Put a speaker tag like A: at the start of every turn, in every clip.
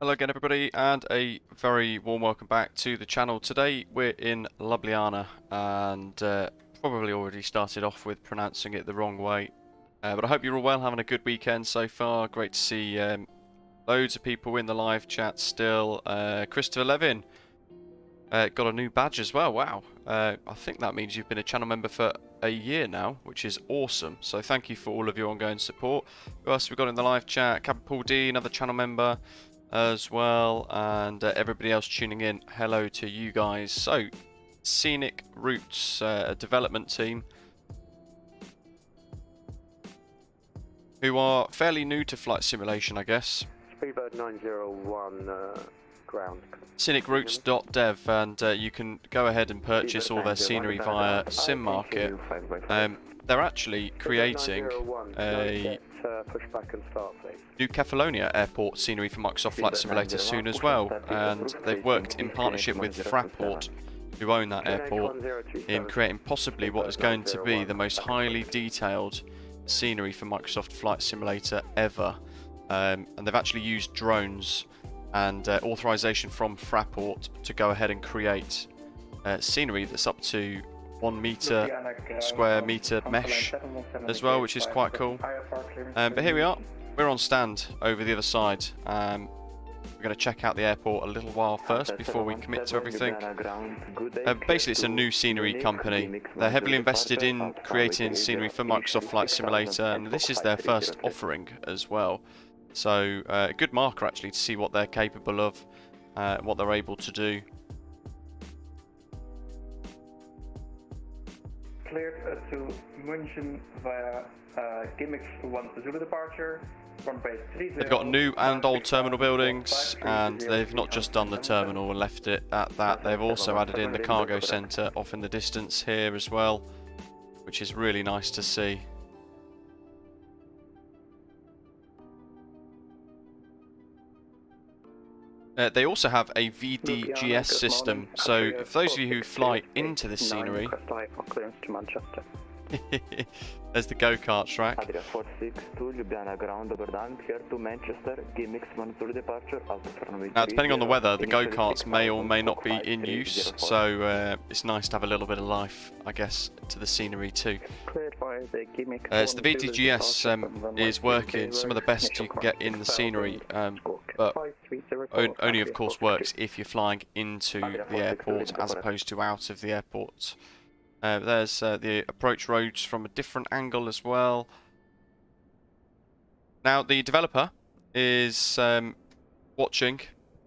A: Hello again everybody, and a very warm welcome back to the channel. Today we're in Ljubljana, and probably already started off with pronouncing it the wrong way. But I hope you're all well, having a good weekend so far. Great to see loads of people in the live chat still. Christopher Levin got a new badge as well, wow. I think that means you've been a channel member for a year now, which is awesome. So thank you for all of your ongoing support. Who else have we got in the live chat? Capital D, another channel member as well, and everybody else tuning in, hello to you guys. So Scenic Routes, a development team who are fairly new to flight simulation, I guess.
B: Speedbird 901 ground.
A: ScenicRoutes.dev, and you can go ahead and purchase all their scenery via Sim Market. They're actually creating a
B: Pushback and start, please.
A: new Kefalonia airport scenery for Microsoft Flight Simulator soon as well, and they've worked in partnership with Fraport, who own that airport, in creating possibly what is going to be the most highly detailed scenery for Microsoft Flight Simulator ever. And they've actually used drones and authorization from Fraport to go ahead and create scenery that's up to 1 square meter mesh as well, which is quite cool. But here we are, we're on stand over the other side. We're going to check out the airport a little while first before we commit to everything. Basically it's a new scenery company. They're heavily invested in creating scenery for Microsoft Flight Simulator, and this is their first offering as well. So a good marker actually to see what they're capable of, what they're able to do.
C: Cleared to München via GIMIX 1 Zulu departure.
A: They've got new and old terminal buildings, and they've not just done the terminal and left it at that. They've also added in the cargo centre off in the distance here as well, which is really nice to see. They also have a VDGS system, so for those of you who fly into this scenery, there's the go-kart track. Now, depending on the weather, the go-karts may or may not be in use, so it's nice to have a little bit of life, I guess, to the scenery too. So the VDGS is working, some of the best you can get in the scenery, but only of course works if you're flying into the airport as opposed to out of the airport. There's the approach roads from a different angle as well. Now the developer is watching.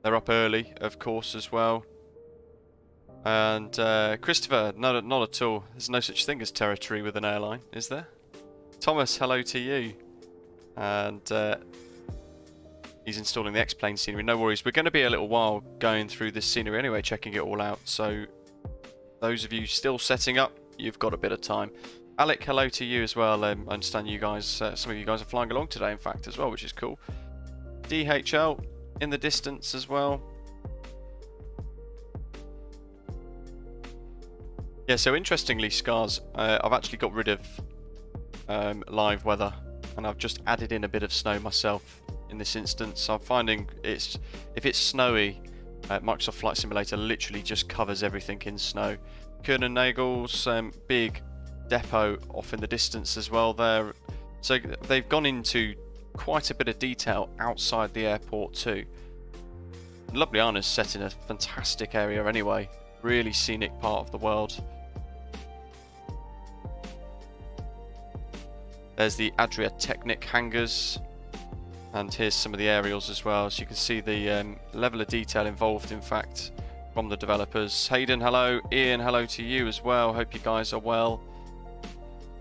A: They're up early, of course, as well. And Christopher, not at all. There's no such thing as territory with an airline, is there? Thomas, hello to you. And he's installing the X-plane scenery. No worries. We're going to be a little while going through this scenery anyway, checking it all out. So those of you still setting up, you've got a bit of time. Alec, hello to you as well. I understand you guys, some of you guys are flying along today, in fact, as well, which is cool. DHL in the distance as well. Yeah, so interestingly, Scars, I've actually got rid of live weather, and I've just added in a bit of snow myself in this instance. I'm finding if it's snowy, Microsoft Flight Simulator literally just covers everything in snow. Nagel's big depot off in the distance as well there. So they've gone into quite a bit of detail outside the airport too. Ljubljana's set in a fantastic area anyway. Really scenic part of the world. There's the Adria hangars. And here's some of the aerials as well, so you can see the level of detail involved, in fact, from the developers. Hayden, hello. Ian, hello to you as well. Hope you guys are well.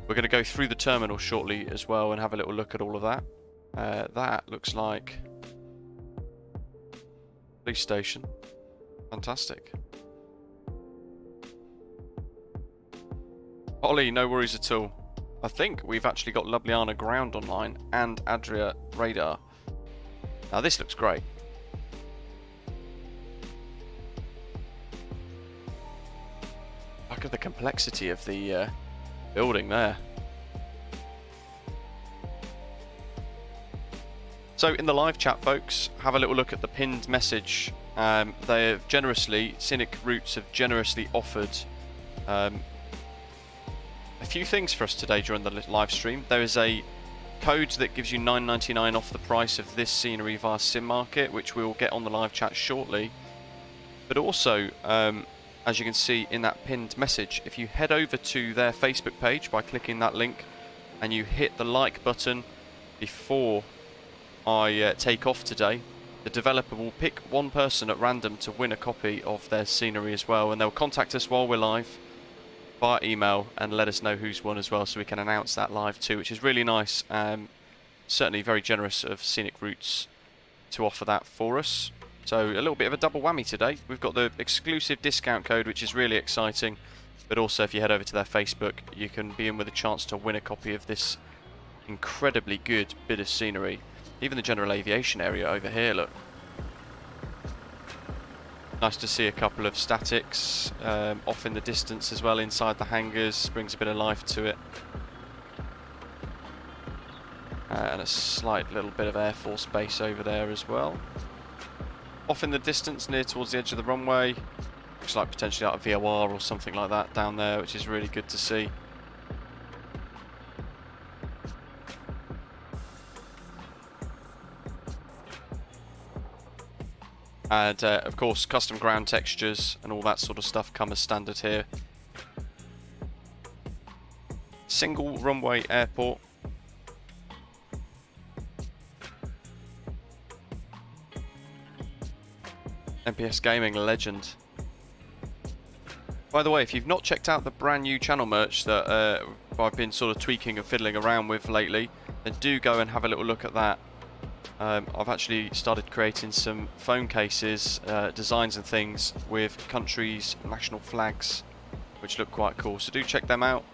A: We're going to go through the terminal shortly as well and have a little look at all of that. That looks like police station. Fantastic. Ollie, no worries at all. I think we've actually got Ljubljana ground online and Adria radar. Now this looks great. Look at the complexity of the building there. So in the live chat, folks, have a little look at the pinned message. They have generously, Scenic Routes have generously offered a few things for us today during the live stream. There is a code that gives you $9.99 off the price of this scenery via Sim Market, which we will get on the live chat shortly. But also, as you can see in that pinned message, if you head over to their Facebook page by clicking that link and you hit the like button before I take off today, the developer will pick one person at random to win a copy of their scenery as well, and they'll contact us while we're live via email and let us know who's won as well, so we can announce that live too, which is really nice. Certainly very generous of Scenic Routes to offer that for us. So a little bit of a double whammy today. We've got the exclusive discount code, which is really exciting, but also if you head over to their Facebook, you can be in with a chance to win a copy of this incredibly good bit of scenery. Even the general aviation area over here, look. Nice to see a couple of statics off in the distance as well inside the hangars, brings a bit of life to it. And a slight little bit of Air Force base over there as well. Off in the distance near towards the edge of the runway, looks like potentially out of VOR or something like that down there, which is really good to see. And of course custom ground textures and all that sort of stuff come as standard here. Single runway airport. MPS Gaming legend. By the way, if you've not checked out the brand new channel merch that I've been sort of tweaking and fiddling around with lately, then do go and have a little look at that. I've actually started creating some phone cases, designs and things with countries' national flags, which look quite cool. So do check them out.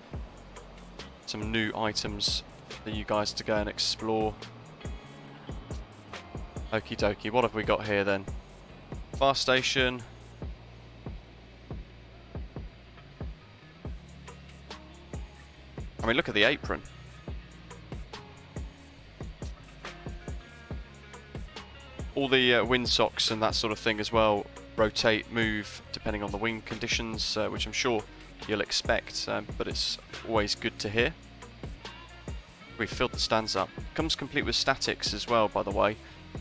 A: Some new items for you guys to go and explore. Okie dokie, what have we got here then? Bar station. I mean, look at the apron. All the windsocks and that sort of thing as well rotate, move depending on the wing conditions, which I'm sure you'll expect, but it's always good to hear. We've filled the stands up. Comes complete with statics as well, by the way,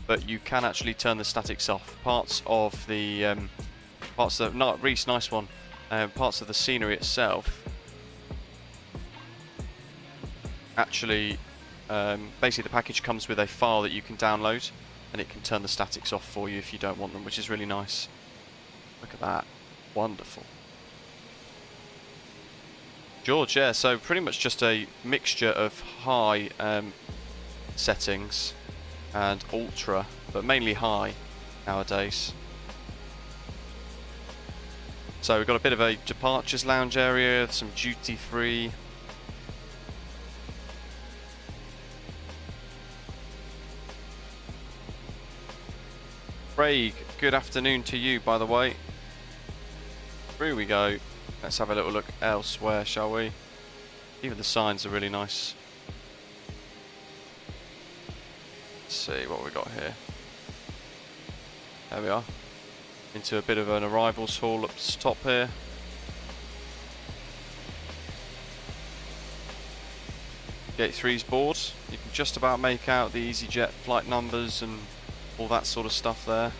A: but you can actually turn the statics off. Parts of the Reese, nice one. Parts of the scenery itself actually, basically the package comes with a file that you can download, and it can turn the statics off for you if you don't want them, which is really nice. Look at that. Wonderful. George, yeah, so pretty much just a mixture of high settings and ultra, but mainly high nowadays. So we've got a bit of a departures lounge area, some duty free. Craig, good afternoon to you, by the way. Here we go. Let's have a little look elsewhere, shall we? Even the signs are really nice. Let's see what we got here. There we are. Into a bit of an arrivals hall up top here. Gate 3's board. You can just about make out the easyJet flight numbers and all that sort of stuff there.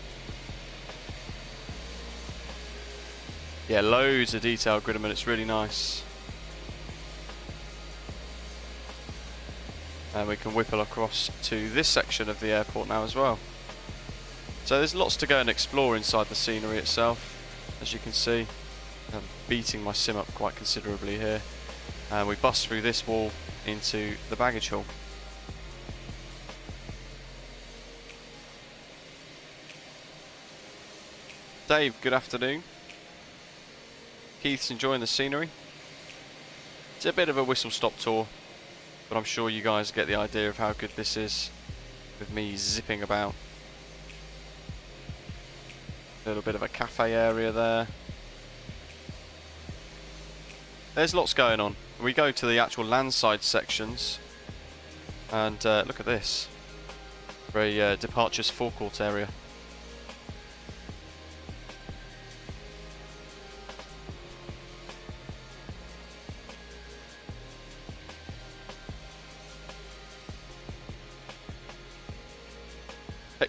A: Yeah, loads of detail, Gridman, it's really nice. And we can whipple across to this section of the airport now as well. So there's lots to go and explore inside the scenery itself, as you can see. I'm beating my sim up quite considerably here. And we bust through this wall into the baggage hall. Dave, good afternoon. Keith's enjoying the scenery. It's a bit of a whistle-stop tour, but I'm sure you guys get the idea of how good this is with me zipping about. A little bit of a cafe area there. There's lots going on. We go to the actual landside sections, and look at this. for a departures forecourt area.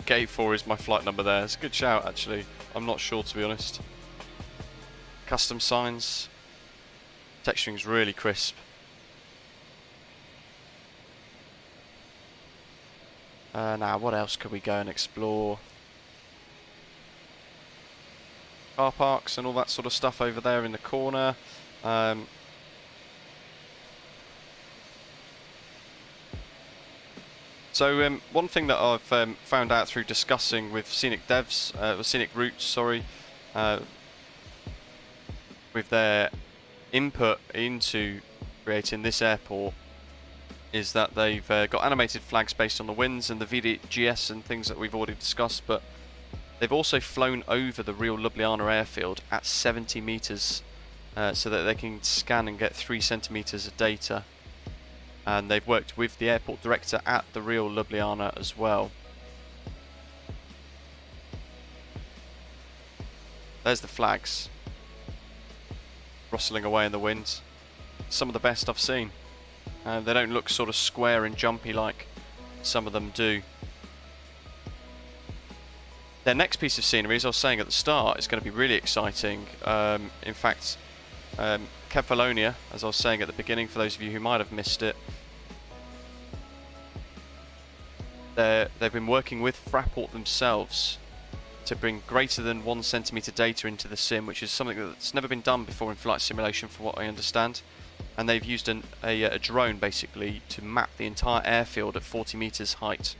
A: Gate 4 is my flight number there. It's a good shout, actually. I'm not sure, to be honest. Custom signs. Texturing's really crisp. Now, what else could we go and explore? Car parks and all that sort of stuff over there in the corner. So one thing that I've found out through discussing with Scenic devs, Scenic Routes, sorry, with their input into creating this airport, is that they've got animated flags based on the winds and the VDGS and things that we've already discussed, but they've also flown over the real Ljubljana airfield at 70 meters so that they can scan and get 3 centimeters of data. And they've worked with the airport director at the real Ljubljana as well. There's the flags rustling away in the wind. Some of the best I've seen. They don't look sort of square and jumpy like some of them do. Their next piece of scenery, as I was saying at the start, is going to be really exciting. In fact, Kefalonia, as I was saying at the beginning, for those of you who might have missed it, they've been working with Fraport themselves to bring greater than 1 centimeter data into the sim, which is something that's never been done before in flight simulation, from what I understand. And they've used a drone basically to map the entire airfield at 40 meters height.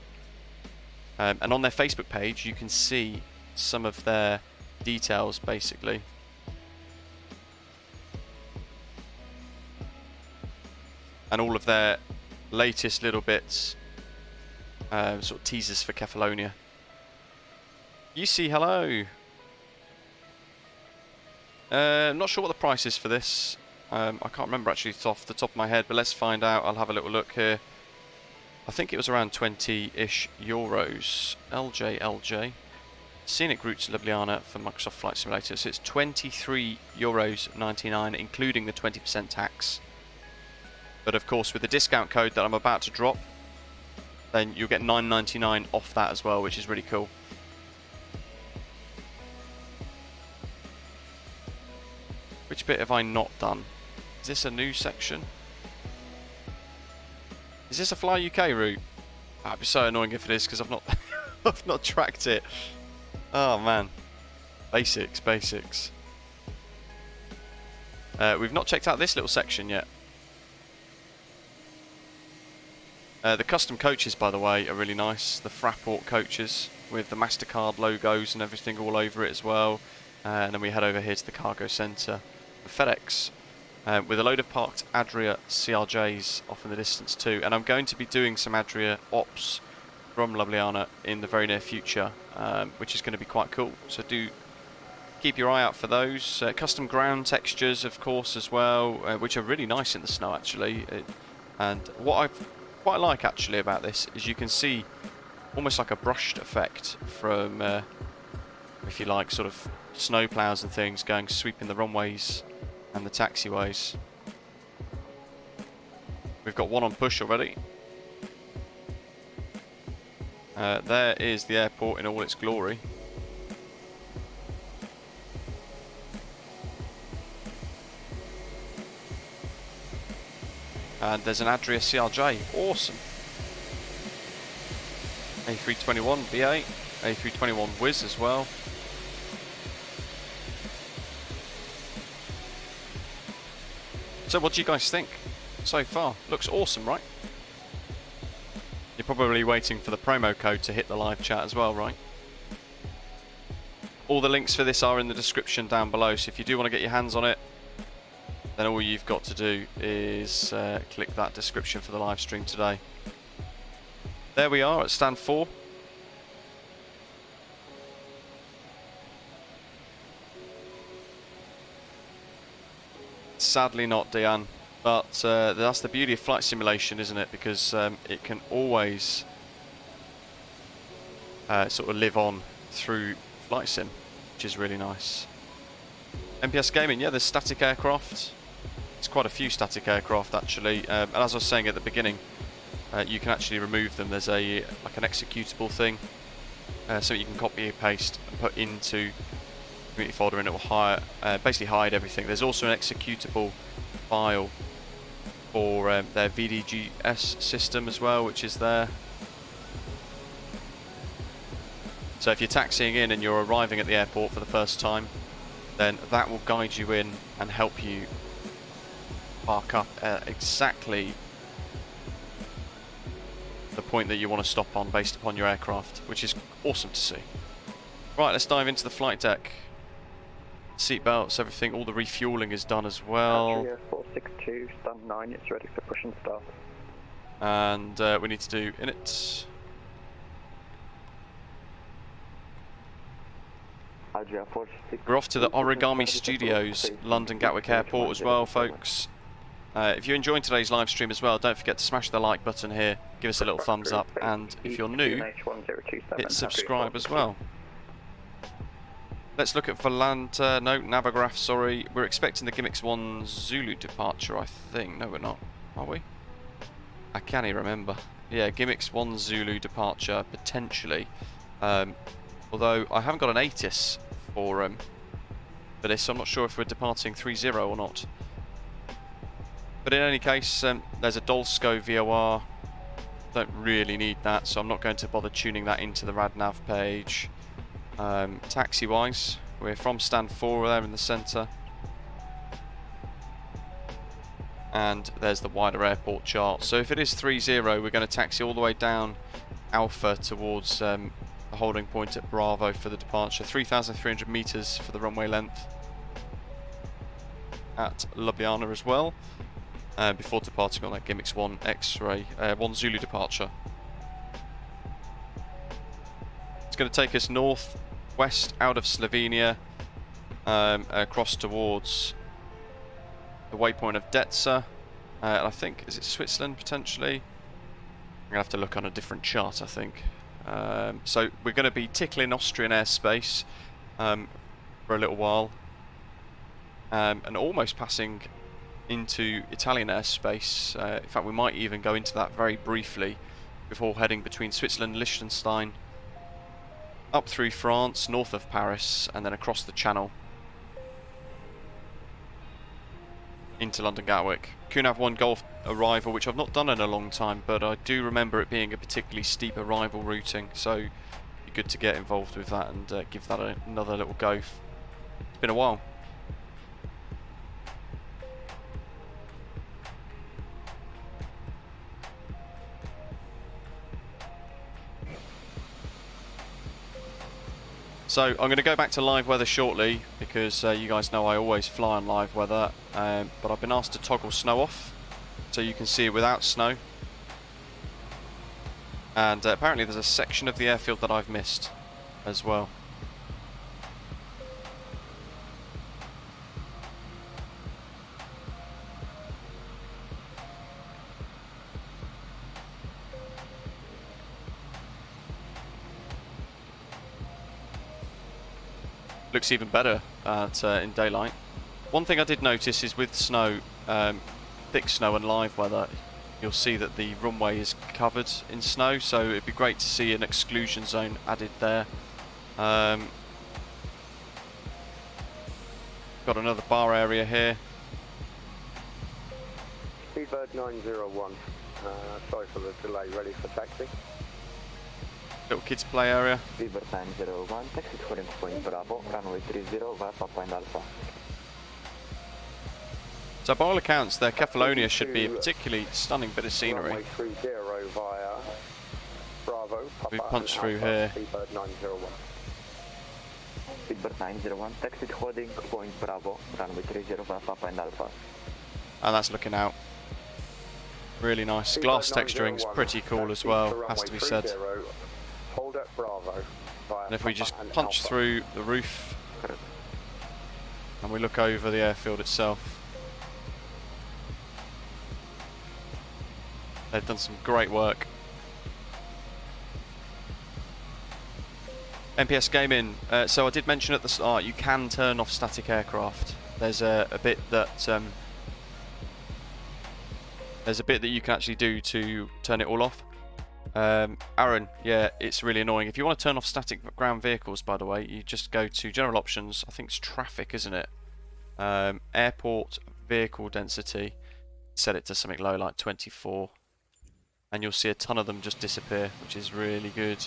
A: And on their Facebook page, you can see some of their details basically. And all of their latest little bits. Sort of teasers for Kefalonia. You see, hello. I'm not sure what the price is for this. I can't remember actually off the top of my head, but let's find out. I'll have a little look here. I think it was around 20-ish euros. LJLJ. Scenic Routes Ljubljana for Microsoft Flight Simulator. So it's 23 euros 99, including the 20% tax. But of course, with the discount code that I'm about to drop, then you'll get $9.99 off that as well, which is really cool. Which bit have I not done? Is this a new section? Is this a Fly UK route? Oh, it'd be so annoying if it is, because I've not I've not tracked it. Oh man. Basics. We've not checked out this little section yet. The custom coaches, by the way, are really nice. The Fraport coaches with the MasterCard logos and everything all over it as well. And then we head over here to the cargo centre. The FedEx with a load of parked Adria CRJs off in the distance too. And I'm going to be doing some Adria ops from Ljubljana in the very near future, which is going to be quite cool. So do keep your eye out for those. Custom ground textures, of course, as well, which are really nice in the snow actually. And what I've quite like actually about this is you can see almost like a brushed effect from, if you like, sort of snow plows and things going sweeping the runways and the taxiways. We've got one on push already. There is the airport in all its glory. And there's an Adria CRJ. Awesome. A321 V8, A321 Whiz as well. So what do you guys think so far? Looks awesome, right? You're probably waiting for the promo code to hit the live chat as well, right? All the links for this are in the description down below, so if you do want to get your hands on it, then all you've got to do is click that description for the live stream today. There we are at stand 4. Sadly not, Diane, but that's the beauty of flight simulation, isn't it? Because it can always sort of live on through flight sim, which is really nice. MPS Gaming, yeah, there's static aircraft. There's quite a few static aircraft actually, and as I was saying at the beginning, you can actually remove them. There's a like an executable thing, so you can copy and paste and put into community folder, and it will basically hide everything. There's also an executable file for their VDGS system as well, which is there. So if you're taxiing in and you're arriving at the airport for the first time, then that will guide you in and help you park up at exactly the point that you want to stop on based upon your aircraft, which is awesome to see. Right, let's dive into the flight deck. Seat belts, everything, all the refueling is done as well.
C: 462, stand 9, it's ready for push and start.
A: And we need to do init. We're off to the Origami Studios, London Gatwick Airport as well, folks. If you're enjoying today's live stream as well, don't forget to smash the like button here, give us a little thumbs up, and if you're new, hit subscribe as well. Let's look at Volanta, no, Navigraph, sorry. We're expecting the GIMIX 1 Zulu departure, I think. No, we're not, are we? I can't even remember. Yeah, GIMIX 1 Zulu departure, potentially. Although I haven't got an ATIS for this, so I'm not sure if we're departing 3-0 or not. But in any case, there's a Dolsko VOR. Don't really need that, so I'm not going to bother tuning that into the RadNav page. Taxi-wise, we're from stand 4 there in the centre. And there's the wider airport chart. So if it is 3-0, we're going to taxi all the way down Alpha towards the holding point at Bravo for the departure. 3,300 metres for the runway length at Ljubljana as well. Before departing on that GIMIX 1 X-ray, 1 Zulu departure. It's going to take us north-west out of Slovenia, across towards the waypoint of DETSA, and I think, is it Switzerland potentially? I'm going to have to look on a different chart, I think. So we're going to be tickling Austrian airspace for a little while, and almost passing into Italian airspace. In fact, we might even go into that very briefly before heading between Switzerland and Liechtenstein, up through France, north of Paris, and then across the Channel into London Gatwick. KUNAV 1 Golf arrival, which I've not done in a long time, but I do remember it being a particularly steep arrival routing, so it'd be good to get involved with that and give that another little go. It's been a while. So I'm going to go back to live weather shortly, because you guys know I always fly on live weather, but I've been asked to toggle snow off so you can see it without snow. And apparently there's a section of the airfield that I've missed as well. Looks even better in daylight. One thing I did notice is with snow, thick snow and live weather, you'll see that the runway is covered in snow, so it'd be great to see an exclusion zone added there. Got another bar area here.
B: Speedbird 901, sorry for the delay, ready for taxi.
A: Little kids play area.
D: Speedbird 901, taxi to holding point Bravo, runway 30 via Papa and Alpha.
A: So by all accounts, their Kefalonia should be a particularly stunning bit of scenery.
B: Runway 30 via Bravo, Papa.
A: We've punched through here.
B: Speedbird 901.
D: Speedbird 901, taxi to holding point Bravo, runway 30 via Papa and Alpha.
A: And that's looking out. Really nice. Glass texturing's pretty cool as well, has to be said.
B: Hold at Bravo.
A: And if we just punch through the roof and we look over the airfield itself, they've done some great work. MPS Gaming. So I did mention at the start, you can turn off static aircraft. There's a bit that you can actually do to turn it all off. Aaron, yeah, it's really annoying. If you want to turn off static ground vehicles, by the way, you just go to General Options. I think it's Traffic, isn't it? Airport Vehicle Density. Set it to something low, like 24. And you'll see a ton of them just disappear, which is really good.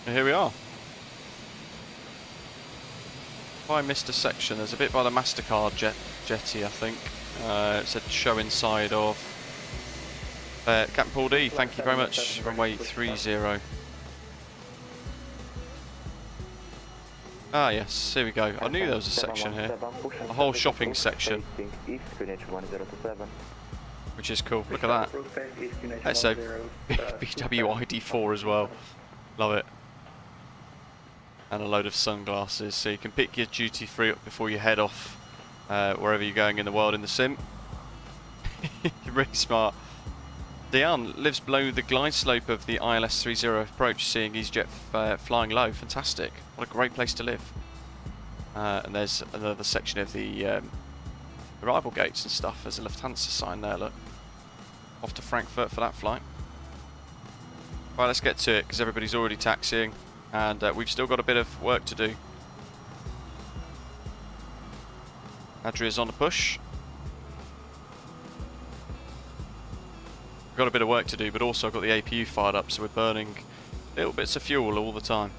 A: And here we are. If I missed a section, there's a bit by the MasterCard jetty, I think. It said show inside of Captain Paul D, thank you very much. Runway 30. Ah yes, here we go. I knew there was a section here. A whole shopping section. Which is cool, look at that. That's a VW ID4 as well. Love it. And a load of sunglasses, so you can pick your duty free up before you head off wherever you're going in the world in the sim. You're really smart. Diane lives below the glide slope of the ILS 30 approach, seeing easyJet flying low. Fantastic. What a great place to live. And there's another section of the arrival gates and stuff. There's a Lufthansa sign there, look. Off to Frankfurt for that flight. Right, let's get to it, because everybody's already taxiing. And we've still got a bit of work to do. Adria's on the push. We've got a bit of work to do, but also I've got the APU fired up, so we're burning little bits of fuel all the time.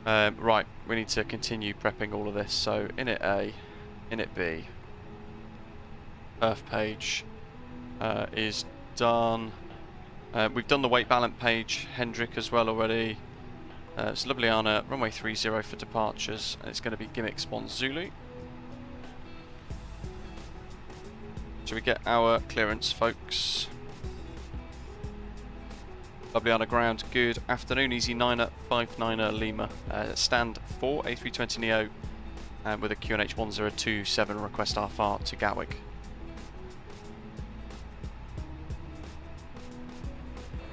A: Right, we need to continue prepping all of this. So init A, init B, perf page. Is done. We've done the weight balance page, Hendrik as well already. It's Ljubljana, runway 30 for departures, and it's going to be GIMIX 1 Zulu. Should we get our clearance, folks? Ljubljana ground, good afternoon, easy 959er Lima. Stand 4, A320neo, and with a QNH 1027 request RFR to Gatwick.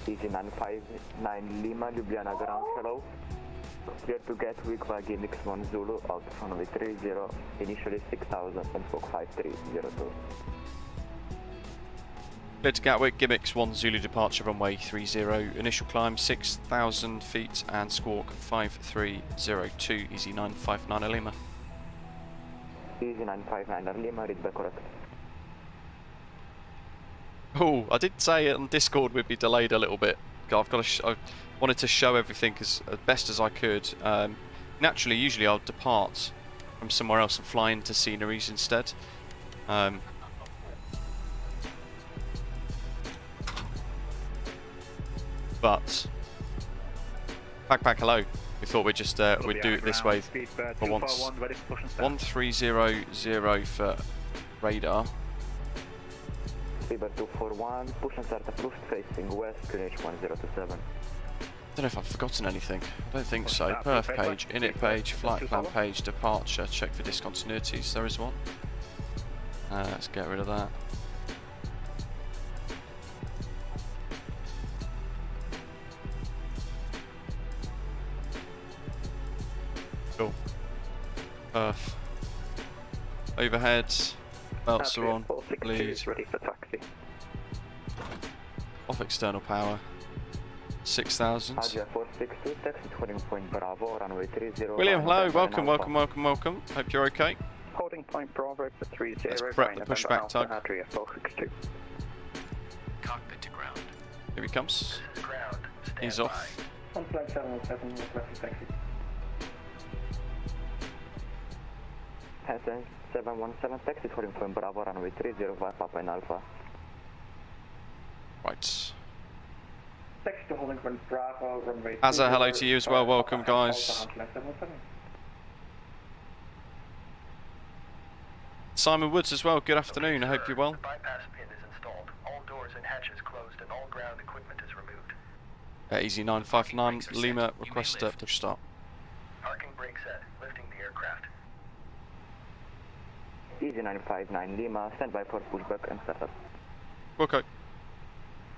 D: Easy 959 Lima, Ljubljana ground, hello. Clear to Gatwick via GIMIX 1 Zulu, out from runway 30, initially 6000 and squawk 5302.
A: Clear to Gatwick, GIMIX 1 Zulu departure runway 30, initial climb 6,000 feet and squawk 5302, easy 959 Lima.
D: Easy 959 Lima, read back correct.
A: Oh, I did say on Discord we'd be delayed a little bit. I've got to I wanted to show everything as best as I could. Naturally, usually I'll depart from somewhere else and fly into sceneries instead. But backpack, hello. We thought we'd just we'd do it this way for once. 1300 for radar.
D: Fever 241, push and start approved, facing west, QNH 1027.
A: I don't know if I've forgotten anything. I don't think so. Perf page, init page, flight plan page, departure, check for discontinuities. There is one. Let's get rid of that. Cool. Perf. Overhead. Belts are on. Lead.
B: Ready for taxi.
A: Off external power. 6,000. William, hello. Welcome, welcome, welcome, welcome. Hope you're okay.
B: Holding point Bravo for 30.
A: Let's prep the pushback tug.
B: Adria 462.
E: Cockpit to ground.
A: Here he comes.
E: Ground.
A: He's off.
C: On flight 707, request taxi.
D: Hansen 717, taxi holding point Bravo, runway 30 via Papa and Alpha.
A: Right.
C: Taxi to holding point Bravo, runway
A: Azza, hello to you as well. Welcome, guys. Simon Woods as well. Good afternoon. I hope you're well.
E: The bypass pin is installed. All doors and hatches and all ground equipment is removed.
A: Easy 959 Lima, request push start.
E: Parking brake set. Lifting the aircraft.
D: Easy 959 Lima, stand by for pushback and startup.
A: Okay.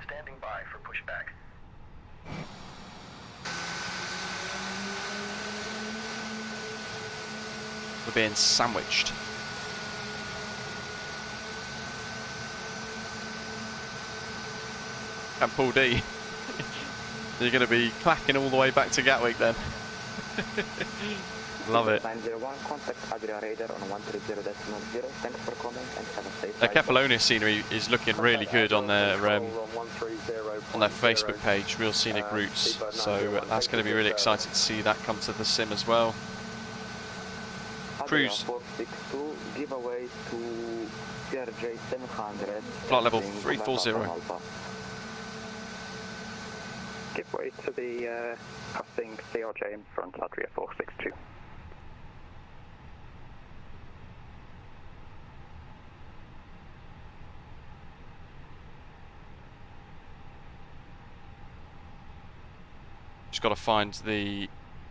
E: Standing by for pushback.
A: We're being sandwiched. And Paul D. You're going to be clacking all the way back to Gatwick then. Love it.
D: 901, contact Adria Radar on 130.0. Thanks for coming and have a safe
A: The
D: flight.
A: Kefalonia scenery is looking really good on their Facebook page, Real Scenic Routes. So that's going to be really exciting to see that come to the sim as well. Cruise.
D: 462, giveaway to CRJ 700.
A: Flight level 340.
B: Give way to the passing CRJ in front, Adria 462.
A: Just got to find the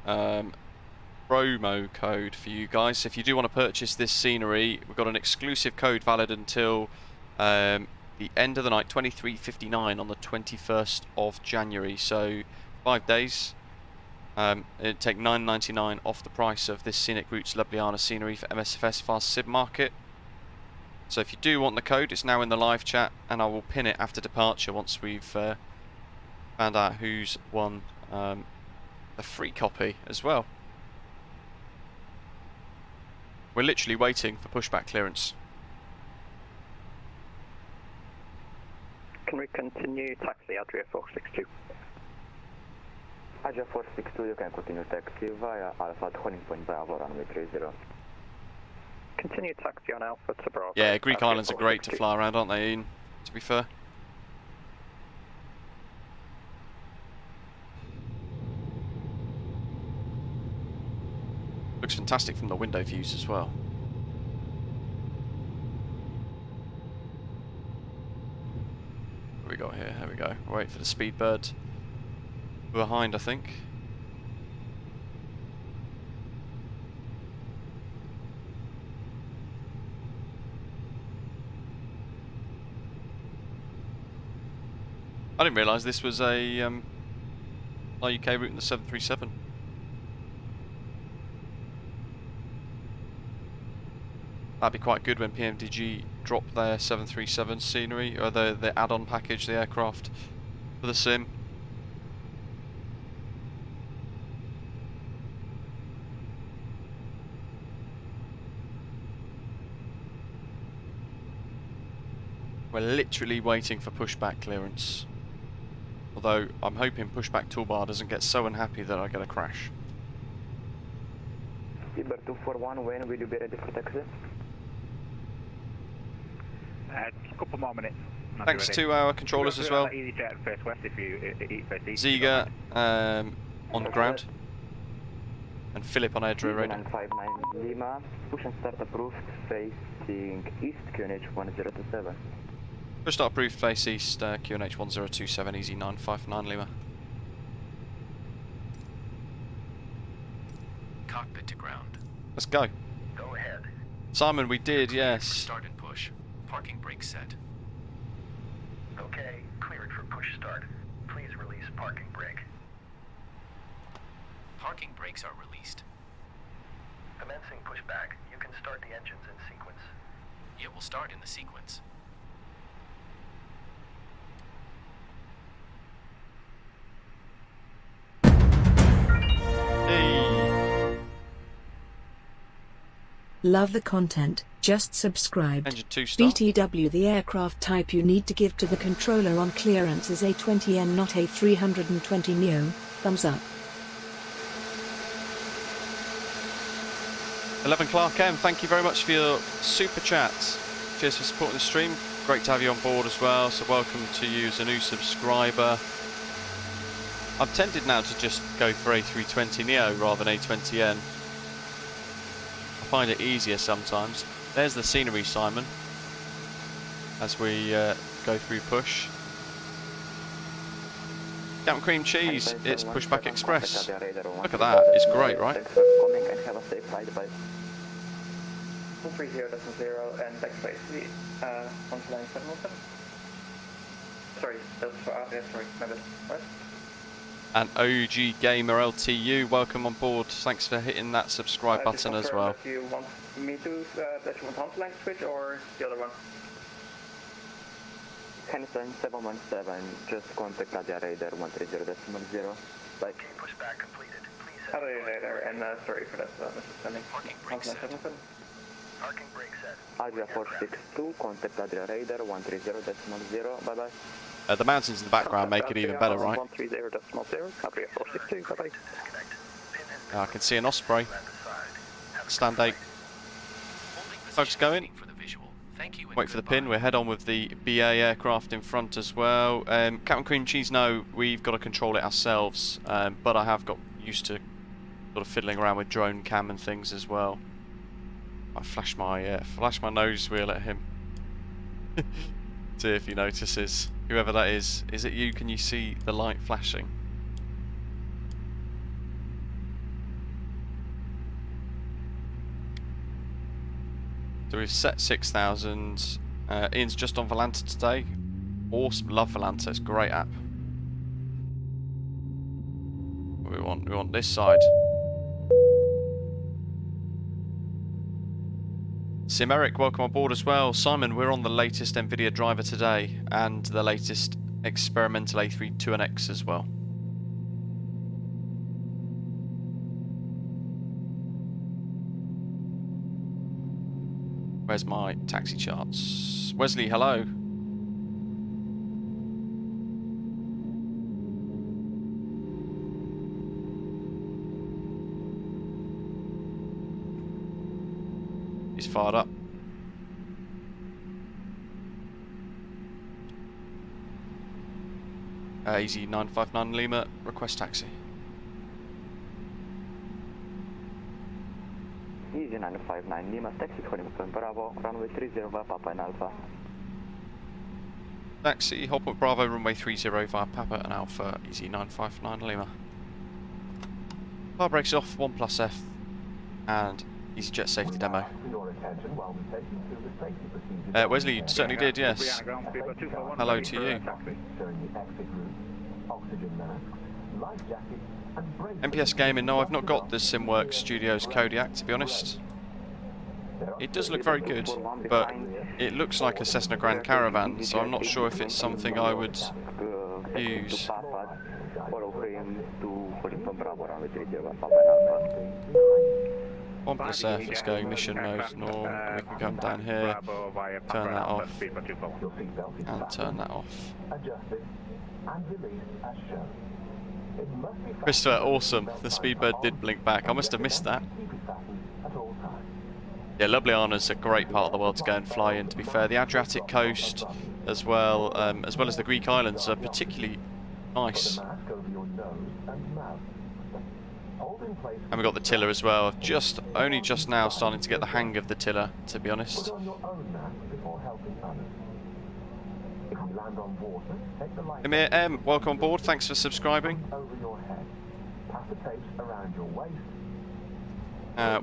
A: promo code for you guys. If you do want to purchase this scenery, we've got an exclusive code valid until the end of the night, 23:59 on the 21st of January. So 5 days. It'd take $9.99 off the price of this Scenic Routes Ljubljana scenery for MSFS Fast Sim Market. So if you do want the code, it's now in the live chat, and I will pin it after departure once we've found out who's won a free copy as well. We're literally waiting for pushback clearance.
B: Can we continue taxi Adria 462?
D: Adria 462, you can continue taxi via Alpha 20.0 runway 30.
B: Continue taxi on Alpha to Bravo.
A: Yeah, Greek
B: Adria
A: Islands are great to
B: 462.
A: fly around, aren't they, Ian? To be fair. Looks fantastic from the window views as well. What have we got here? There we go. Wait for the Speedbird. Behind, I think. I didn't realise this was a UK route in the 737. That'd be quite good when PMDG drop their 737 scenery, or the add-on package, the aircraft for the sim. We're literally waiting for pushback clearance. Although I'm hoping pushback toolbar doesn't get so unhappy that I get a crash.
D: Uber 241, when will you be ready for taxi?
F: A couple more minutes.
A: Thanks to our controllers as well.
F: EasyJet first west if you
A: Ziga on the ground. And Philip on Adria radar.
D: 959 Lima, push and start approved, facing east, QNH 1027.
A: Push start approved, face east, QNH 1027, easy 959 Lima.
E: Cockpit to ground.
A: Let's go.
E: Go ahead.
A: Simon, we did,
E: Cleared
A: yes.
E: for start and push. Parking brake set. Okay, cleared for push start. Please release parking brake. Parking brakes are released. Commencing pushback. You can start the engines in sequence. It will start in the sequence.
A: Hey.
G: Love the content, just subscribed.
A: Engine 2 start.
G: BTW, the aircraft type you need to give to the controller on clearance is A20N, not A320neo. Thumbs up.
A: 11 Clark M, thank you very much for your super chat. Cheers for supporting the stream. Great to have you on board as well, so welcome to you as a new subscriber. I'm tempted now to just go for A320neo rather than A20N. I find it easier sometimes. There's the scenery, Simon, as we go through push. Captain Cream Cheese, it's Pushback Express.
D: Look
A: Look at that, it's great, right?
D: Thanks for coming and have a safe flight. Bye.
C: 130.0 and backspace onto line 717. Sorry, that's for sorry, my bad. What?
A: And OG Gamer LTU, welcome on board. Thanks for hitting that subscribe button as well.
C: Do you want me to that you want onto line switch or the other one?
D: Hanson 717, just contact Nadia Radar 130.0. Bye.
E: Pushback completed. Please
C: How do you there? And sorry for that misunderstanding.
E: Parking brake
C: Onto line
E: set.
C: 717.
E: Parking brake set.
D: Adria 462, contact Adria Radar 130.0. Bye bye.
A: The mountains in the background make it even better, right?
B: 130.0, Adria 462, bye-bye.
A: I can see an Osprey. Stand 8. Folks going. Wait for the pin. We'll head on with the BA aircraft in front as well. Captain Cream Cheese, no, we've got to control it ourselves. But I have got used to sort of fiddling around with drone cam and things as well. I flash my nose wheel at him. See if he notices. Whoever that is it you? Can you see the light flashing? So we've set 6,000. Ian's just on Volanta today. Awesome, love Volanta. It's a great app. What do we want? We want this side. Simeric, welcome on board as well. Simon, we're on the latest NVIDIA driver today and the latest experimental A32NX as well. Where's my taxi charts? Wesley, hello. He's fired up. Easy 959 Lima, request taxi.
D: Easy 959 Lima, taxi calling from Bravo, runway 30 via Papa and Alpha.
A: Taxi, Hopwood Bravo, runway 30 via Papa and Alpha, easy 959 Lima. Car brakes off, 1+F, and easyJet safety demo. Wesley, you certainly did, yes. Hello to you. MPS Gaming, no, I've not got the SimWorks Studios Kodiak, to be honest. It does look very good, but it looks like a Cessna Grand Caravan, so I'm not sure if it's something I would use. 1+F is going mission mode norm, and we can come down here, turn that off, and turn that off. Christopher, awesome. The Speedbird did blink back. I must have missed that. Yeah, Ljubljana's a great part of the world to go and fly in, to be fair. The Adriatic coast, as well as the Greek islands, are particularly nice. And we've got the tiller as well. Only just now starting to get the hang of the tiller, to be honest. Amir M, welcome on board. Thanks for subscribing.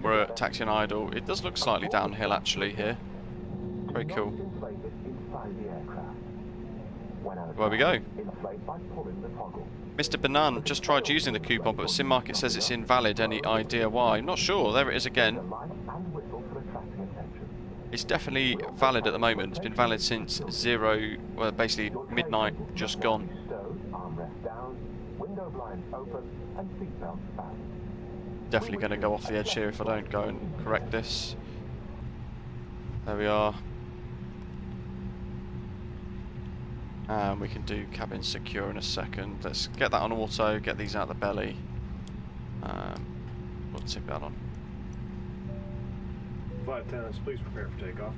A: We're at Taxi and Idle. It does look slightly downhill actually here. Very cool. Where we go? Mr. Banan just tried using the coupon, but Sim Market says it's invalid. Any idea why? I'm not sure. There it is again. It's definitely valid at the moment. It's been valid since basically midnight, just gone. Definitely going to go off the edge here if I don't go and correct this. There we are. And we can do cabin secure in a second. Let's get that on auto, get these out of the belly. We'll tick that on.
H: Flight attendants, please prepare for takeoff.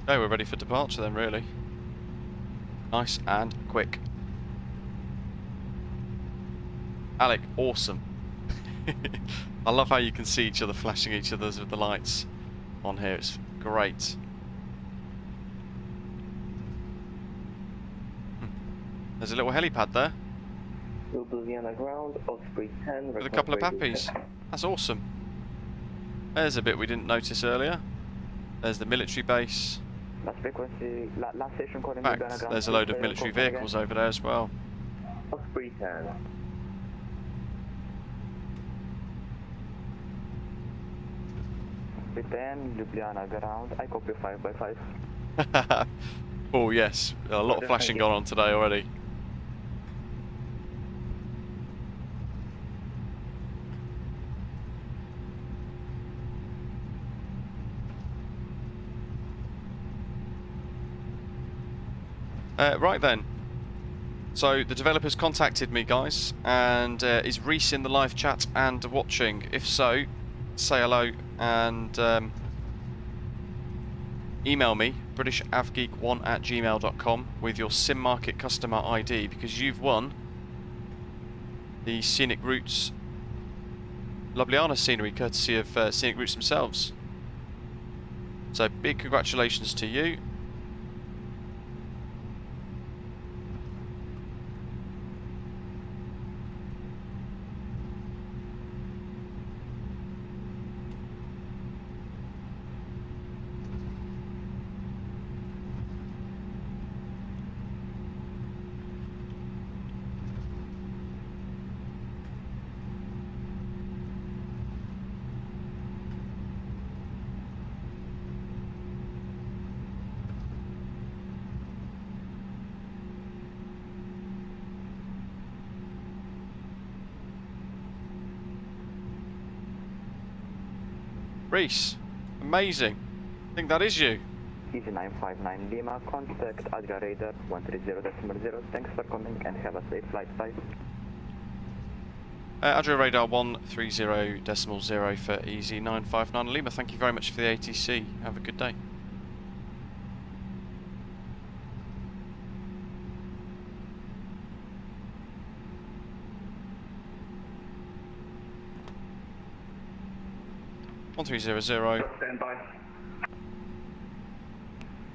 A: Okay, we're ready for departure then, really. Nice and quick. Alec, awesome. I love how you can see each other flashing each other's with the lights on here. It's great. There's a little helipad there
D: Ljubljana ground, Osprey 10.
A: with a couple of pappies. That's awesome. There's a bit we didn't notice earlier. There's the military base.
D: Last frequency, last station calling
A: In fact,
D: Ljubljana ground.
A: there's a load of military vehicles over there as well.
D: Osprey 10. Osprey 10, Ljubljana ground. I copy 5x5.
A: Oh yes, a lot of flashing gone on today already. Right then, so the developers contacted me, guys, and is Reese in the live chat and watching? If so, say hello and email me, britishAvGeek1@gmail.com, with your Sim Market customer ID, because you've won the Scenic Routes Ljubljana scenery courtesy of Scenic Routes themselves. So big congratulations to you. Reese, amazing. I think that is you.
D: Easy 959 Lima, contact Adria Radar 130.0. Thanks for coming and have a safe flight. Bye.
A: Adria Radar 130.0 for Easy 959 Lima. Thank you very much for the ATC. Have a good day.
C: Stand by.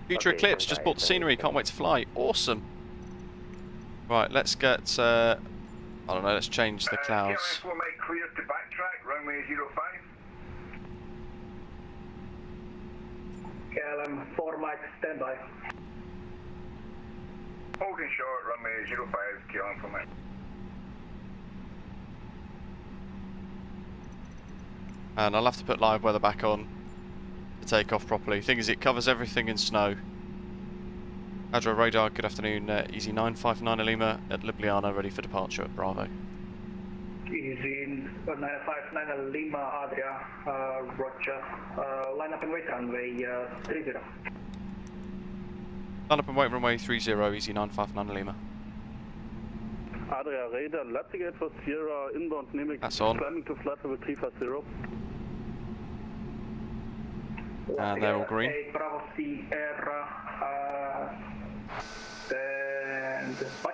A: Future Eclipse, just bought the scenery, can't wait to fly. Awesome. Right, let's get, I don't know, let's change the clouds.
I: We'll make clear to backtrack, runway 05.
C: KLM 4 Mike, stand by.
I: Holding short, runway 05, KLM 4 Mike.
A: And I'll have to put live weather back on to take off properly. Thing is, it covers everything in snow. Adria Radar, good afternoon. Easy 959 Lima at Ljubljana, ready for departure at Bravo.
C: Easy 959 Lima, Adria, Roger. Line up and wait, runway 30.
A: Line up and wait, runway 30, Easy 959 Lima.
J: Adria Radar, Lattigate for Sierra, inbound NIMIX,
A: that's on.
J: climbing to flight level 350.
A: And they're all green.
C: Bravo Sierra, stand by.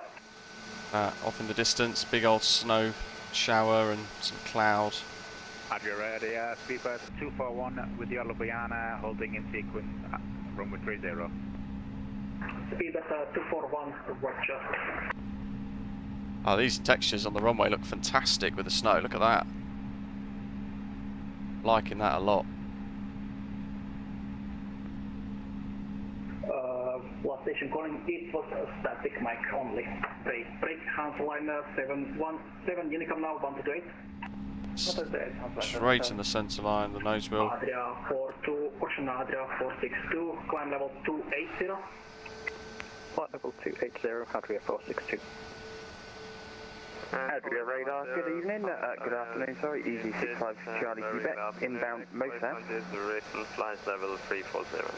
A: Off in the distance, big old snow shower and some cloud.
F: Adria Radar, speedbird 241 with your Ljubljana, holding in sequence, runway 30.
C: Speedbird 241, Roger.
A: Oh, these textures on the runway look fantastic with the snow. Look at that. Liking that a lot.
C: Last station calling, it was a static mic only. Break, Hans liner 717, Unicom now 128.
A: Straight in the centre line, the nose wheel.
C: Adria 42, Ocean Adria 462, climb level 280.
B: Flight level 280, Adria 462.
D: Adria Radar, good evening, good afternoon, sorry, Easy 65 Charlie Quebec, inbound MSFS.
K: Flight level 340.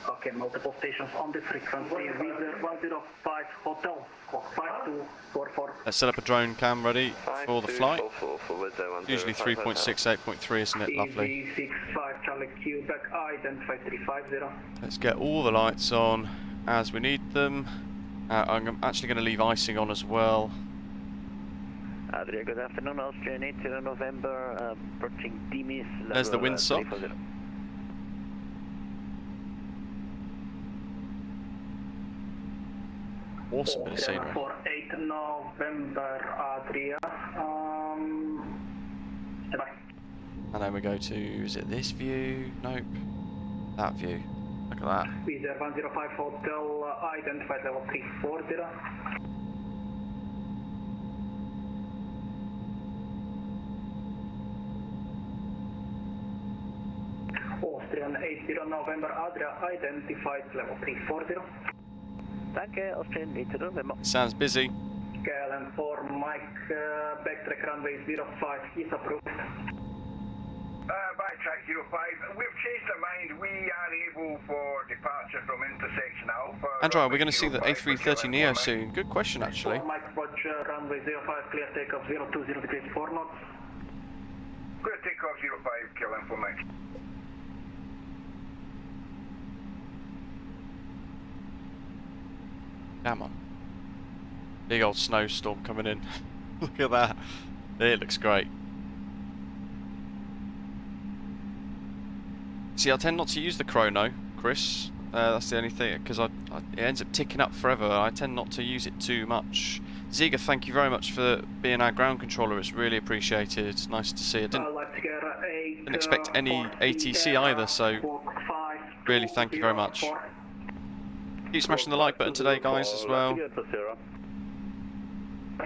C: Okay, multiple stations on the frequency, Visa 105 Hotel, squawk 5244.
A: Let's set up a drone cam ready for the flight. Usually 3.68.3, isn't it? Lovely.
C: Easy 65 Charlie Quebec, identify 350.
A: Let's get all the lights on as we need them. I'm actually going to leave icing on as well.
K: Adria, good afternoon, Austrian 80 November, approaching DIMIX.
A: There's the windsock. Awesome bit of scenery.
C: 48 November Adria. Bye.
A: And then we go to, is it this view? Nope. That view. Look at that.
C: Visa 105 Hotel, identified level 340. Austrian 80 November Adria, identified level 340.
K: Danke, Austrian 80 November.
A: Sounds busy.
C: KLM 4 Mike, backtrack runway 05 is approved.
I: Backtrack 05. We've changed our mind. We are able for departure from intersection Alpha.
A: Andrew, we're going to see the A330neo soon. Good question, actually.
C: Mike Roger, runway 05, clear takeoff 020 degrees 4 knots.
I: Clear takeoff 05, KLM 4 Mike.
A: Come on. Big old snowstorm coming in. Look at that. It looks great. See, I tend not to use the chrono, Chris. That's the only thing, because it ends up ticking up forever. I tend not to use it too much. Ziga, thank you very much for being our ground controller. It's really appreciated. It's nice to see. I didn't expect any ATC either, so really thank you very much. Keep smashing the like button today, guys, as well.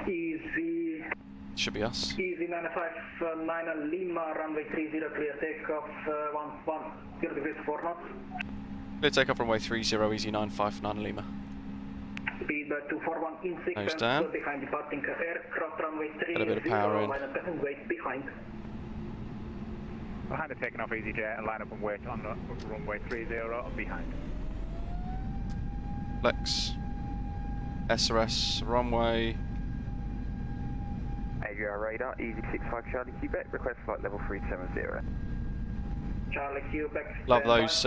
C: Easy.
A: Should be us.
C: Easy 959 Lima, runway 30, clear takeoff 10 degrees 4 knots.
A: Clear takeoff runway 30, easy 959 Lima.
C: Speed 241 in sequence,
A: down.
C: behind departing aircraft, runway 30,
A: Got a bit of power in.
C: wait behind.
F: Behind the taking off easyJet and line up and wait on the runway 30 behind.
A: Flex. SRS runway.
D: AVR radar, easy 65 Charlie Quebec, request flight level 370.
C: Charlie Quebec.
A: Love those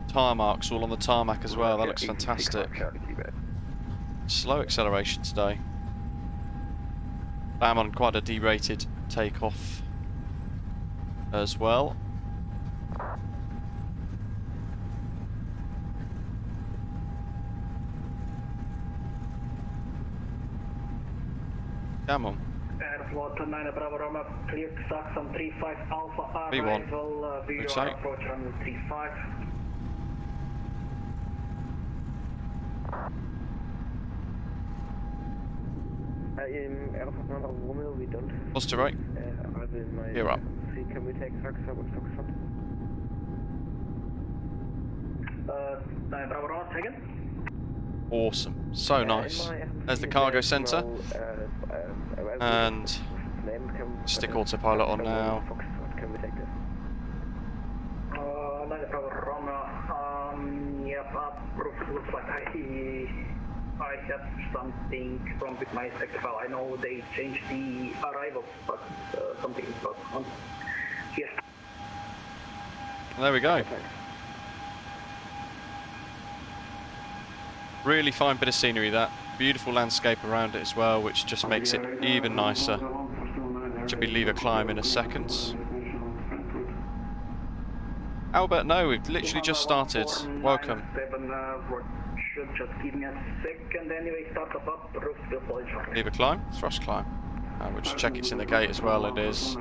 A: tyre marks all on the tarmac as well. That looks fantastic. Slow acceleration today. I'm on quite a derated takeoff as well. Come on.
C: Airflow 9 Bravo Roma, clear Saxon 35 Alpha
A: V1.
C: arrival,
A: Looks
C: VR
A: like.
C: approach runway 35.
D: Alpha Romeo, we don't.
A: Positive right. You're up.
D: Can we take Saxon?
C: 9 Bravo Roma, again.
A: Awesome. So nice. There's the cargo centre. And stick autopilot on now.
D: Can we take this?
C: 9 Bravo Roma, yep, looks like I have something wrong with my sector. I know they changed the arrival, but something is not on. Yes.
A: There we go. Really fine bit of scenery, that. Beautiful landscape around it as well, which just makes it even nicer. Should be leave a climb in a second. Albert, no, we've literally just started. Welcome.
C: Just give me a second anyway, start up,
A: Leave a climb, thrust climb. We'll just check it's in the gate as well, it is.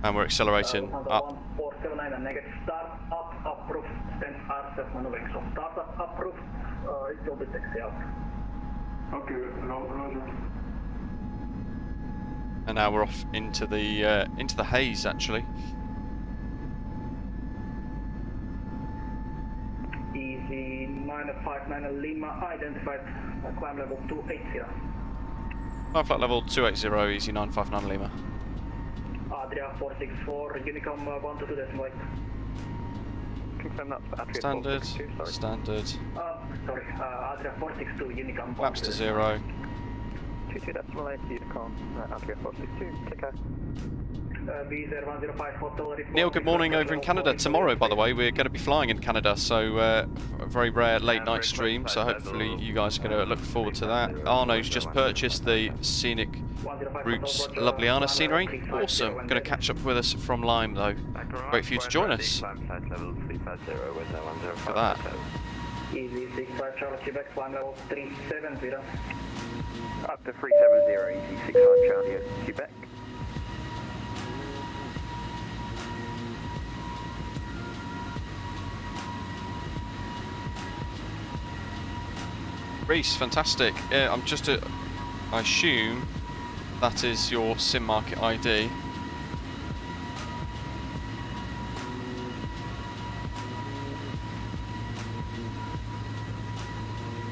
A: And we're accelerating up.
C: 479 and negative, start up, approved, stand R7 maneuvering, so start up, approved, it will be taxi out.
J: Okay, Roger.
A: And now we're off into the haze, actually.
C: Easy 959 Lima, identified, climb level 280.
A: Climb flight level 280, easy 959 Lima.
C: Adria 464, Unicom 122 decimal 8.
D: Confirm that's Adria
A: Standard,
D: 462,
A: standard.
C: Sorry, Adria 462, Unicom.
A: Flaps to 0.
D: 22 decimal 8, Unicom, Adria 462, take care.
A: Neil, good morning over in Canada. Tomorrow, by the way, we're going to be flying in Canada, so a very rare late night stream, so hopefully you guys are going to look forward to that. Arno's just purchased the Scenic Routes Ljubljana scenery. Awesome. Going to catch up with us from Lyme, though. Great for you to join us. Look at that.
C: Easy 65 Charlie Quebec, climb level 370.
K: Up to 370, easy 65 Charlie at Quebec.
A: Reese, fantastic. I'm just I assume that is your SIM market ID.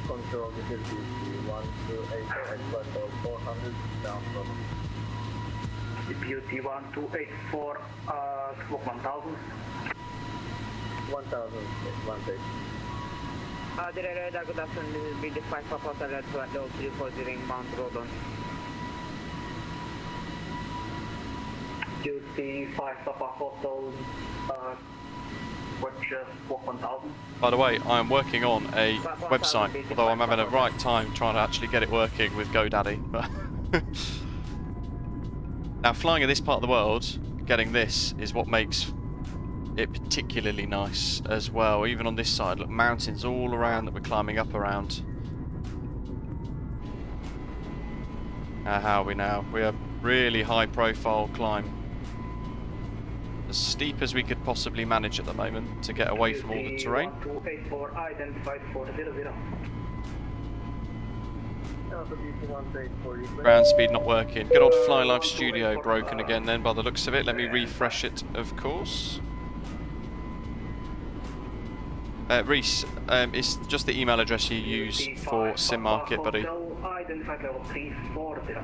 J: Control, this is BT128 expert 400 down from
C: Deputy 1284, squawk 1000.
J: 1000, one take.
K: Good afternoon, this is BD5 for Hotel at level 340 Mount Rodon.
C: Duty 5 Papa Hotel, squawk 1000.
A: By the way, I am working on a website, although I'm having a right time trying to actually get it working with GoDaddy. Now, flying in this part of the world, getting this is what makes it particularly nice as well. Even on this side, look, mountains all around that we're climbing up around. How are we now? We are really high profile climb. As steep as we could possibly manage at the moment to get away from all the terrain.
C: 1284, identified 400.
A: Ground speed not working. Good old Fly Live Studio broken again then by the looks of it. Let me refresh it, of course. Reese, it's just the email address you use for SIM market, buddy.
C: Identified level 340.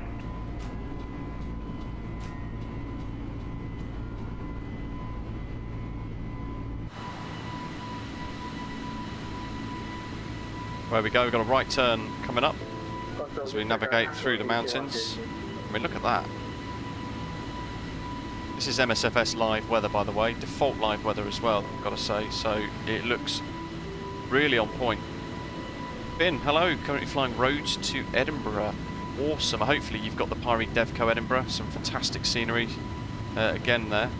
A: There we go, we've got a right turn coming up as we navigate through the mountains. I mean, look at that. This is MSFS live weather, by the way, default live weather as well, I've got to say, so it looks really on point. Finn, hello, currently flying roads to Edinburgh. Awesome, hopefully you've got the Pyre Devco Edinburgh, some fantastic scenery again there.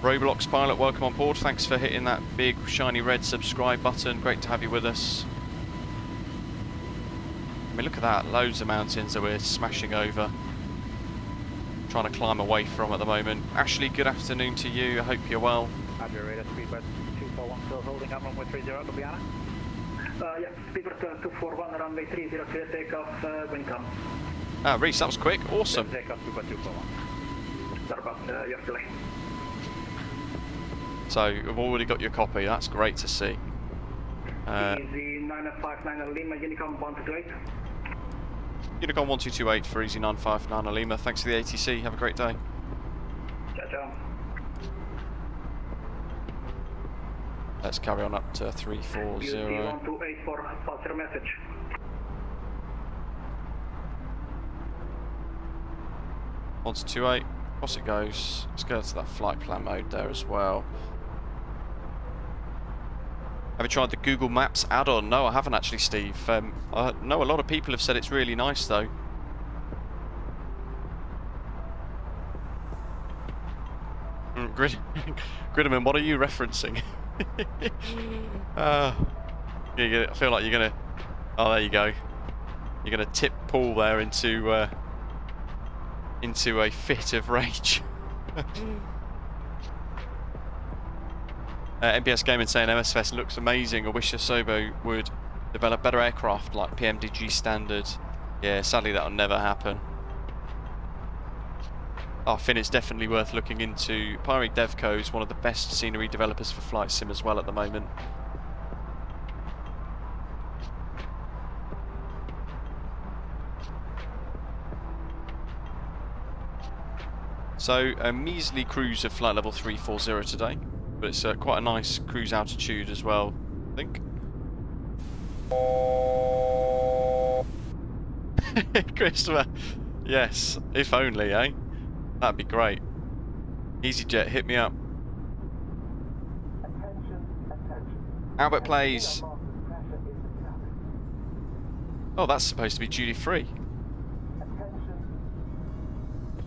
A: Roblox pilot, welcome on board, thanks for hitting that big shiny red subscribe button, great to have you with us. I mean, look at that, loads of mountains that we're smashing over. Trying to climb away from at the moment. Ashley, good afternoon to you, I hope you're well.
F: Roger, radar speedbird 241 still holding up runway 30 at Ljubljana.
C: Yeah, speedbird 241, runway 30, clear takeoff, when come.
A: Ah, Reese, that was quick, awesome.
F: Takeoff speedbird 241.
C: Sorry about your delay.
A: So, you've already got your copy, that's great to see.
C: Easy 959 Lima, Unicom 1228.
A: Unicom 1228 for Easy 959 Lima, thanks for the ATC, have a great day.
C: Ciao, ciao.
A: Let's carry on up to 340.
C: 1284, pass your message.
A: On to 28, across it goes. Let's go to that flight plan mode there as well. Have you tried the Google Maps add-on? No, I haven't actually, Steve. I know a lot of people have said it's really nice though. Gridman, what are you referencing? I feel like you're gonna. Oh, there you go. You're gonna tip Paul there into a fit of rage. MBS Gaming saying MSFS looks amazing. I wish Asobo would develop better aircraft like PMDG standard. Yeah, sadly that'll never happen. Oh, Finn, it's definitely worth looking into. Pyre Devco is one of the best scenery developers for flight sim as well at the moment. So a measly cruise of flight level 340 today, but it's quite a nice cruise altitude as well, I think. Christopher, yes, if only, eh? That'd be great. easyJet, hit me up. Albert plays. Oh, that's supposed to be duty free.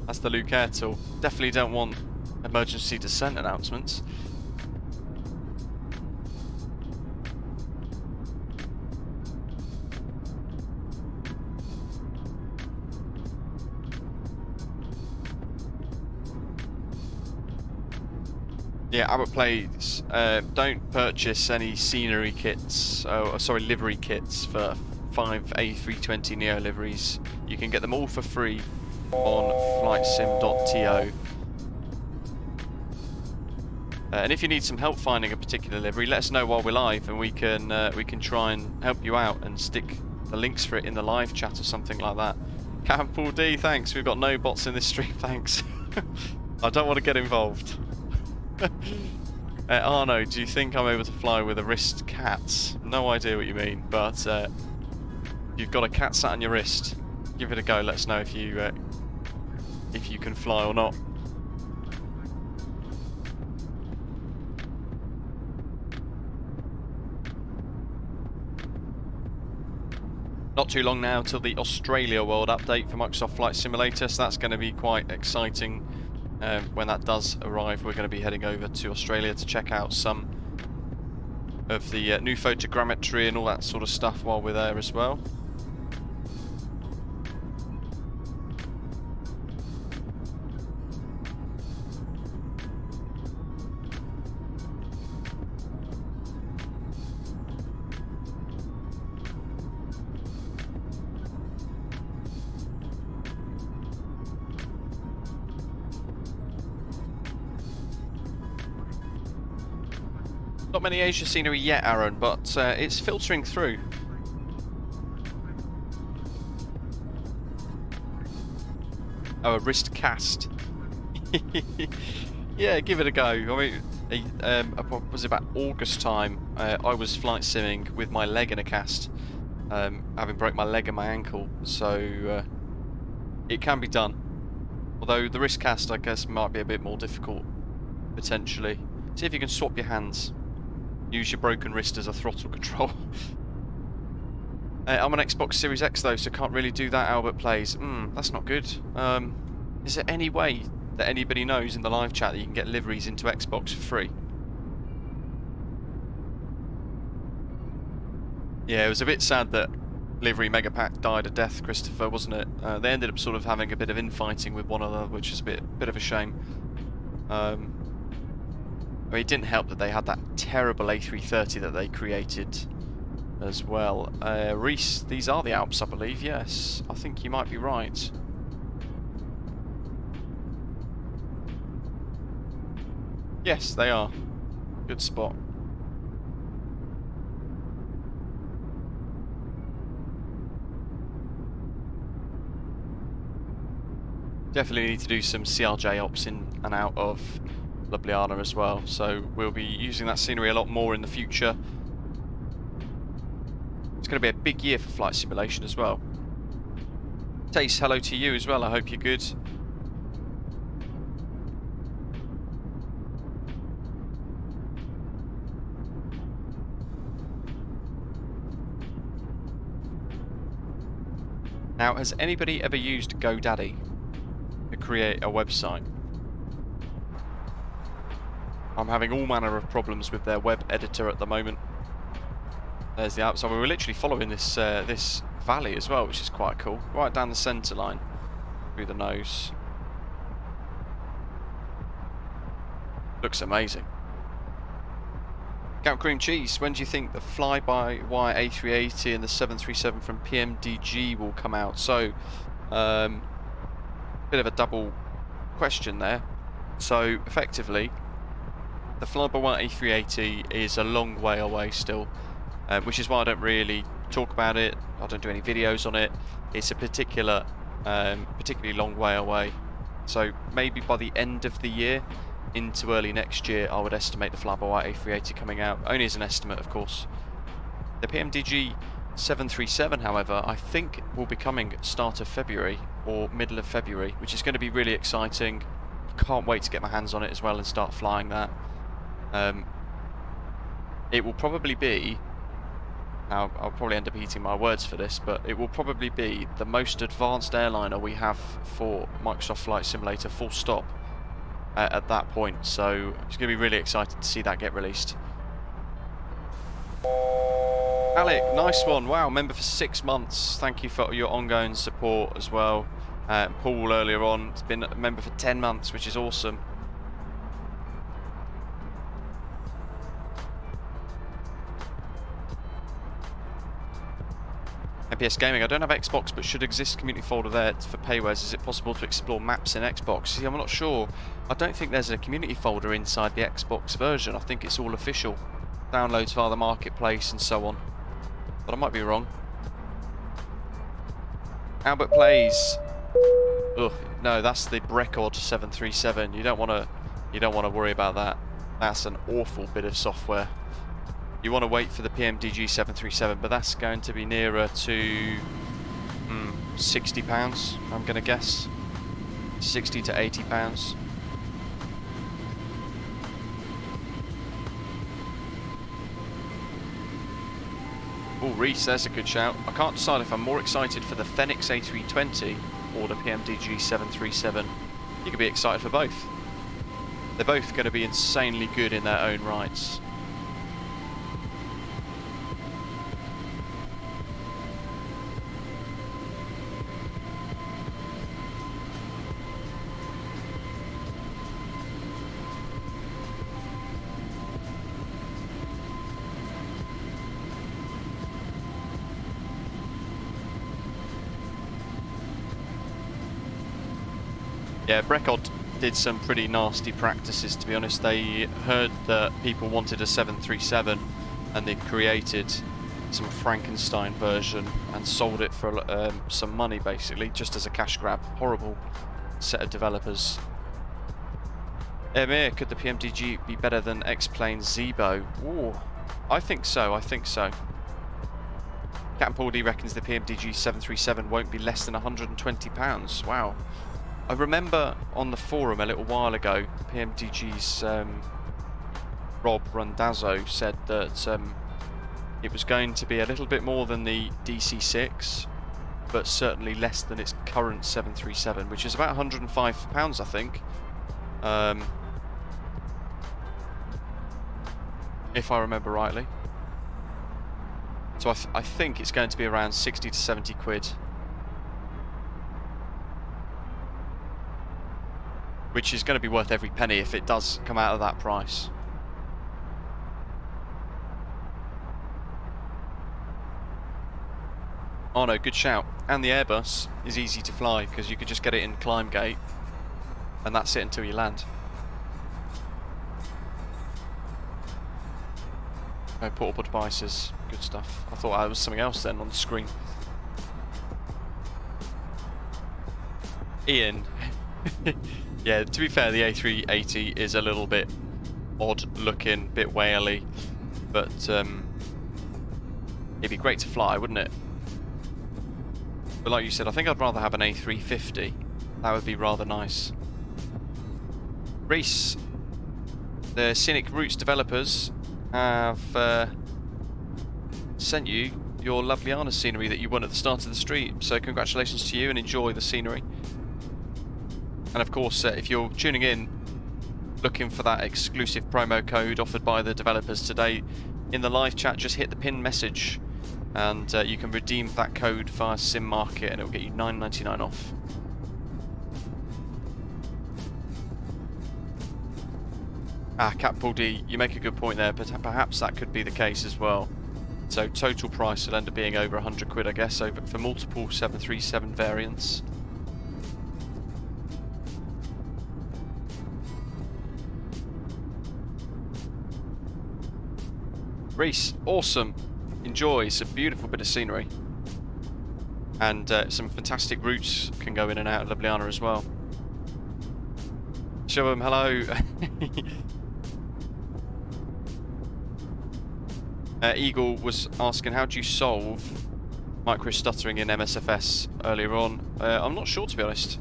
A: That's the Luke Air tool. Definitely don't want emergency descent announcements. Yeah, Albert Plays, don't purchase any scenery kits, livery kits for 5 A320neo liveries. You can get them all for free on flightsim.to. And if you need some help finding a particular livery, let us know while we're live, and we can try and help you out and stick the links for it in the live chat or something like that. Campbell D, thanks. We've got no bots in this stream, thanks. I don't want to get involved. Arno, do you think I'm able to fly with a wrist cat? No idea what you mean, but you've got a cat sat on your wrist. Give it a go. Let us know if you can fly or not. Not too long now till the Australia World update for Microsoft Flight Simulator, so that's going to be quite exciting. When that does arrive, we're going to be heading over to Australia to check out some of the new photogrammetry and all that sort of stuff while we're there as well. Not many Asia scenery yet, Aaron, but it's filtering through. Oh, a wrist cast. Yeah, give it a go. I mean, was it about August time? I was flight simming with my leg in a cast, having broke my leg and my ankle, so it can be done. Although the wrist cast, I guess, might be a bit more difficult, potentially. See if you can swap your hands. Use your broken wrist as a throttle control. I'm on Xbox Series X though, so can't really do that, Albert Plays. That's not good. Is there any way that anybody knows in the live chat that you can get liveries into Xbox for free? Yeah, it was a bit sad that Livery Megapack died a death, Christopher, wasn't it? They ended up sort of having a bit of infighting with one another, which is a bit of a shame. I mean, it didn't help that they had that terrible A330 that they created as well. Reese, these are the Alps, I believe. Yes, I think you might be right. Yes, they are. Good spot. Definitely need to do some CRJ ops in and out of Ljubljana as well, so we'll be using that scenery a lot more in the future. It's going to be a big year for flight simulation as well. Tace, hello to you as well, I hope you're good. Now, has anybody ever used GoDaddy to create a website? I'm having all manner of problems with their web editor at the moment. There's the Alps. We were literally following this this valley as well, which is quite cool. Right down the centre line, through the nose. Looks amazing. Gout Cream Cheese, when do you think the flybywire A380 and the 737 from PMDG will come out? So, bit of a double question there. So, effectively, the flybywire A380 is a long way away still, which is why I don't really talk about it. I don't do any videos on it. It's a particularly long way away. So maybe by the end of the year into early next year, I would estimate the flybywire A380 coming out. Only as an estimate, of course. The PMDG 737, however, I think will be coming start of February or middle of February, which is going to be really exciting. Can't wait to get my hands on it as well and start flying that. It will probably be, now I'll probably end up eating my words for this, but it will probably be the most advanced airliner we have for Microsoft Flight Simulator, full stop, at that point. So it's going to be really excited to see that get released. Alec, nice one. Wow, member for 6 months. Thank you for your ongoing support as well. Paul earlier on has been a member for 10 months, which is awesome. MPS Gaming, I don't have Xbox, but should exist community folder there for paywares. Is it possible to explore maps in Xbox? See, I'm not sure. I don't think there's a community folder inside the Xbox version. I think it's all official. Downloads via the marketplace and so on. But I might be wrong. Albert Plays. Ugh, no, that's the Brecod 737. You don't want to worry about that. That's an awful bit of software. You want to wait for the PMDG 737, but that's going to be nearer to £60, I'm going to guess. 60 to £80. Oh, Reese, there's a good shout. I can't decide if I'm more excited for the Phoenix A320 or the PMDG 737. You could be excited for both. They're both going to be insanely good in their own rights. Yeah, Brecod did some pretty nasty practices, to be honest. They heard that people wanted a 737 and they created some Frankenstein version and sold it for some money, basically, just as a cash grab. Horrible set of developers. Emir, could the PMDG be better than X-Plane Zebo? Ooh, I think so, I think so. Captain Paul D reckons the PMDG 737 won't be less than £120. Wow. I remember on the forum a little while ago, PMDG's Rob Randazzo said that it was going to be a little bit more than the DC-6, but certainly less than its current 737, which is about £105, I think. If I remember rightly. So I think it's going to be around 60 to 70 quid. Which is going to be worth every penny if it does come out of that price. Oh no, good shout. And the Airbus is easy to fly because you could just get it in climb gate and that's it until you land. No portable devices, good stuff. I thought that was something else then on the screen. Ian. Yeah, to be fair, the A380 is a little bit odd looking, bit whaley, but it'd be great to fly, wouldn't it? But like you said, I think I'd rather have an A350. That would be rather nice. Reese, the Scenic Routes developers have sent you your Ljubljana scenery that you won at the start of the stream, so congratulations to you and enjoy the scenery. And of course, if you're tuning in looking for that exclusive promo code offered by the developers today, in the live chat just hit the pin message and you can redeem that code via Sim Market and it will get you $9.99 off. Cap Paul D, you make a good point there, but perhaps that could be the case as well. So total price will end up being over 100 quid, I guess, for multiple 737 variants. Reese, awesome. Enjoy. It's a beautiful bit of scenery. And some fantastic routes can go in and out of Ljubljana as well. Show them hello. Eagle was asking, how do you solve micro stuttering in MSFS earlier on? I'm not sure, to be honest.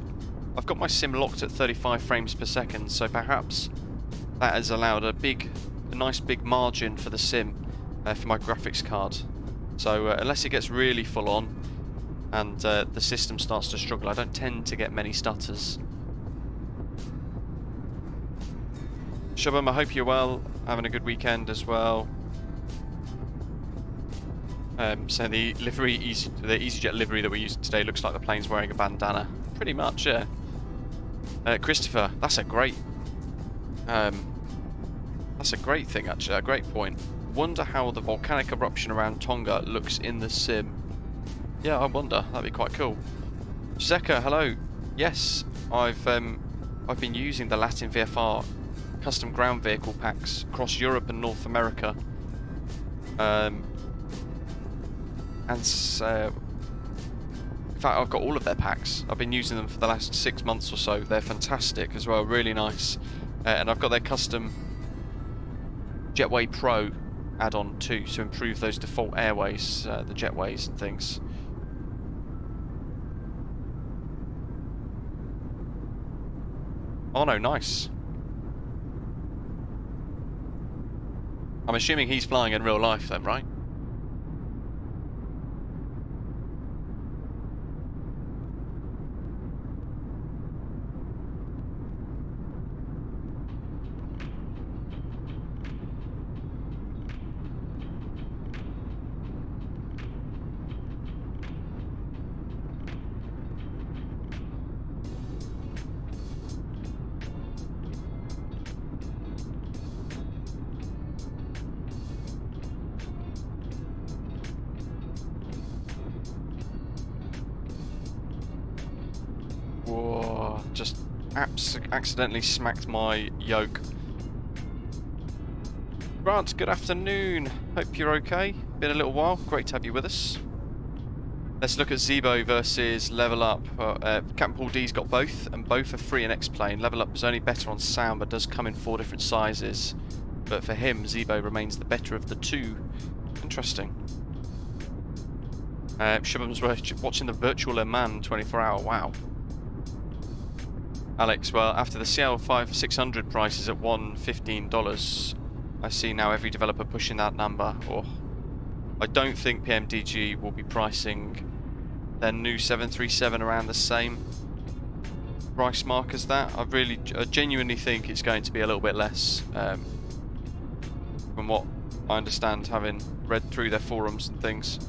A: I've got my sim locked at 35 frames per second, so perhaps that has allowed a nice big margin for the sim for my graphics card. So unless it gets really full on and the system starts to struggle, I don't tend to get many stutters. Shubham, I hope you're well, having a good weekend as well. So the easyJet livery that we used today looks like the plane's wearing a bandana. Pretty much, yeah. Christopher, that's a great thing actually, a great point. Wonder how the volcanic eruption around Tonga looks in the sim. Yeah, I wonder. That'd be quite cool. Zeka, hello. Yes, I've been using the Latin VFR custom ground vehicle packs across Europe and North America. In fact, I've got all of their packs. I've been using them for the last 6 months or so. They're fantastic as well, really nice. And I've got their custom Jetway Pro add-on too, to improve those default airways, the jetways and things. Oh no, nice. I'm assuming he's flying in real life then, right? Whoa, just accidentally smacked my yoke. Grant, good afternoon. Hope you're okay. Been a little while. Great to have you with us. Let's look at Zebo versus Level Up. Captain Paul D's got both, and both are free in X-Plane. Level Up is only better on sound, but does come in 4 different sizes. But for him, Zebo remains the better of the two. Interesting. Shubham's watching the virtual Le Mans 24-hour. Wow. Alex, well, after the CL5600 price is at $115, I see now every developer pushing that number. Or I don't think PMDG will be pricing their new 737 around the same price mark as that. I genuinely think it's going to be a little bit less, from what I understand, having read through their forums and things.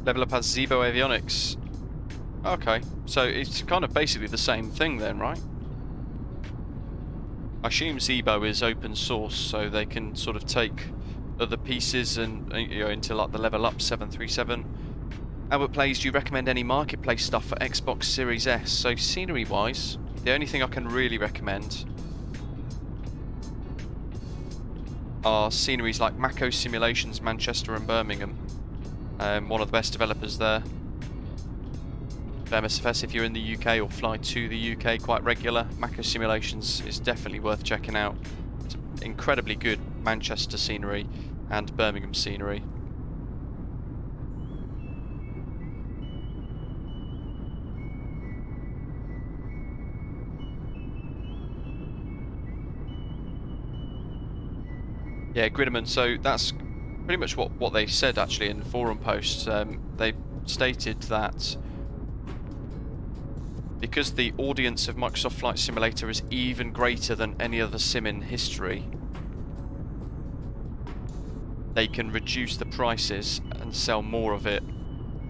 A: Level Up has Zebo Avionics. Okay, so it's kind of basically the same thing then, right? I assume Zebo is open source, so they can sort of take other pieces and into like the Level Up 737. Albert Plays, do you recommend any marketplace stuff for Xbox Series S? So scenery-wise, the only thing I can really recommend are sceneries like Mako Simulations Manchester and Birmingham. One of the best developers there. MSFS if you're in the UK or fly to the UK quite regular. Mako Simulations is definitely worth checking out. It's incredibly good Manchester scenery and Birmingham scenery. Yeah, Gridman, so that's pretty much what they said actually in the forum posts. They stated that because the audience of Microsoft Flight Simulator is even greater than any other sim in history, they can reduce the prices and sell more of it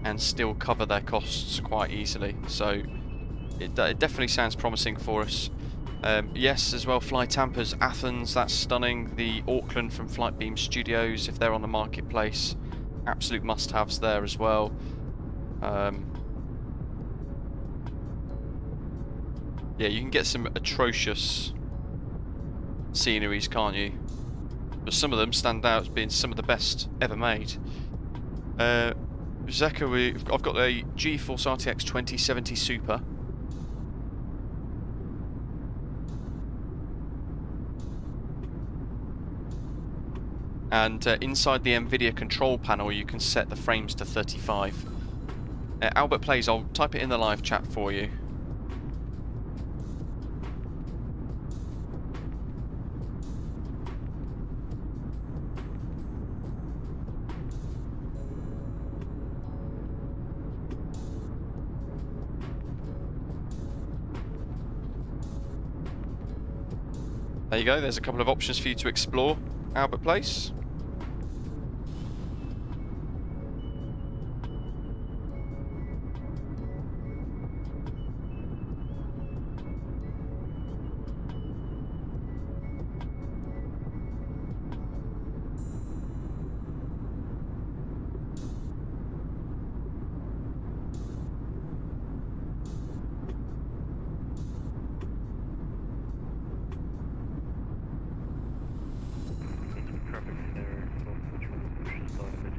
A: and still cover their costs quite easily. So it definitely sounds promising for us. Yes, as well, Fly Tampa's Athens, that's stunning. The Auckland from Flightbeam Studios, if they're on the marketplace, absolute must-haves there as well. Yeah, you can get some atrocious sceneries, can't you? But some of them stand out as being some of the best ever made. Zeka, I've got a GeForce RTX 2070 Super. And inside the NVIDIA control panel you can set the frames to 35. Albert Plays, I'll type it in the live chat for you. There you go, there's a couple of options for you to explore Albert Place.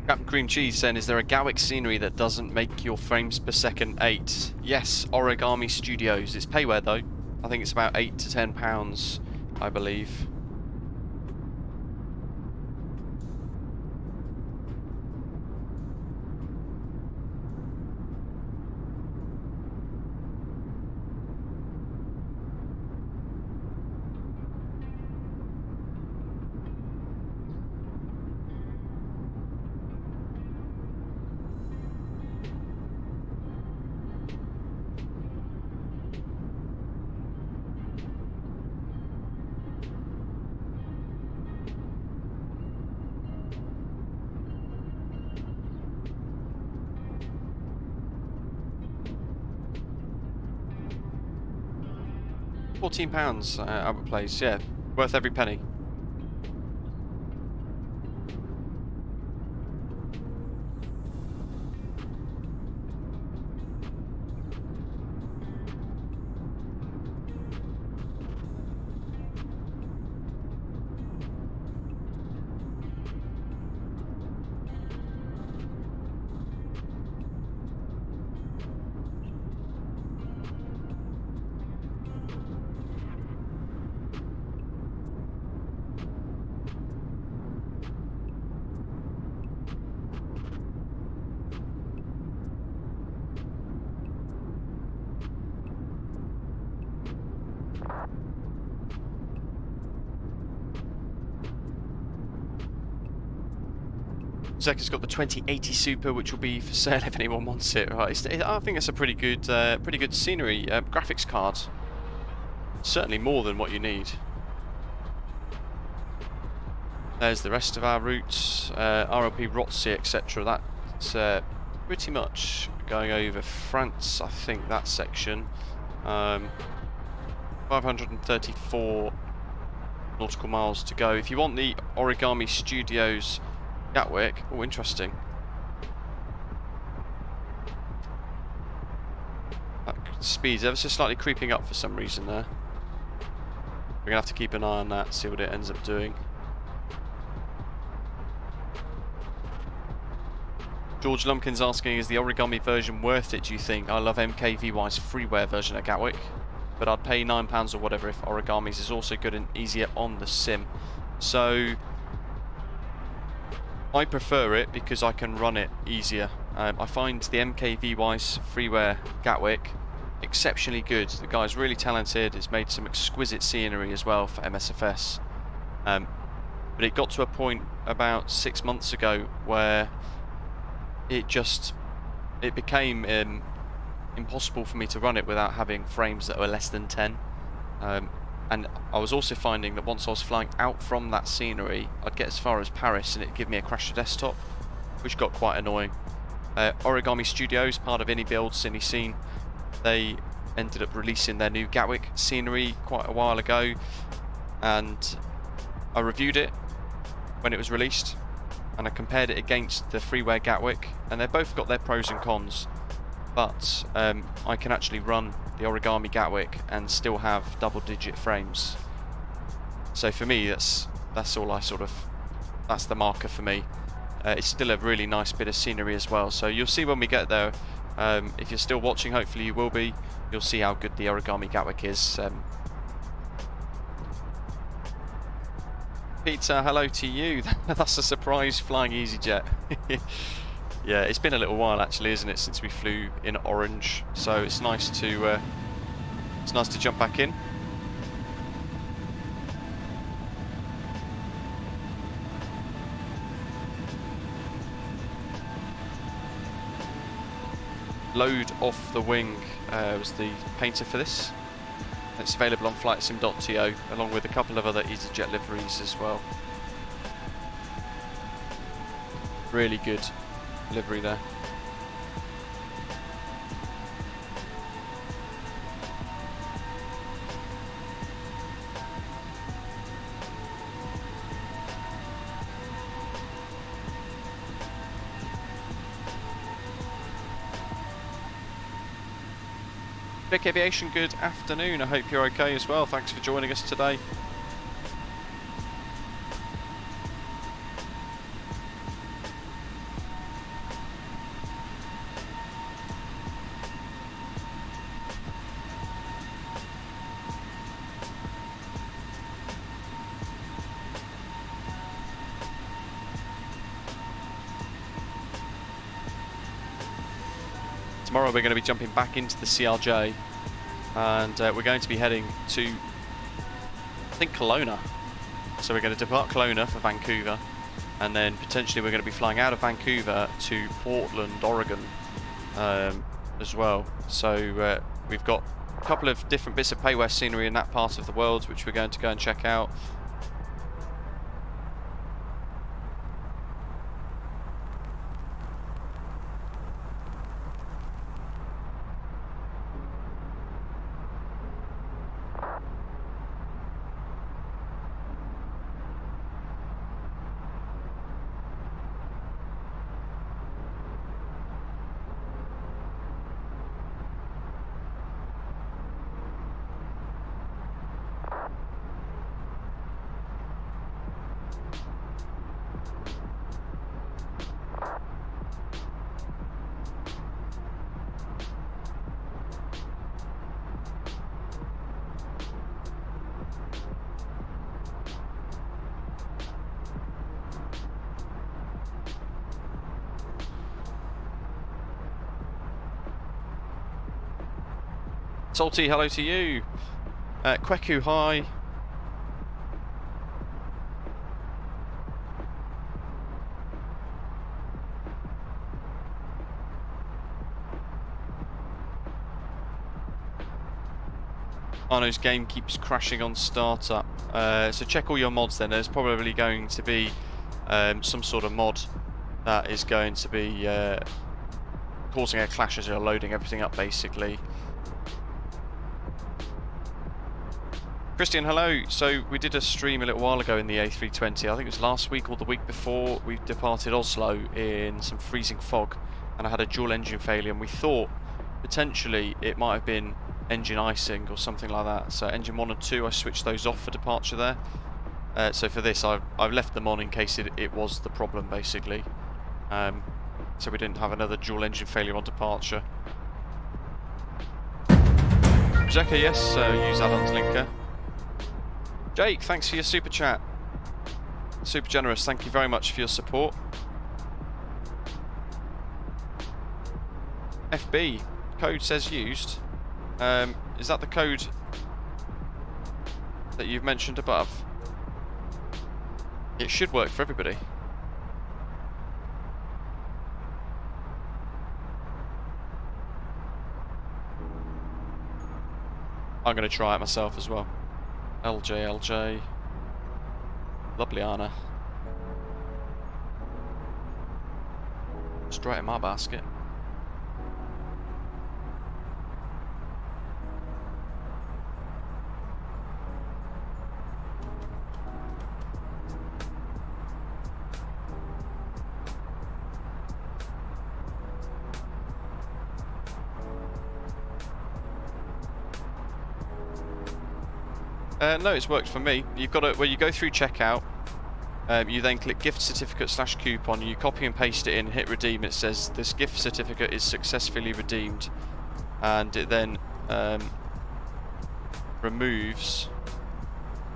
A: Captain Cream Cheese saying, is there a Gatwick scenery that doesn't make your frames per second 8? Yes, Origami Studios. It's payware though. I think it's about £8 to £10, I believe. £14, Albert Place, yeah, worth every penny. Zeka's got the 2080 Super, which will be for sale if anyone wants it. Right, I think it's a pretty good scenery graphics card. Certainly more than what you need. There's the rest of our routes, RLP, Rotsy, etc. That's pretty much going over France, I think, that section. 534 nautical miles to go. If you want the Origami Studios Gatwick, oh, interesting. That speed's ever so slightly creeping up for some reason there. We're gonna have to keep an eye on that, see what it ends up doing. George Lumpkin's asking, is the Origami version worth it, do you think? I love MKVY's freeware version at Gatwick, but I'd pay £9 or whatever if Origami's is also good and easier on the sim. So I prefer it because I can run it easier. I find the MKVY's freeware Gatwick exceptionally good. The guy's really talented. It's made some exquisite scenery as well for MSFS. But it got to a point about 6 months ago where it became impossible for me to run it without having frames that were less than 10. And I was also finding that once I was flying out from that scenery, I'd get as far as Paris and it'd give me a crash to desktop, which got quite annoying. Origami Studios, part of InnyBuild, CineScene, they ended up releasing their new Gatwick scenery quite a while ago, and I reviewed it when it was released, and I compared it against the freeware Gatwick, and they've both got their pros and cons, but I can actually run the Origami Gatwick and still have double-digit frames. So for me, that's all I sort of, that's the marker for me. It's still a really nice bit of scenery as well. So you'll see when we get there. If you're still watching, hopefully you will be. You'll see how good the Origami Gatwick is. Peter, hello to you. That's a surprise flying easyJet. Yeah, it's been a little while actually, isn't it, since we flew in orange. So it's nice to jump back in. Load off the wing was the painter for this. It's available on flightsim.to along with a couple of other easyJet liveries as well. Really good livery there. Vic Aviation, good afternoon. I hope you're okay as well. Thanks for joining us today. Tomorrow we're going to be jumping back into the CRJ and we're going to be heading to, I think, Kelowna. So we're going to depart Kelowna for Vancouver and then potentially we're going to be flying out of Vancouver to Portland, Oregon as well. So we've got a couple of different bits of payware scenery in that part of the world which we're going to go and check out. Salty, hello to you. Kweku, hi. Arno's game keeps crashing on startup. So check all your mods then. There's probably going to be some sort of mod that is going to be causing a clash as you're loading everything up basically. Christian, hello. So we did a stream a little while ago in the A320. I think it was last week or the week before. We departed Oslo in some freezing fog and I had a dual engine failure and we thought potentially it might have been engine icing or something like that. So engine 1 and 2, I switched those off for departure there. So for this I've left them on in case it was the problem basically. So we didn't have another dual engine failure on departure. Zeka, yes, use add-ons linker. Jake, thanks for your super chat. Super generous, thank you very much for your support. FB, code says used. Is that the code that you've mentioned above? It should work for everybody. I'm going to try it myself as well. LJLJ. Ljubljana. Straight in my basket. No, it's worked for me. You've got to, where you go through checkout, you then click gift certificate / coupon, you copy and paste it in, hit redeem, it says this gift certificate is successfully redeemed, and it then removes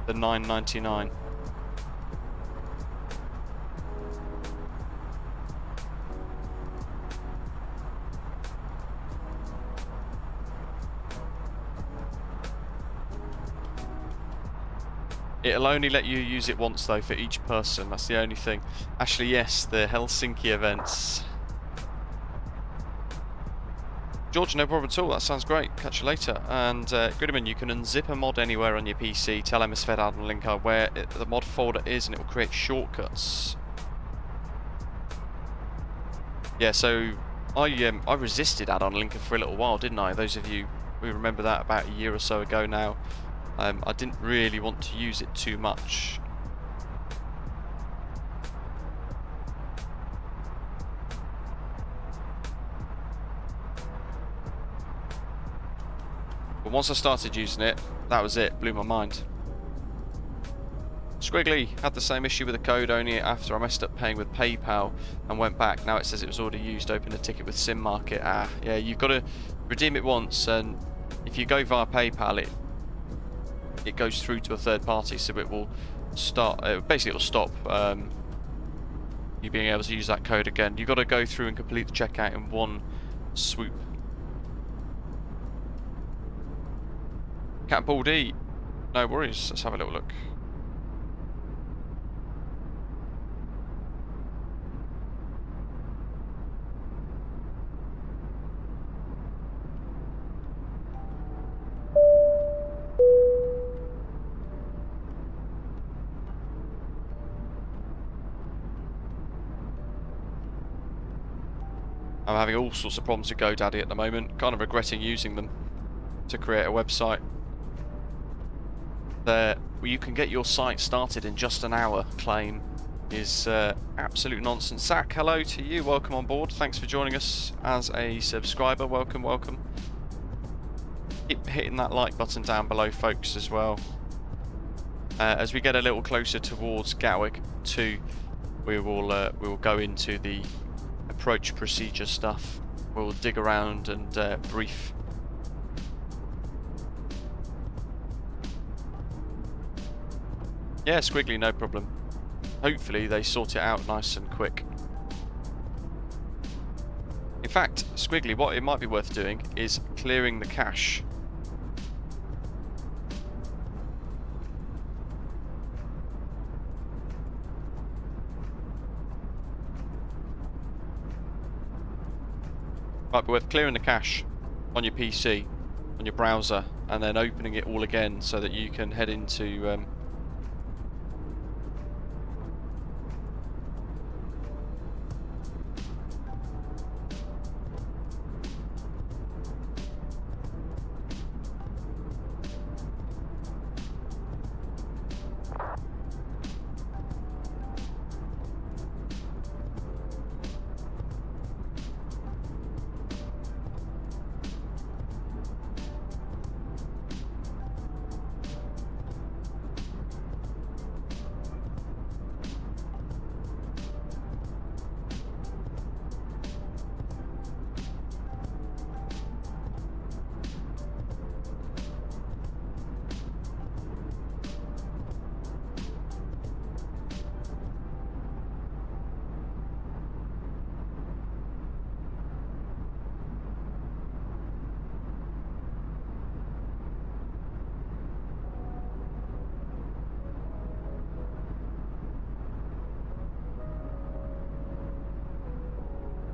A: the $9.99. It'll only let you use it once though for each person, that's the only thing. Actually yes, the Helsinki events. George, no problem at all. That sounds great. Catch you later. And Goodman, you can unzip a mod anywhere on your PC. Tell MSFS Add-on Linker where the mod folder is, and it will create shortcuts. Yeah, so I resisted Add-on Linker for a little while, didn't I? Those of you who remember that about a year or so ago now. I didn't really want to use it too much. But once I started using it, that was it, blew my mind. Squiggly had the same issue with the code, only after I messed up paying with PayPal and went back. Now it says it was already used, open a ticket with SIM Market. Ah, yeah, you've got to redeem it once, and if you go via PayPal, it goes through to a third party, so it will start, basically it will stop you being able to use that code again. You've got to go through and complete the checkout in one swoop. Cat Ball D, no worries, let's have a little look. I'm having all sorts of problems with GoDaddy at the moment, kind of regretting using them to create a website. There, you can get your site started in just an hour claim is absolute nonsense. Zach, hello to you, welcome on board, thanks for joining us as a subscriber, welcome, welcome. Keep hitting that like button down below, folks, as well. As we get a little closer towards Gatwick 2, we will go into the approach procedure stuff. We'll dig around and brief. Yeah, Squiggly, no problem. Hopefully they sort it out nice and quick. In fact, Squiggly, what it might be worth doing is clearing the cache. Might be worth clearing the cache on your PC, on your browser, and then opening it all again so that you can head into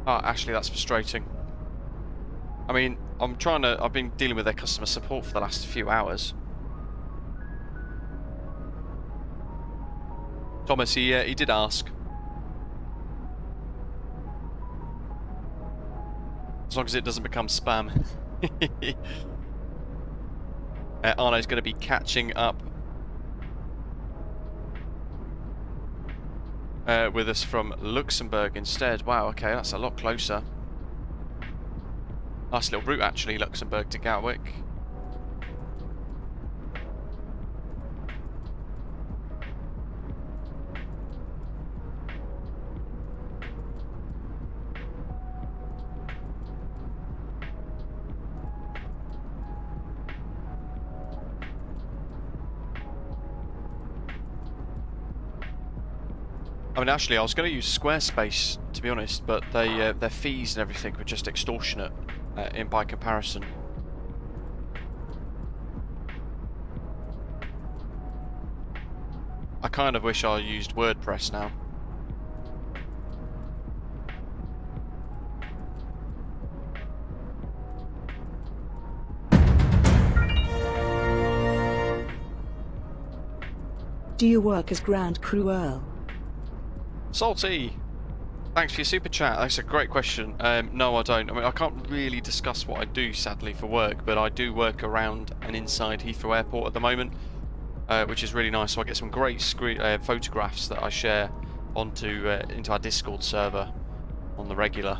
A: oh, actually, that's frustrating. I mean, I've been dealing with their customer support for the last few hours. Thomas, he did ask. As long as it doesn't become spam. Arno's going to be catching up with us from Luxembourg instead. Wow, okay, that's a lot closer. Nice little route actually, Luxembourg to Gatwick. I mean, actually, I was going to use Squarespace, to be honest, but their fees and everything were just extortionate by comparison. I kind of wish I used WordPress now.
G: Do you work as ground crew, Earl?
A: Salty! Thanks for your super chat. That's a great question. No, I don't. I mean, I can't really discuss what I do, sadly, for work, but I do work around and inside Heathrow Airport at the moment, which is really nice. So I get some great photographs that I share onto into our Discord server on the regular.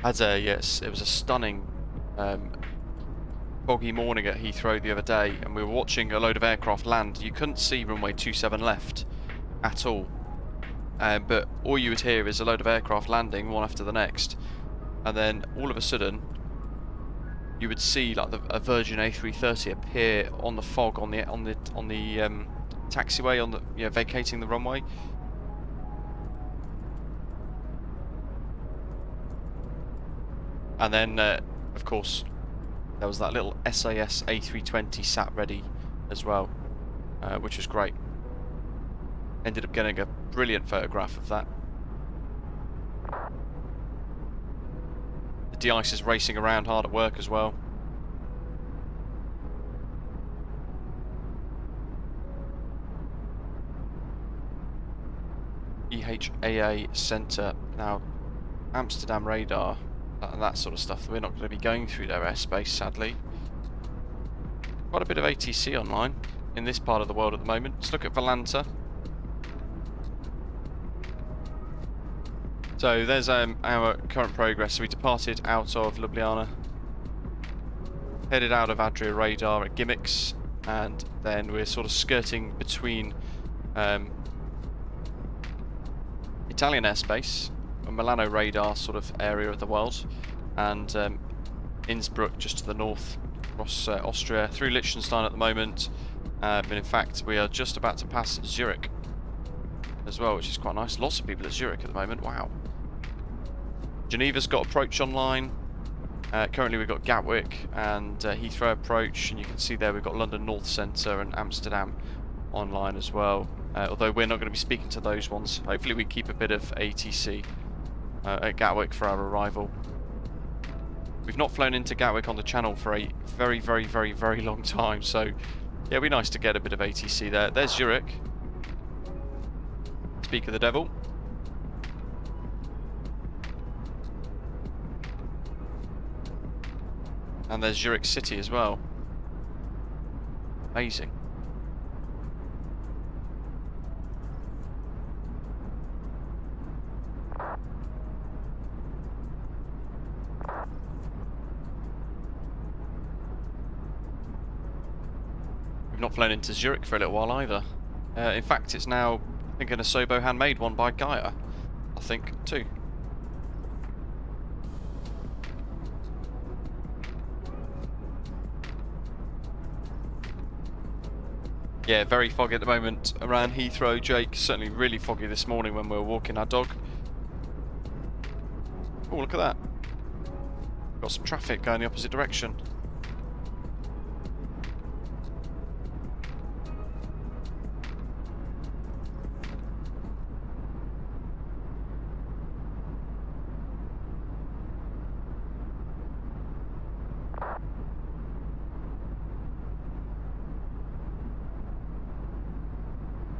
A: Yes, it was a stunning foggy morning at Heathrow the other day, and we were watching a load of aircraft land. You couldn't see runway 27 left at all. But all you would hear is a load of aircraft landing one after the next, and then all of a sudden you would see like a Virgin A330 appear on the fog on the taxiway, on the vacating the runway. And then of course there was that little SAS A320 sat ready as well, which was great. Ended up getting a brilliant photograph of that. The de-ice is racing around hard at work as well. EHAA Centre. Now, Amsterdam radar and that sort of stuff. We're not going to be going through their airspace, sadly. Quite a bit of ATC online in this part of the world at the moment. Let's look at Valanta. So there's our current progress. So we departed out of Ljubljana, headed out of Adria radar at GIMIX, and then we're sort of skirting between Italian airspace, a Milano radar sort of area of the world, and Innsbruck just to the north, across Austria, through Liechtenstein at the moment, but in fact we are just about to pass Zurich as well, which is quite nice. Lots of people at Zurich at the moment, wow. Geneva's got approach online. Currently we've got Gatwick and Heathrow approach, and you can see there we've got London North Centre and Amsterdam online as well. Although we're not going to be speaking to those ones. Hopefully we keep a bit of ATC at Gatwick for our arrival. We've not flown into Gatwick on the channel for a very, very, very, very long time, so yeah, it'd be nice to get a bit of ATC there. There's Zurich. Speak of the devil. And there's Zurich City as well. Amazing. We've not flown into Zurich for a little while either. In fact, it's now, I think, an Asobo handmade one by Gaia, I think, too. Yeah, very foggy at the moment around Heathrow, Jake. Certainly really foggy this morning when we were walking our dog. Oh, look at that. Got some traffic going the opposite direction.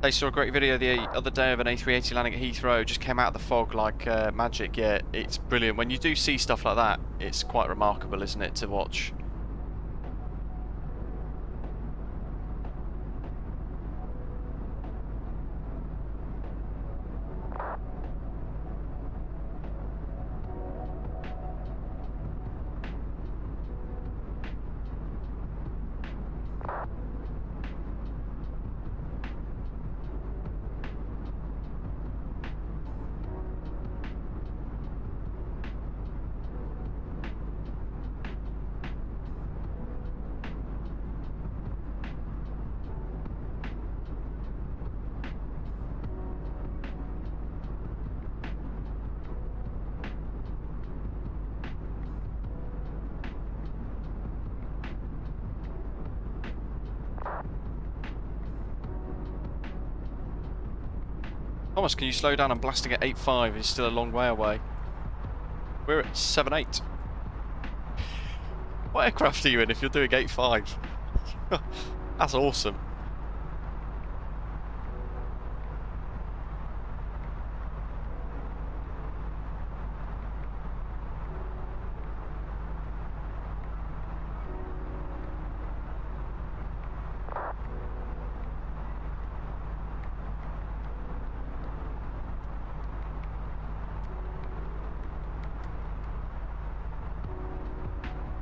A: They saw a great video the other day of an A380 landing at Heathrow. Just came out of the fog like magic. Yeah, it's brilliant. When you do see stuff like that, it's quite remarkable, isn't it, to watch? Thomas, can you slow down? I'm blasting at 8.5. It's still a long way away. We're at 7.8. What aircraft are you in if you're doing 8.5? That's awesome.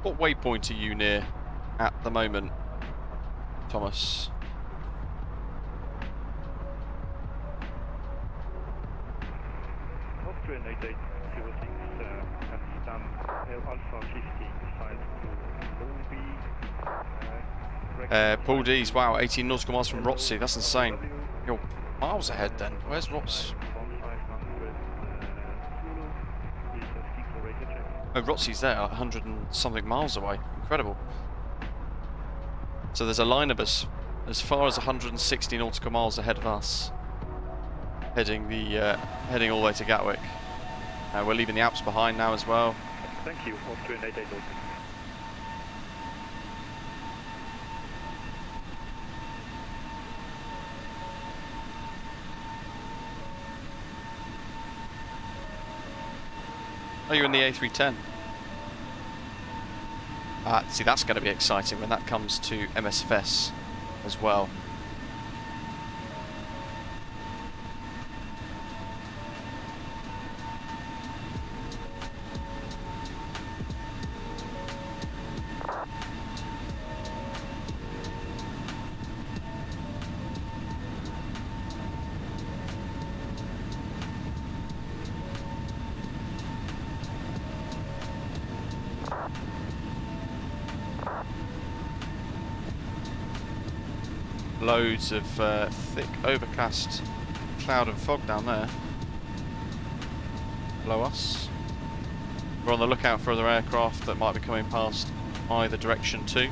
A: What waypoint are you near at the moment, Thomas?
F: Austrian 8806 has done Alpha 15 signed to Lobby.
A: Paul D's, wow, 18 nautical miles from Rotsey, that's insane. You're miles ahead then. Where's Rots? Oh, Rotsey's there, 100 and something miles away. Incredible. So there's a line of us as far as 160 nautical miles ahead of us, heading all the way to Gatwick. We're leaving the Alps behind now as well.
F: Thank you, Austrian 8806.
A: Oh, you're in the A310. See, that's going to be exciting when that comes to MSFS as well. Loads of thick overcast cloud and fog down there below us. We're on the lookout for other aircraft that might be coming past either direction too.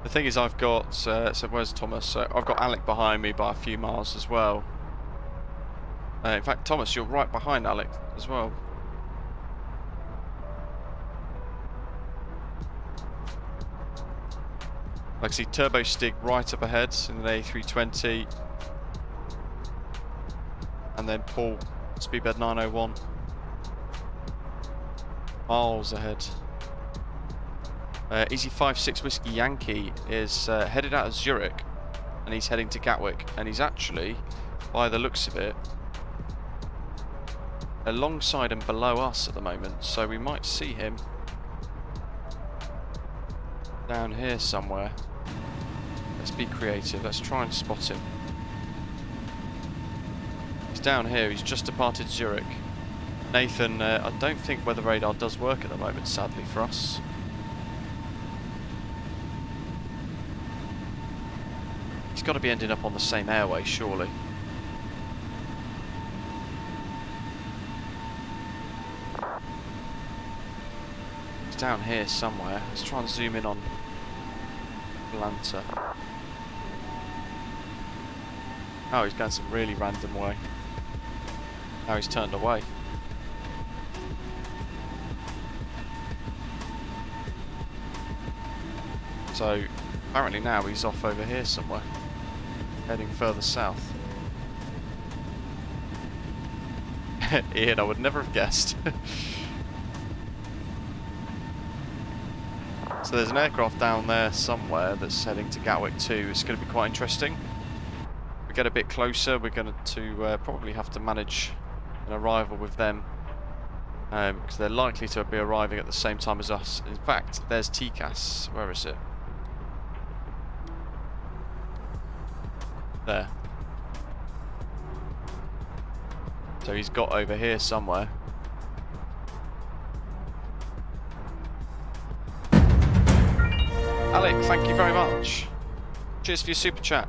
A: The thing is, I've got, so where's Thomas? I've got Alec behind me by a few miles as well. In fact, Thomas, you're right behind Alec as well. I can see Turbo Stig right up ahead in the A320. And then Paul, speedbed 901. Miles ahead. Easy 56 Whiskey Yankee is headed out of Zurich and he's heading to Gatwick, and he's actually, by the looks of it, alongside and below us at the moment, so we might see him down here somewhere. Let's be creative, let's try and spot him. He's down here, he's just departed Zurich. Nathan, I don't think weather radar does work at the moment, sadly for us. He's got to be ending up on the same airway, surely. He's down here somewhere. Let's try and zoom in on Atlanta. Oh, he's going some really random way. Now he's turned away. So apparently now he's off over here somewhere, heading further south. Ian, I would never have guessed. So there's an aircraft down there somewhere that's heading to Gatwick too. It's going to be quite interesting. We get a bit closer, we're going to probably have to manage an arrival with them, because they're likely to be arriving at the same time as us. In fact, there's TCAS. Where is it? There. So he's got over here somewhere. Alec, thank you very much. Cheers for your super chat.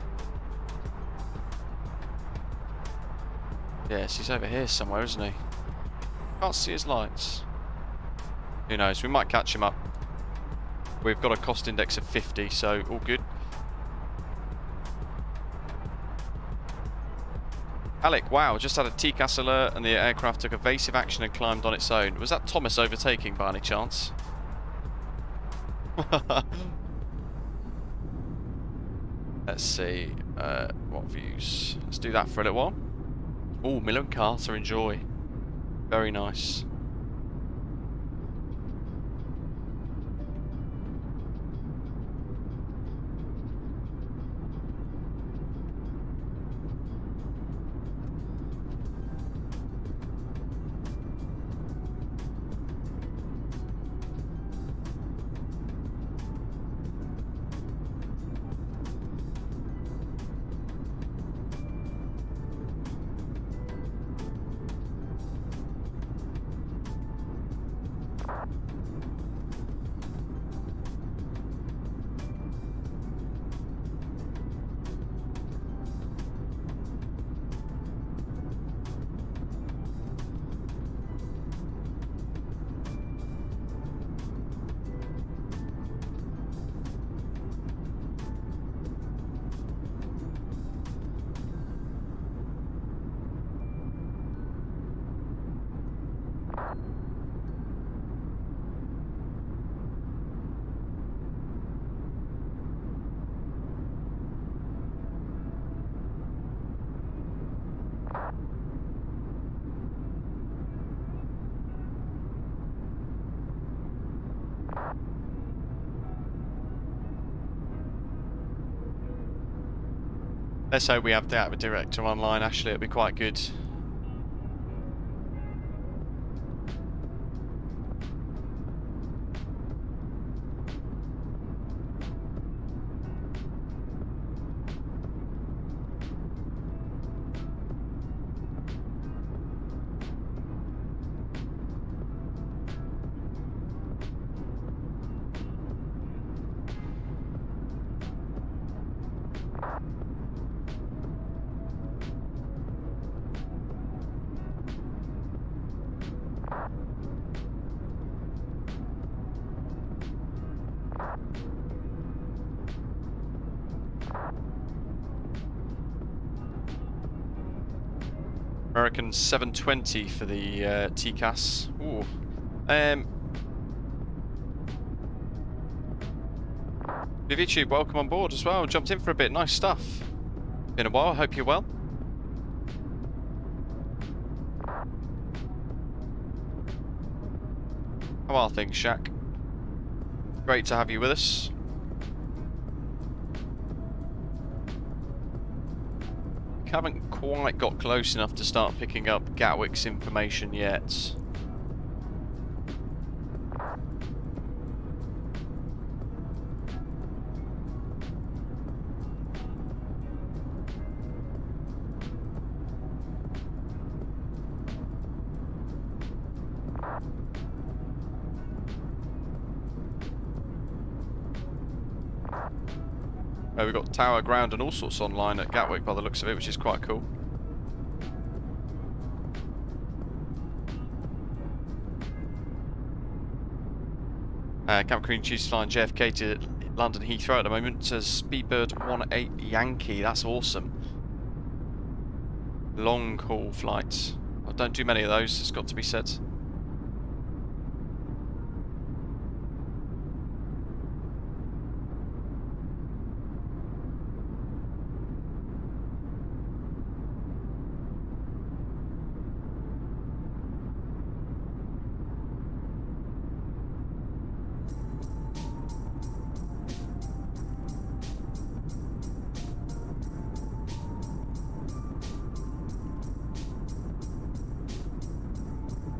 A: Yes, he's over here somewhere, isn't he? Can't see his lights. Who knows? We might catch him up. We've got a cost index of 50, so all good. Alec, wow, just had a TCAS alert and the aircraft took evasive action and climbed on its own. Was that Thomas overtaking by any chance? Let's see, what views? Let's do that for a little while. Oh, Miller and Carter, enjoy. Very nice. Let's hope we have that with director online. Actually, it'll be quite good. American 720 for the TCAS. Ooh. YouTube, welcome on board as well. Jumped in for a bit. Nice stuff. Been a while. Hope you're well. How are things, Shaq? Great to have you with us. Haven't quite got close enough to start picking up Gatwick's information yet. We've got tower, ground and all sorts online at Gatwick by the looks of it, which is quite cool. Camp Green Chiefs flying JFK to London Heathrow at the moment. Says Speedbird 18 Yankee, that's awesome. Long haul flights. I don't do many of those, it's got to be said.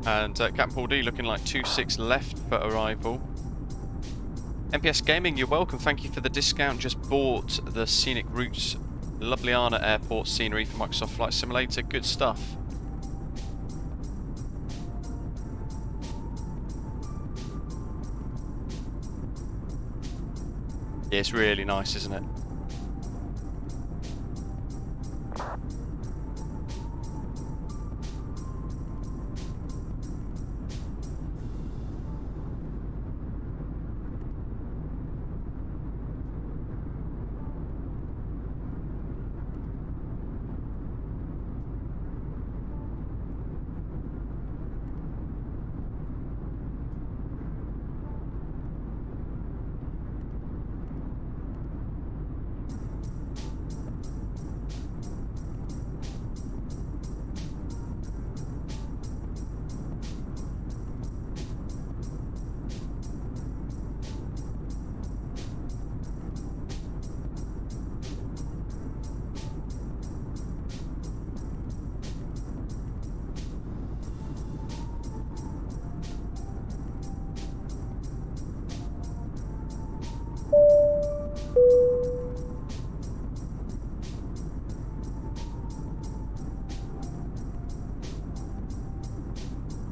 A: And Captain Paul D looking like 2-6 left for arrival. MPS Gaming, you're welcome. Thank you for the discount. Just bought the Scenic Routes Ljubljana Airport scenery for Microsoft Flight Simulator. Good stuff. Yeah, it's really nice, isn't it?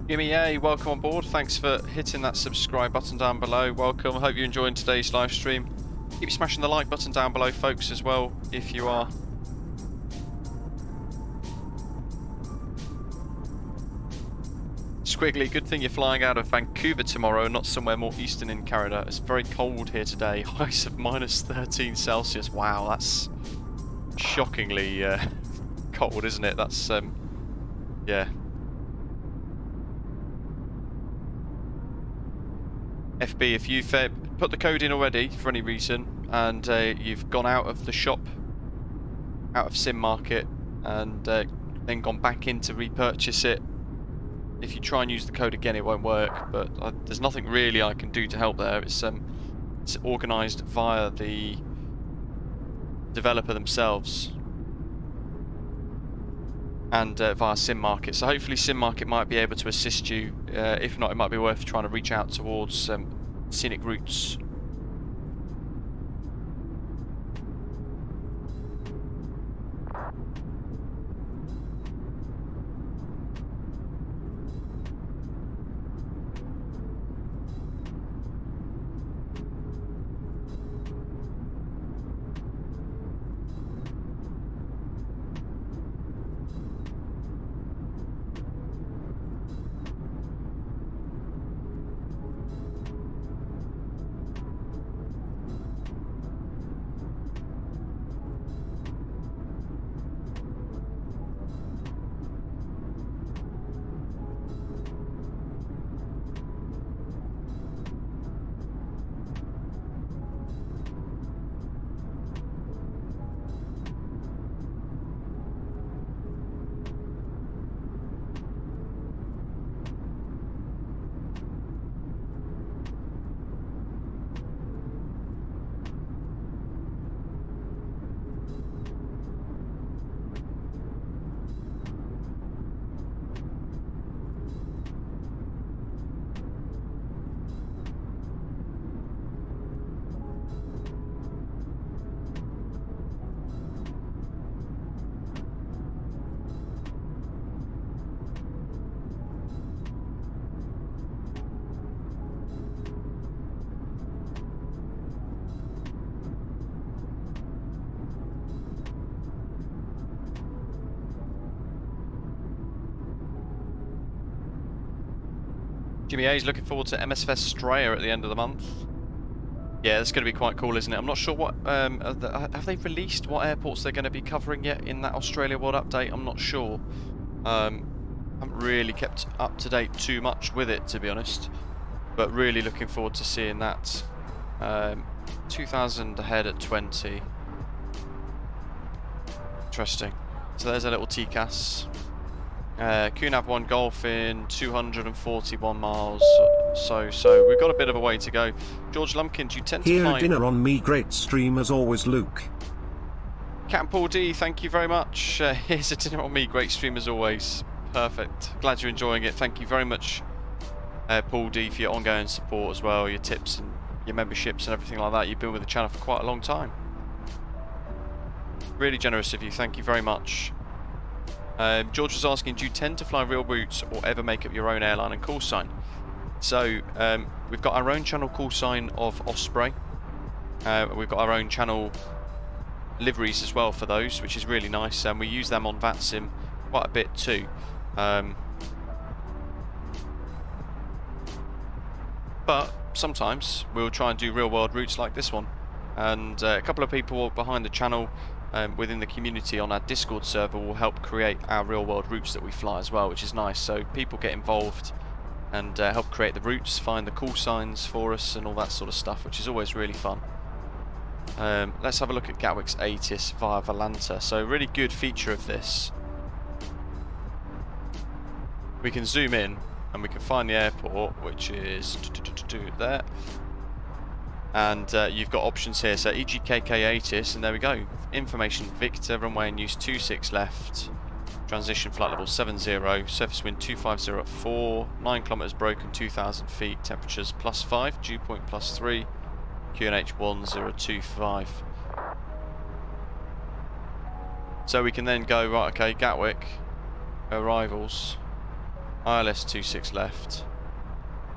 A: Gimme A, welcome on board. Thanks for hitting that subscribe button down below. Welcome. Hope you're enjoying today's live stream. Keep smashing the like button down below, folks, as well, if you are. Squiggly, good thing you're flying out of Vancouver tomorrow, not somewhere more eastern in Canada. It's very cold here today. Highs of minus 13 Celsius. Wow, that's shockingly cold, isn't it? That's, yeah. FB, if you've put the code in already for any reason and you've gone out of the shop, out of Sim Market, and then gone back in to repurchase it, if you try and use the code again it won't work, but there's nothing really I can do to help there. It's organised via the developer themselves. and via SimMarket. So hopefully SimMarket might be able to assist you. If not, it might be worth trying to reach out towards Scenic Routes. Jimmy A is looking forward to MSFS Straya at the end of the month. Yeah, that's going to be quite cool, isn't it? I'm not sure what... have they released what airports they're going to be covering yet in that Australia World Update? I'm not sure. Haven't really kept up to date too much with it, to be honest. But really looking forward to seeing that. 2,000 ahead at 20. Interesting. So there's a little TCAS. KUNAV 1 Golf in 241 miles. So we've got a bit of a way to go. George Lumpkin, do you tend to fly...
L: dinner on me, great stream as always, Luke.
A: Cat Paul D, thank you very much. Here's a dinner on me, great stream as always. Perfect. Glad you're enjoying it. Thank you very much, Paul D, for your ongoing support as well, your tips and your memberships and everything like that. You've been with the channel for quite a long time. Really generous of you. Thank you very much. George was asking, do you tend to fly real routes or ever make up your own airline and call sign? So we've got our own channel call sign of Osprey. We've got our own channel liveries as well for those, which is really nice, and we use them on VATSIM quite a bit too. But sometimes we'll try and do real world routes like this one, and a couple of people behind the channel within the community on our Discord server will help create our real world routes that we fly as well, which is nice. So people get involved and help create the routes, find the call signs for us and all that sort of stuff, which is always really fun. Let's have a look at Gatwick's ATIS via Valanta. So a really good feature of this, we can zoom in and we can find the airport, which is there. And you've got options here, so EGKK ATIS, and there we go. Information Victor, runway in use 26 left, transition flight level 70, surface wind 250 at 4, 9 kilometers broken, 2,000 feet, temperatures +5, dew point +3, QNH 1025. So we can then go, right, okay, Gatwick, arrivals, ILS 26 left,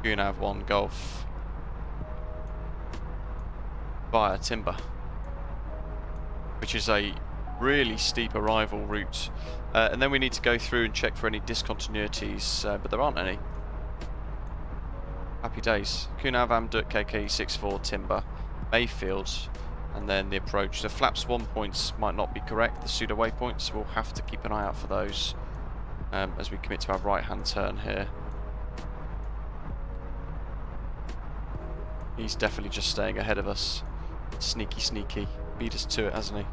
A: KUNAV 1 Golf, via Timber, which is a really steep arrival route, and then we need to go through and check for any discontinuities, but there aren't any. Happy days. KUNAV Amdut KK 64 Timber, Mayfield, and then the approach. The flaps 1 points might not be correct, the pseudo waypoints, we'll have to keep an eye out for those as we commit to our right hand turn here. He's definitely just staying ahead of us. Sneaky, sneaky. Beat us to it, hasn't he?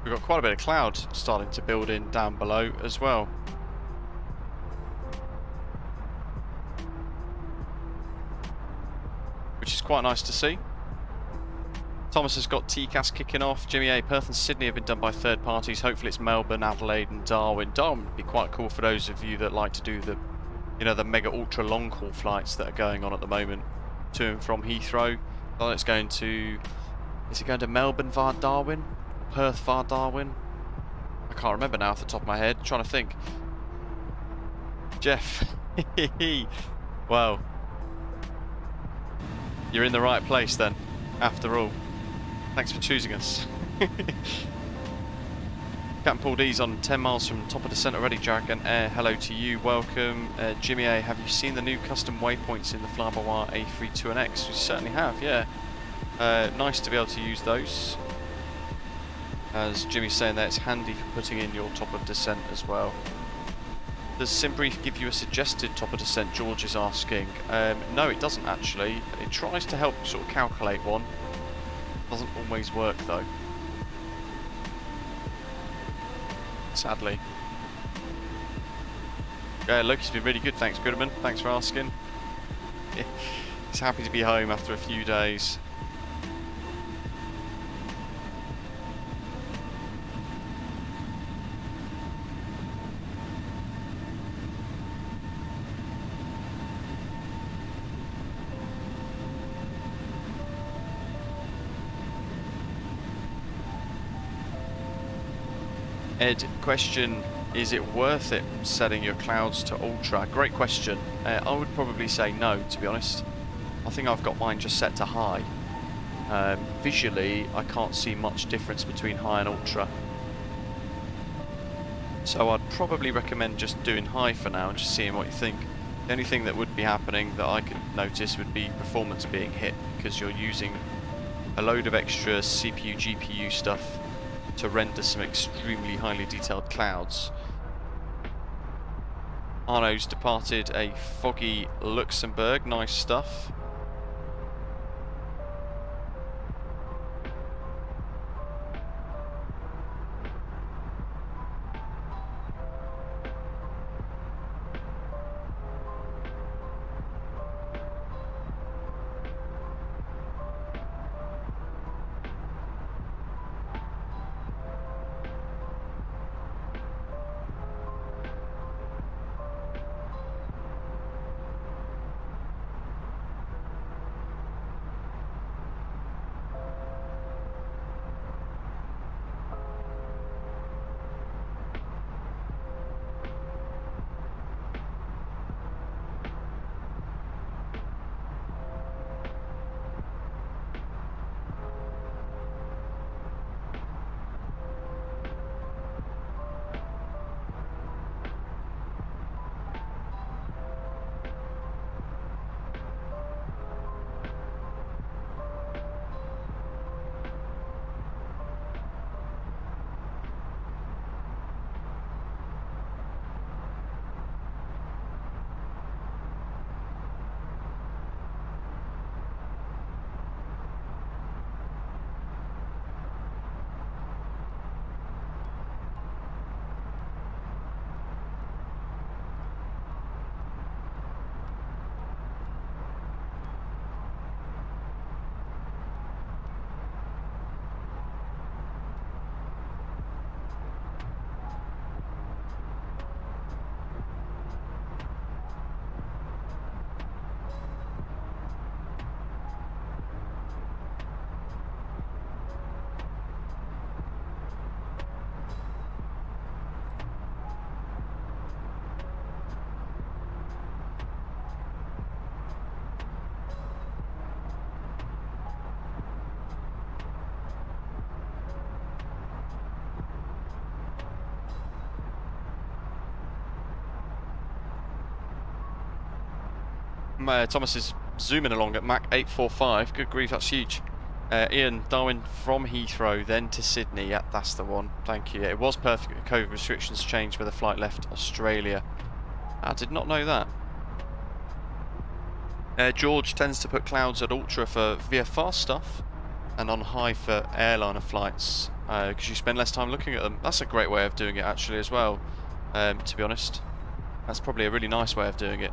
A: We've got quite a bit of cloud starting to build in down below as well. Which is quite nice to see. Thomas has got TCAS kicking off. Jimmy A, Perth and Sydney have been done by third parties. Hopefully it's Melbourne, Adelaide and Darwin. Darwin would be quite cool for those of you that like to do the, you know, the mega ultra long haul flights that are going on at the moment to and from Heathrow. Well, it's going to, is it going to Melbourne via Darwin? Perth via Darwin? I can't remember now off the top of my head. I'm trying to think. Jeff, well, you're in the right place then, after all. Thanks for choosing us. Captain Paul D's on 10 miles from top of descent already, Dragon Air. Hello to you, welcome. Jimmy A, have you seen the new custom waypoints in the flybywire A32NX? We certainly have, yeah. Nice to be able to use those. As Jimmy's saying there, it's handy for putting in your top of descent as well. Does SimBrief give you a suggested top of descent, George is asking? No, it doesn't actually. It tries to help sort of calculate one. Doesn't always work though. Sadly. Yeah, Loki's been really good, thanks Goodman. Thanks for asking. He's happy to be home after a few days. Ed, question, is it worth it setting your clouds to ultra? Great question. I would probably say no, to be honest. I think I've got mine just set to high. Visually, I can't see much difference between high and ultra. So I'd probably recommend just doing high for now and just seeing what you think. The only thing that would be happening that I could notice would be performance being hit, because you're using a load of extra CPU, GPU stuff to render some extremely highly detailed clouds. Arno's departed a foggy Luxembourg, nice stuff. Thomas is zooming along at Mach 845. Good grief, that's huge. Ian, Darwin from Heathrow, then to Sydney. Yeah, that's the one. Thank you. It was perfect. COVID restrictions changed when the flight left Australia. I did not know that. George tends to put clouds at ultra for VFR stuff and on high for airliner flights. because you spend less time looking at them. That's a great way of doing it actually as well, to be honest. That's probably a really nice way of doing it.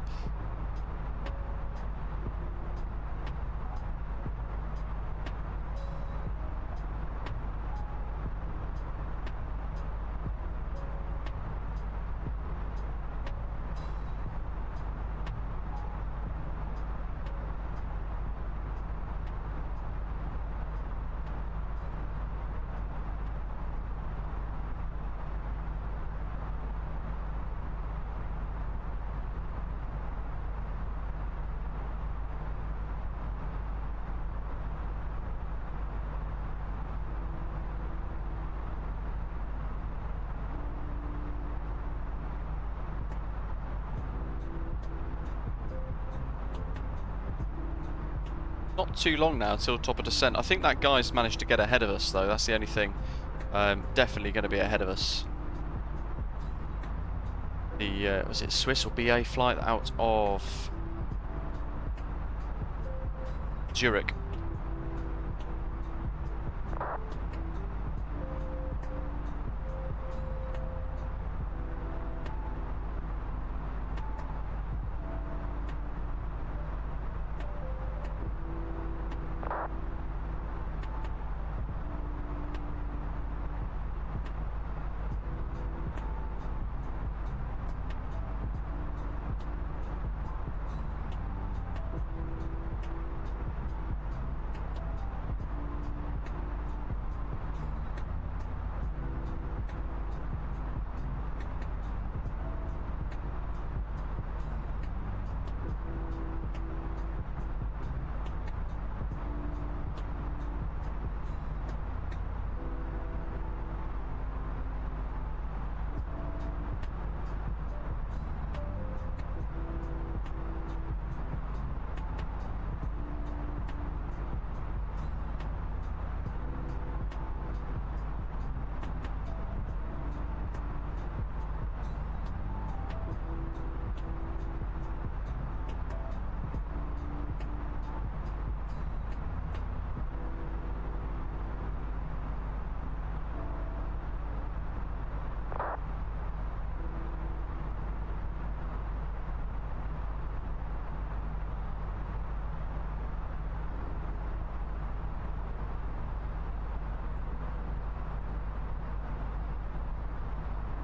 A: Not too long now until top of descent. I think that guy's managed to get ahead of us though, that's the only thing. Definitely going to be ahead of us. The, was it Swiss or BA flight out of Zurich?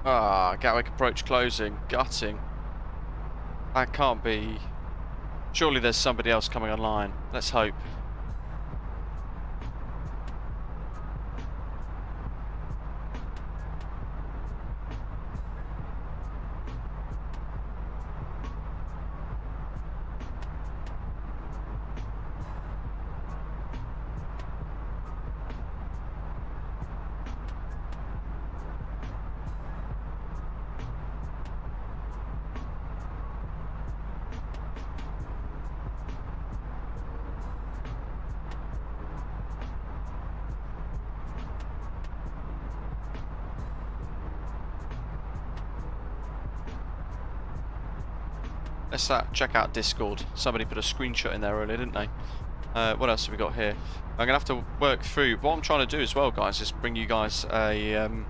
A: Ah, Gatwick approach closing. Gutting. That can't be. Surely there's somebody else coming online. Let's hope. Let's check out Discord. Somebody put a screenshot in there earlier, didn't they? What else have we got here? I'm gonna have to work through. What I'm trying to do as well, guys, is bring you guys a. I'm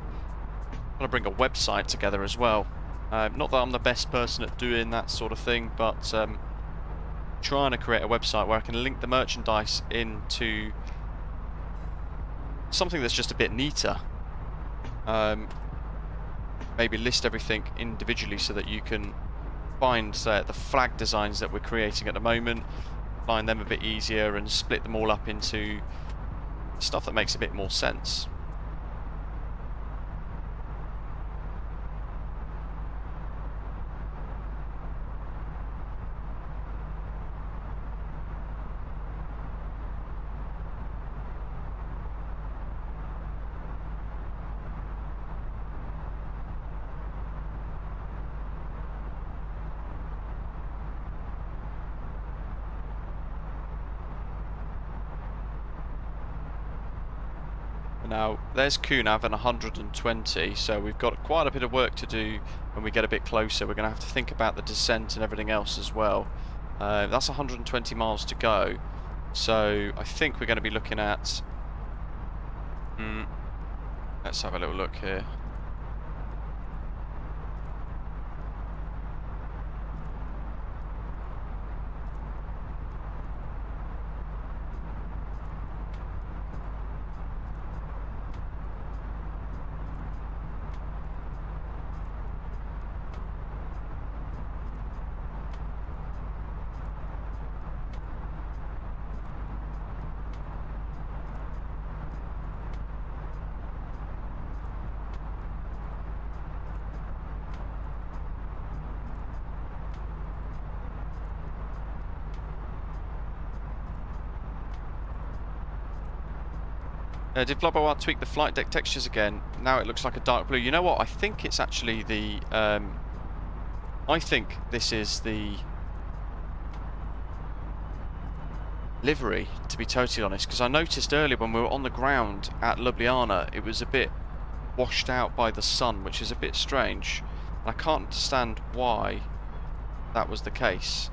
A: gonna bring a website together as well. Not that I'm the best person at doing that sort of thing, but trying to create a website where I can link the merchandise into something that's just a bit neater. Maybe list everything individually so that you can find the flag designs that we're creating at the moment, find them a bit easier and split them all up into stuff that makes a bit more sense. Now, there's KUNAV and 120, so we've got quite a bit of work to do when we get a bit closer. We're going to have to think about the descent and everything else as well. That's 120 miles to go, so I think we're going to be looking at Let's have a little look here. Did flybywire tweak the flight deck textures again? Now it looks like a dark blue. You know what? I think it's actually the... I think this is the livery, to be totally honest, because I noticed earlier when we were on the ground at Ljubljana, it was a bit washed out by the sun, which is a bit strange. And I can't understand why that was the case.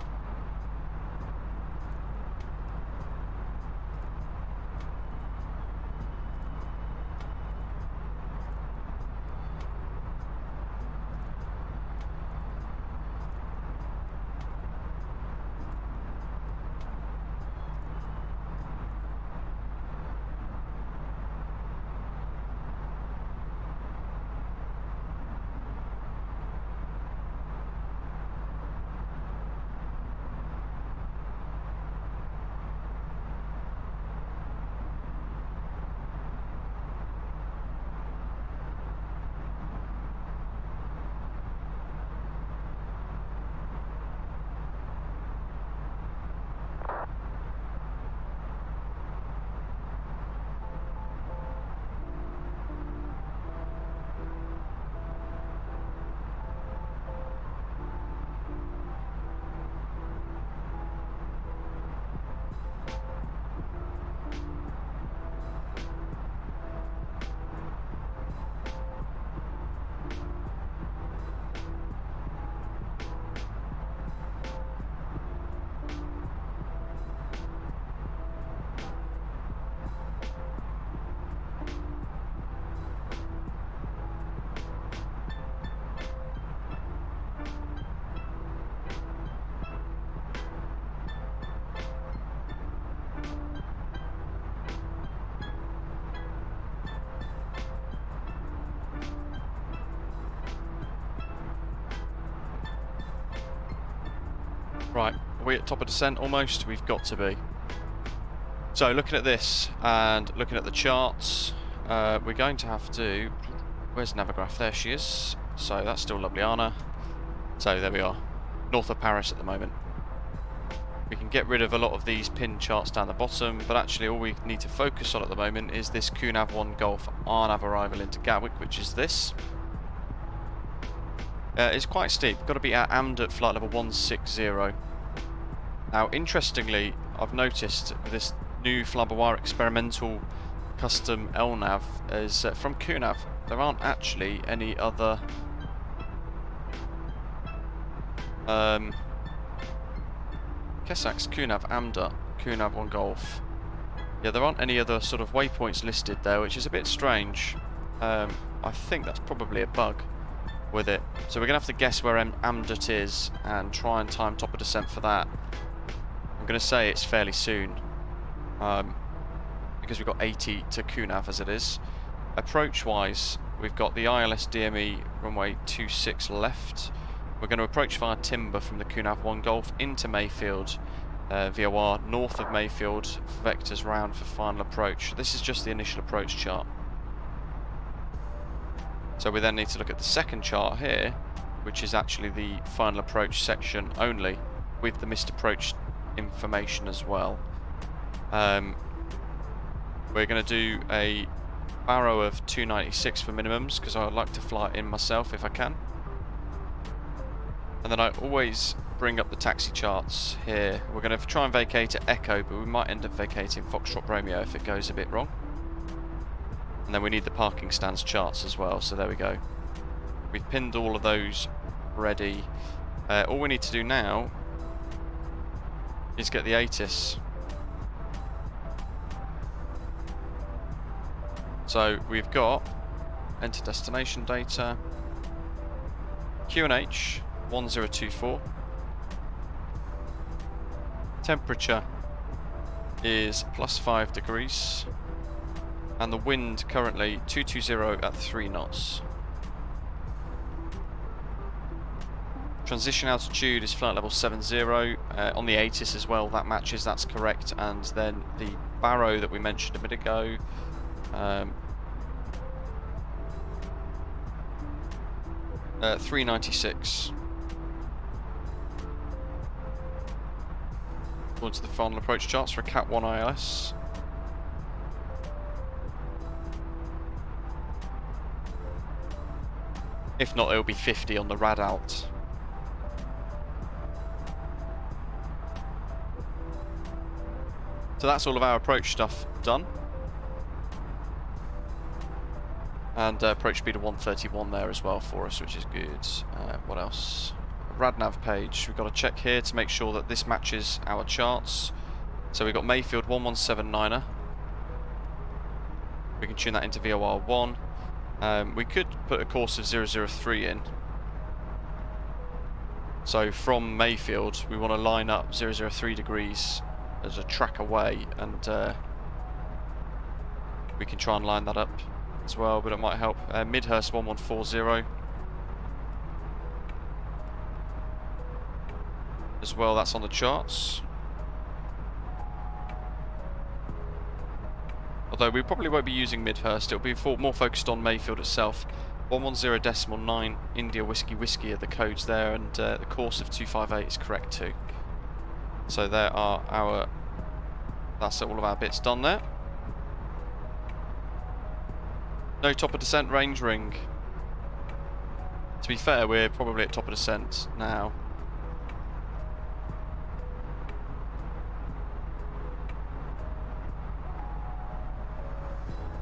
A: Right, are we at top of descent almost? We've got to be. So looking at this and looking at the charts, we're going to have to... Where's Navigraph? There she is. So that's still Ljubljana. So there we are. North of Paris at the moment. We can get rid of a lot of these pin charts down the bottom, but actually all we need to focus on at the moment is this KUNAV 1 Golf RNAV arrival into Gatwick, which is this. It's quite steep. Got to be at AMD at flight level 160. Now, interestingly, I've noticed this new flybywire experimental custom LNAV is from KUNAV. There aren't actually any other Kesax, KUNAV, AMDA, KUNAV 1 Golf. Yeah, there aren't any other sort of waypoints listed there, which is a bit strange. I think that's probably a bug with it. So we're going to have to guess where AMDA is and try and time top of descent for that. I'm going to say it's fairly soon, because we've got 80 to KUNAV as it is. Approach-wise, we've got the ILS DME runway 26 left. We're going to approach via Timber from the KUNAV 1 Golf into Mayfield, VOR north of Mayfield, vectors round for final approach. This is just the initial approach chart. So we then need to look at the second chart here, which is actually the final approach section only, with the missed approach information as well. We're going to do a barrow of 296 for minimums, because I would like to fly in myself if I can. And then I always bring up the taxi charts here. We're going to try and vacate at Echo, but we might end up vacating Foxtrot Romeo if it goes a bit wrong. And then we need the parking stands charts as well, so there we go. We've pinned all of those ready. All we need to do now is get the ATIS. So we've got enter destination data. QNH 1024. Temperature is +5 degrees. And the wind currently 220 at 3 knots. Transition altitude is flight level 70. On the ATIS as well, that matches, that's correct. And then the Barrow that we mentioned a minute ago. 396. Towards the final approach charts for Cat 1 ILS. If not, it'll be 50 on the rad out. So that's all of our approach stuff done. And approach speed of 131 there as well for us, which is good. What else? RadNav page. We've got to check here to make sure that this matches our charts. So we've got Mayfield 1179er. We can tune that into VOR 1. We could put a course of 003 in. So from Mayfield, we want to line up 003 degrees as a track away, and we can try and line that up as well, but it might help. Midhurst 1140 as well, that's on the charts. Although we probably won't be using Midhurst, it'll be more focused on Mayfield itself. 110.9 India Whiskey Whiskey are the codes there, and the course of 258 is correct too. So there are our, that's all of our bits done there. No top of descent range ring. To be fair, we're probably at top of descent now.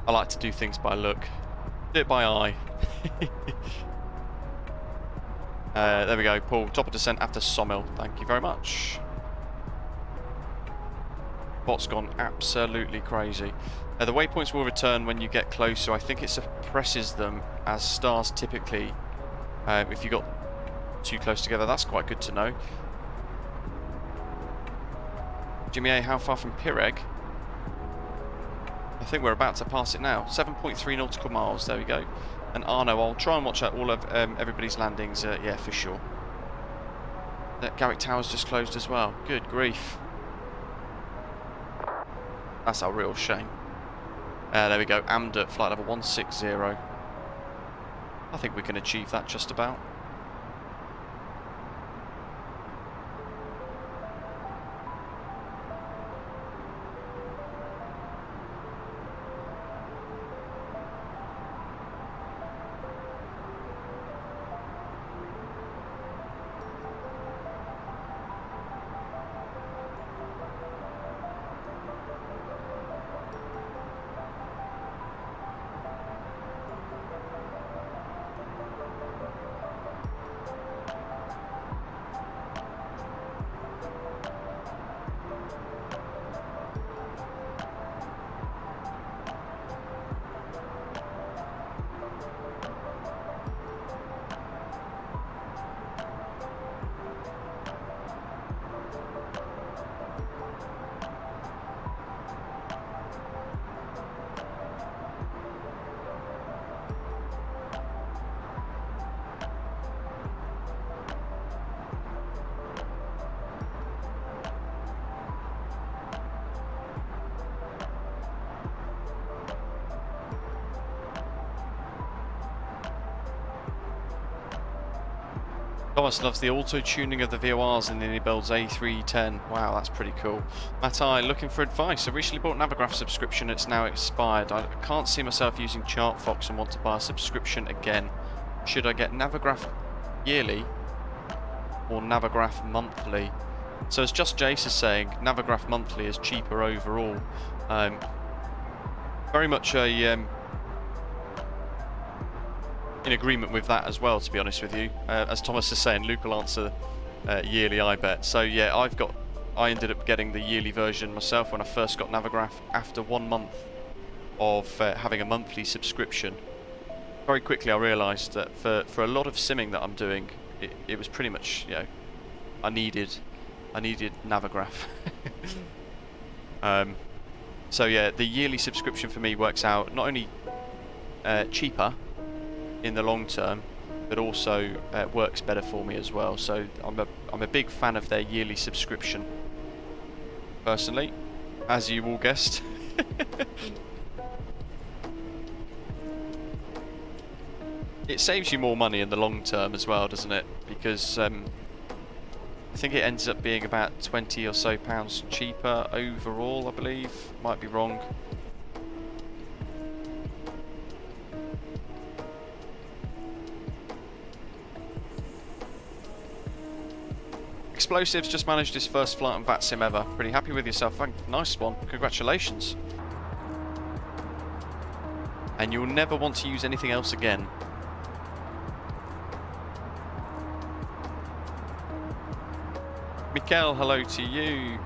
A: I like to do things by look. Do it by eye. There we go, Paul. Top of descent after Sommel. Thank you very much. Bot's gone absolutely crazy. The waypoints will return when you get close, so I think it suppresses them as stars typically. If you got too close together, that's quite good to know. Jimmy A, how far from Pireg? I think we're about to pass it now. 7.3 nautical miles, there we go. And Arno, I'll try and watch out all of everybody's landings, yeah, for sure. That Gatwick Tower's just closed as well. Good grief. That's a real shame. There we go, Amdert, flight level 160. I think we can achieve that just about. Thomas loves the auto-tuning of the VORs in the Unibuild's A310. Wow, that's pretty cool. Matai, looking for advice. I recently bought a Navigraph subscription, it's now expired. I can't see myself using ChartFox and want to buy a subscription again. Should I get Navigraph yearly or Navigraph monthly? So as Just Jace is saying, Navigraph monthly is cheaper overall. Very much a... in agreement with that as well, to be honest with you. As Thomas is saying, Luke will answer yearly, I bet. So yeah, I ended up getting the yearly version myself when I first got Navigraph after 1 month of having a monthly subscription. very quickly I realised that for a lot of simming that I'm doing, it was pretty much, you know, I needed Navigraph. So yeah, the yearly subscription for me works out not only cheaper in the long term, but also works better for me as well. So I'm a big fan of their yearly subscription, personally, as you all guessed. It saves you more money in the long term as well, doesn't it? Because I think it ends up being about £20 or so cheaper overall, I believe. Might be wrong. Explosives just managed his first flight on VATSIM ever. Pretty happy with yourself. Nice one. Congratulations. And you'll never want to use anything else again. Mikkel, hello to you.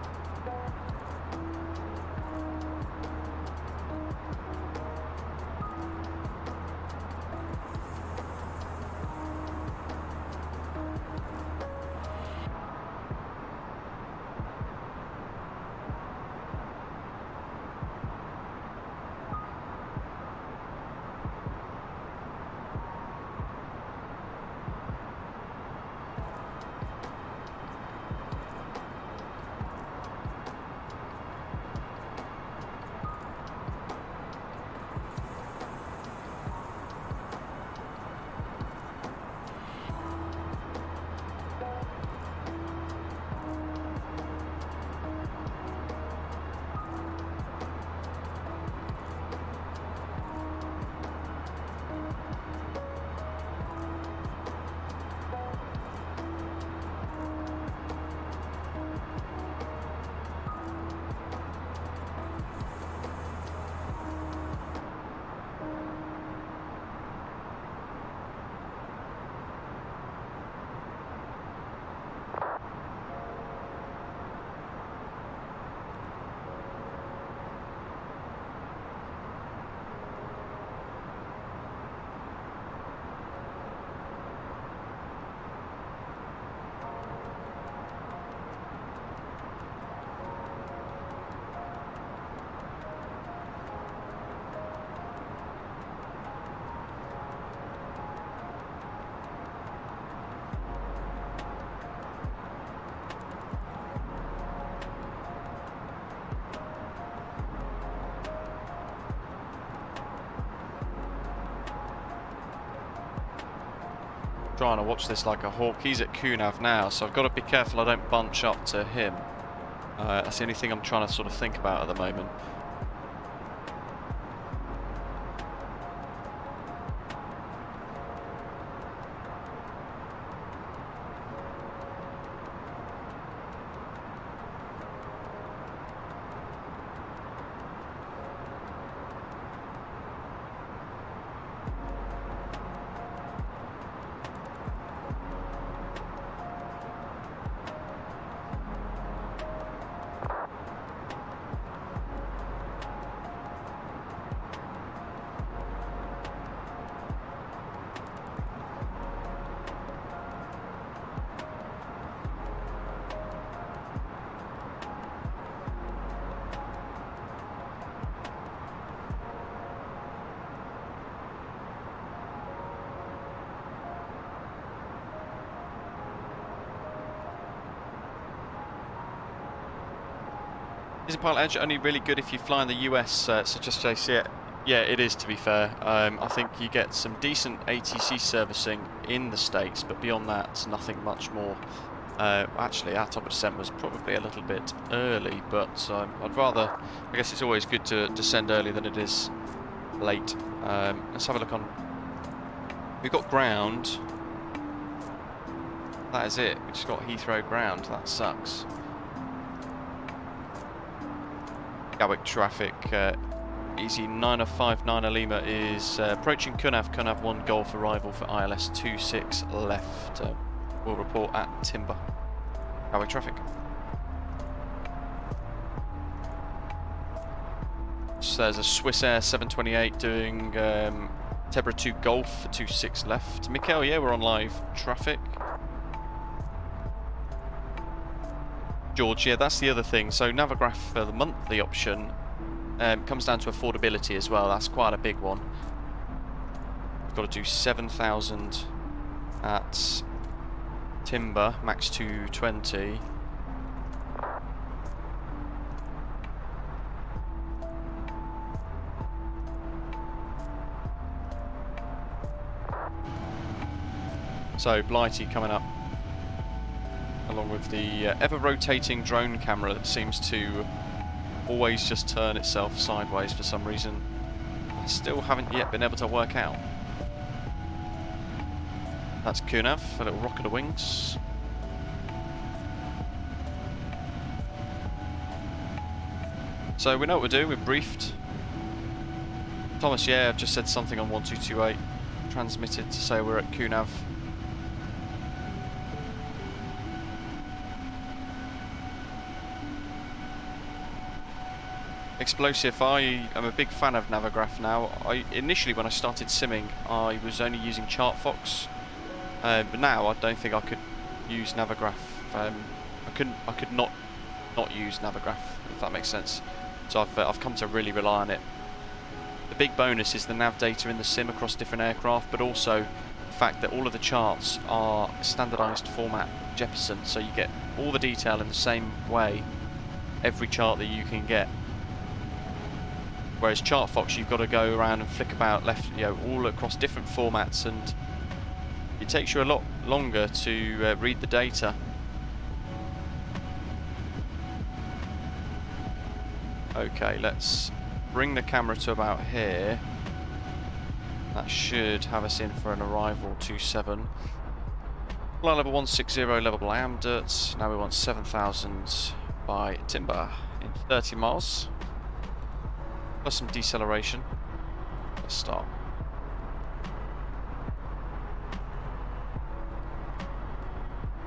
A: Trying to watch this like a hawk. He's at KUNAV now, so I've got to be careful I don't bunch up to him. That's the only thing I'm trying to sort of think about at the moment. Is a pilot edge only really good if you fly in the US, such as JC? Yeah, it is, to be fair. I think you get some decent ATC servicing in the States, but beyond that, it's nothing much more. Actually, our top of descent was probably a little bit early, but I'd rather... I guess it's always good to descend early than it is late. Let's have a look on... We've got ground. That is it. We just got Heathrow ground. That sucks. Gatwick traffic, easy 9059 Lima is approaching KUNAV, KUNAV 1 Golf arrival for ILS 26 left. We'll report at Timber. Gatwick traffic. So there's a Swiss Air 728 doing Tebra 2 Golf for 26 left. Mikhail, yeah, we're on live traffic. George, yeah, that's the other thing. So Navigraph for the monthly option comes down to affordability as well. That's quite a big one. We've got to do 7,000 at Timber, max 220. So Blighty coming up, along with the ever-rotating drone camera that seems to always just turn itself sideways for some reason. I still haven't yet been able to work out. That's KUNAV, a little rock of the wings. So we know what we're doing, we're briefed. Thomas, yeah, I've just said something on 1228. Transmitted to say we're at KUNAV. Explosive, I am a big fan of Navigraph now. Initially when I started simming, I was only using ChartFox, but now I don't think I could use Navigraph. I could not use Navigraph, if that makes sense. So I've come to really rely on it. The big bonus is the nav data in the sim across different aircraft, but also the fact that all of the charts are standardised format Jeppesen, so you get all the detail in the same way every chart that you can get. Whereas ChartFox, you've got to go around and flick about left, all across different formats, and it takes you a lot longer to read the data. Okay, let's bring the camera to about here. That should have us in for an arrival 27. Flight level 160, level I am dirt. Now we want 7,000 by Timber in 30 miles. Plus some deceleration. Let's start.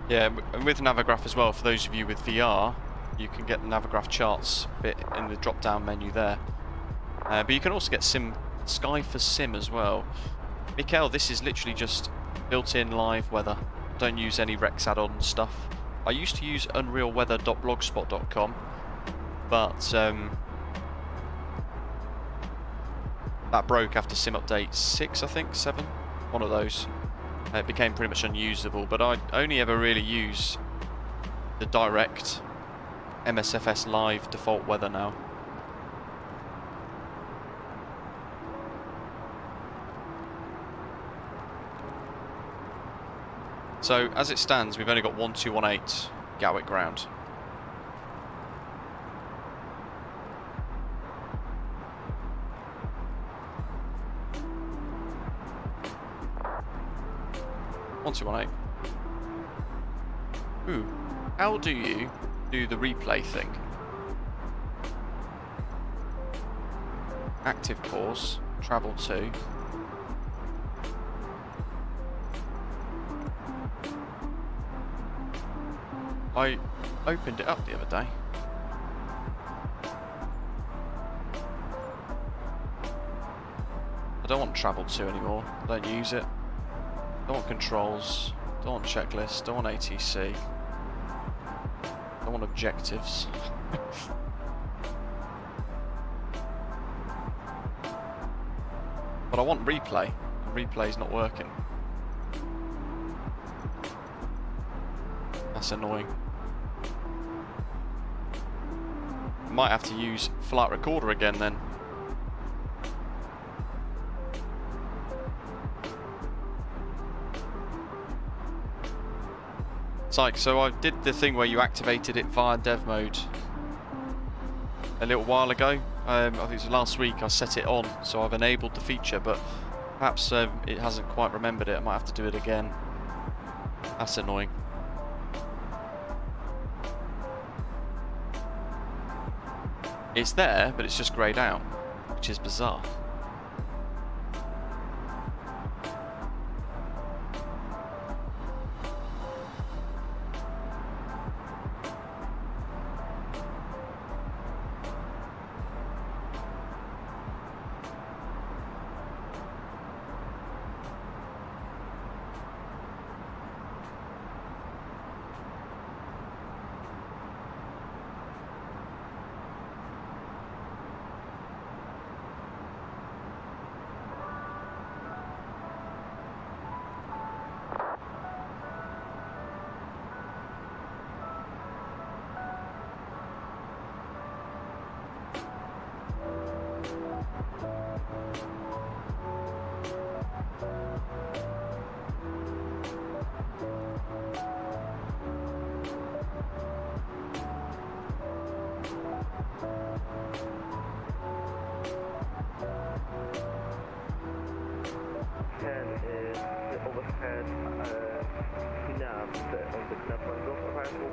A: Yeah, and with Navigraph as well, for those of you with VR, you can get the Navigraph charts bit in the drop-down menu there. But you can also get Sky for Sim as well. Mikhail, this is literally just built-in live weather. Don't use any Rex add-on stuff. I used to use unrealweather.blogspot.com, but that broke after sim update 6, I think, 7, one of those. It became pretty much unusable, but I only ever really use the direct MSFS live default weather now. So as it stands, we've only got 1218 Gatwick ground. Ooh, how do you do the replay thing? Active pause, travel to. I opened it up the other day. I don't want travel to anymore. I don't use it. Don't want controls, don't want checklist, don't want ATC, don't want objectives. But I want replay, and replay's not working. That's annoying. Might have to use flight recorder again then. Psych, so I did the thing where you activated it via dev mode a little while ago. I think it was last week I set it on, so I've enabled the feature, but perhaps it hasn't quite remembered it. I might have to do it again. That's annoying. It's there, but it's just greyed out, which is bizarre.
K: is overhead KUNAV on the KUNAV runway arrival.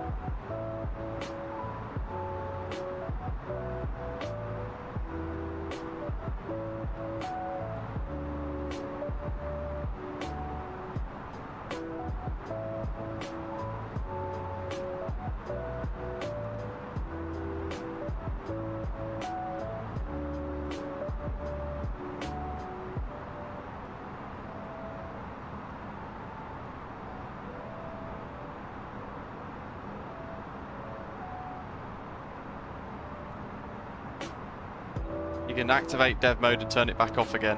A: You can activate dev mode and turn it back off again.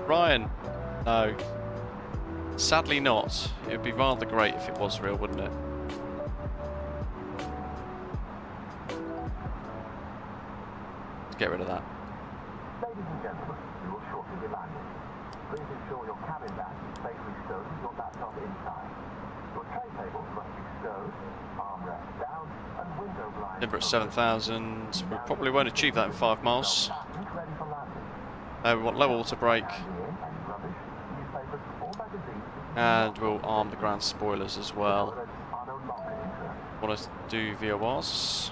A: Ryan, no. Sadly not. It would be rather great if it was real, wouldn't it? Let's get rid of that.
M: Ladies and gentlemen, we will shortly be landing. Please ensure your cabin bag is safely stowed with your laptop inside. Your tray tables must be stowed, armrests down, and window blinds.
A: Timber at 7,000. We probably won't achieve that in 5 miles. We want low water brake. And we'll arm the ground spoilers as well. Want to do VORs.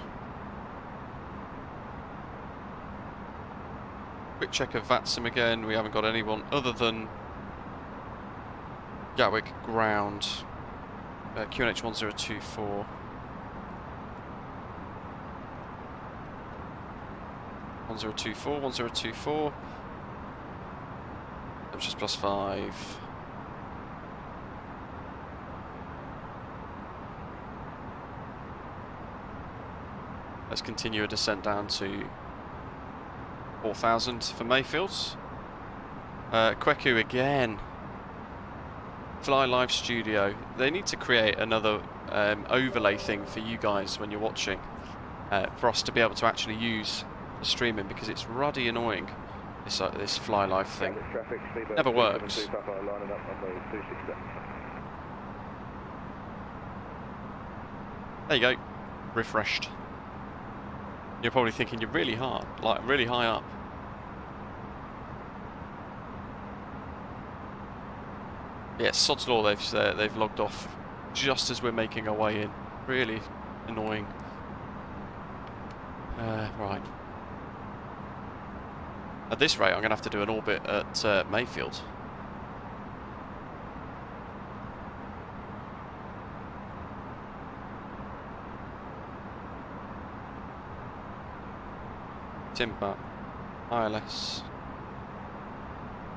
A: Quick check of VATSIM again. We haven't got anyone other than Gatwick ground. QNH 1024. 1024, 1024. That was just +5. Let's continue a descent down to 4,000 for Mayfield. Kweku again. Fly Live Studio. They need to create another overlay thing for you guys when you're watching, for us to be able to actually use for streaming, because it's ruddy annoying. This Fly Live thing never works. There you go, refreshed. You're probably thinking you're really hard, like really high up. Yeah, sod's law, they've logged off just as we're making our way in. Really annoying. Right. At this rate, I'm going to have to do an orbit at Mayfield. Timber, ILS.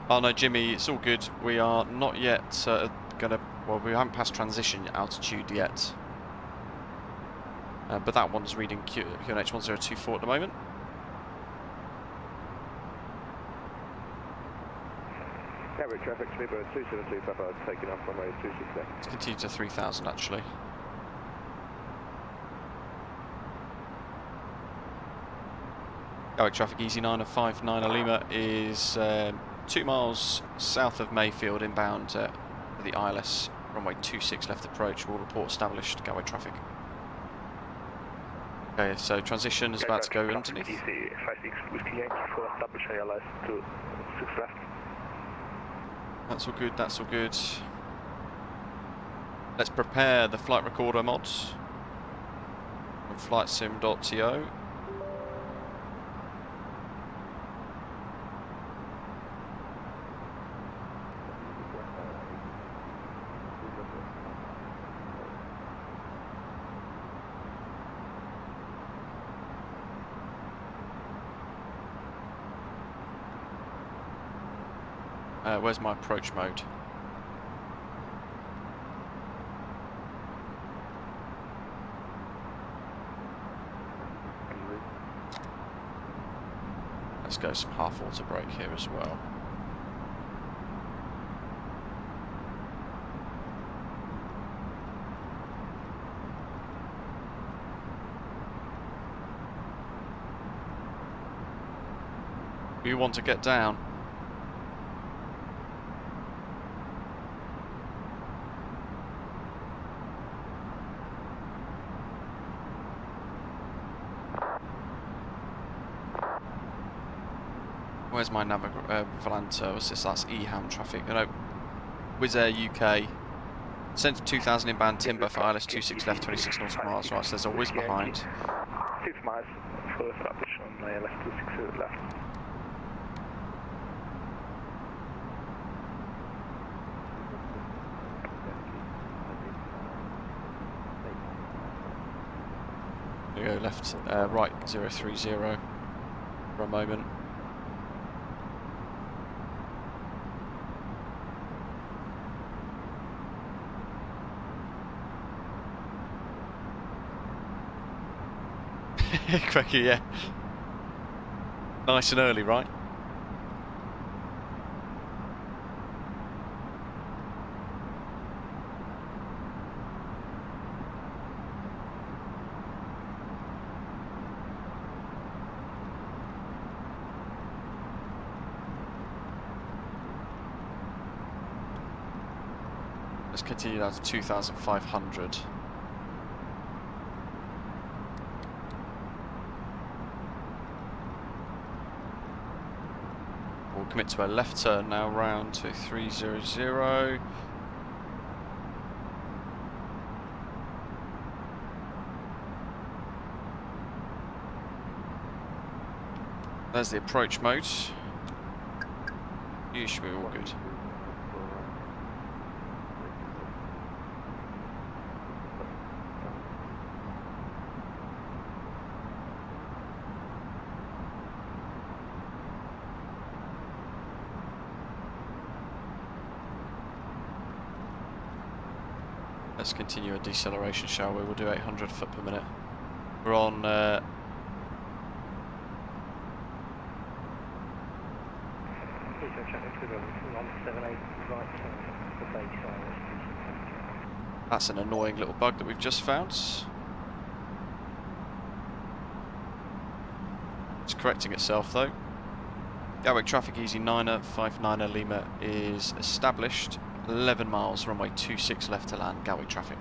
A: Oh no, Jimmy, it's all good. We are not yet well, we haven't passed transition altitude yet. But that one's reading QNH 1024 at the moment.
K: Gatwick traffic, Sleeper 272 Papa, taking off runway 268.
A: Let's continue to 3,000 actually. Gatwick traffic easy 959 Lima is 2 miles south of Mayfield inbound for the ILS runway 26 left approach. Will report established Gatwick traffic. Okay, so transition is about to go underneath. That's all good, that's all good. Let's prepare the flight recorder mod from flightsim.to. Where's my approach mode? Let's go some half auto brake here as well. You want to get down. Where's my Volanta? What's this? That's EHAM traffic. No, Wizz Air UK. Centre 2000 inbound timber for ILS 26 left, 26 nautical miles right. So there's a whiz behind.
F: 6 miles for establish on ILS 26 left.
A: We go left, right 030 for a moment. Cracky, yeah. Nice and early, right? Let's continue down to 2,500. We'll commit to a left turn now, round to 300. There's the approach mode. You should be all good. Let's continue a deceleration, shall we? We'll do 800 foot per minute. We're on that's an annoying little bug that we've just found. It's correcting itself though. Gatwick traffic easy 959 Lima is established. 11 miles, runway 26 left to land, Gatwick traffic.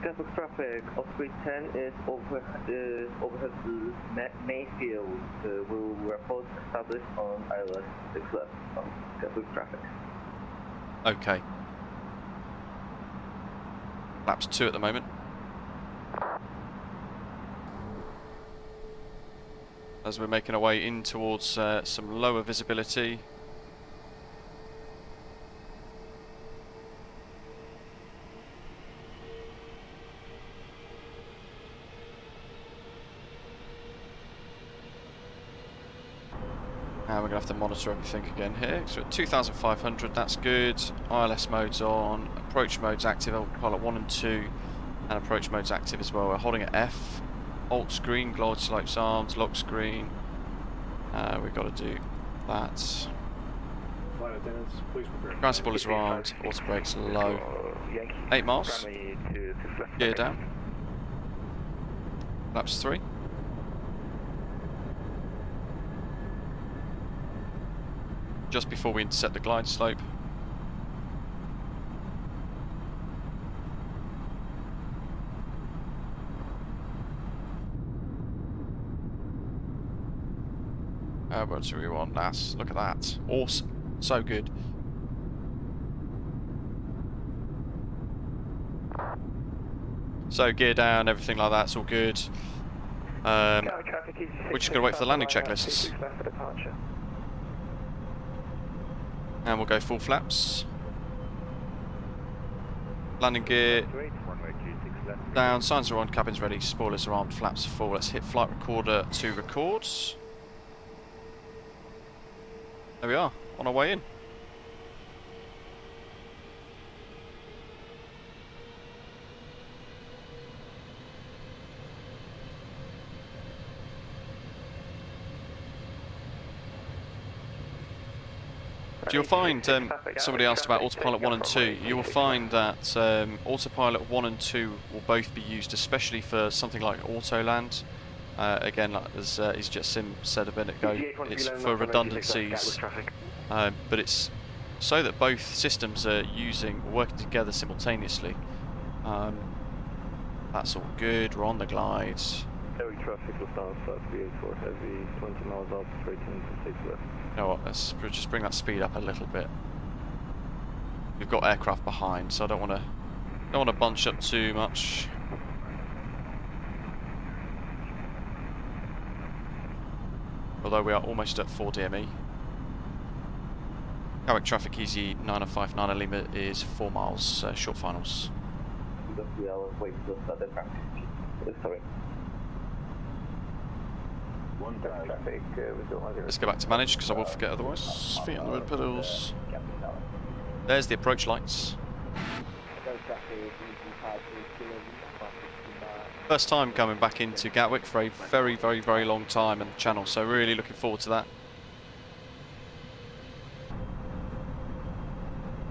N: Gatwick traffic, Osprey 10 is overhead to Mayfield. Will report established on ILS 6 left on Gatwick traffic.
A: Okay. Laps 2 at the moment. As we're making our way in towards some lower visibility. We're going to have to monitor everything again here. So at 2,500, that's good. ILS mode's on, approach mode's active, autopilot 1 and 2, and approach mode's active as well. We're holding at F, alt screen, glide slopes arms, lock screen. We've got to do that. Ground spoilers are armed, auto brakes low. 8 miles. Gear down. Laps 3. Just before we intercept the glide slope. What do we want? That's, look at that. Awesome. So good. So gear down, everything like that's all good. We're just going to wait for the landing checklists. And we'll go full flaps. Landing gear down, signs are on, cabins ready, spoilers are armed, flaps are full. Let's hit flight recorder to record. There we are, on our way in. You'll find, somebody asked about Autopilot 1 and 2, you will find that Autopilot 1 and 2 will both be used, especially for something like Autoland. Again, like as easyJet Sim said a minute ago, it's for redundancies, but it's so that both systems are working together simultaneously. That's all good. We're on the glide.
J: Heavy traffic was down south, V84 heavy, 20 miles out, straight into 6 left.
A: You know what, let's just bring that speed up a little bit. We've got aircraft behind, so I don't want to bunch up too much. Although we are almost at 4 DME. Gatwick traffic easy 9059 Lima is 4 miles, short finals.
N: Sorry.
A: Let's go back to manage because I will forget otherwise. Feet on the red pedals. There's the approach lights. First time coming back into Gatwick for a very, very, very long time in the channel, so really looking forward to that.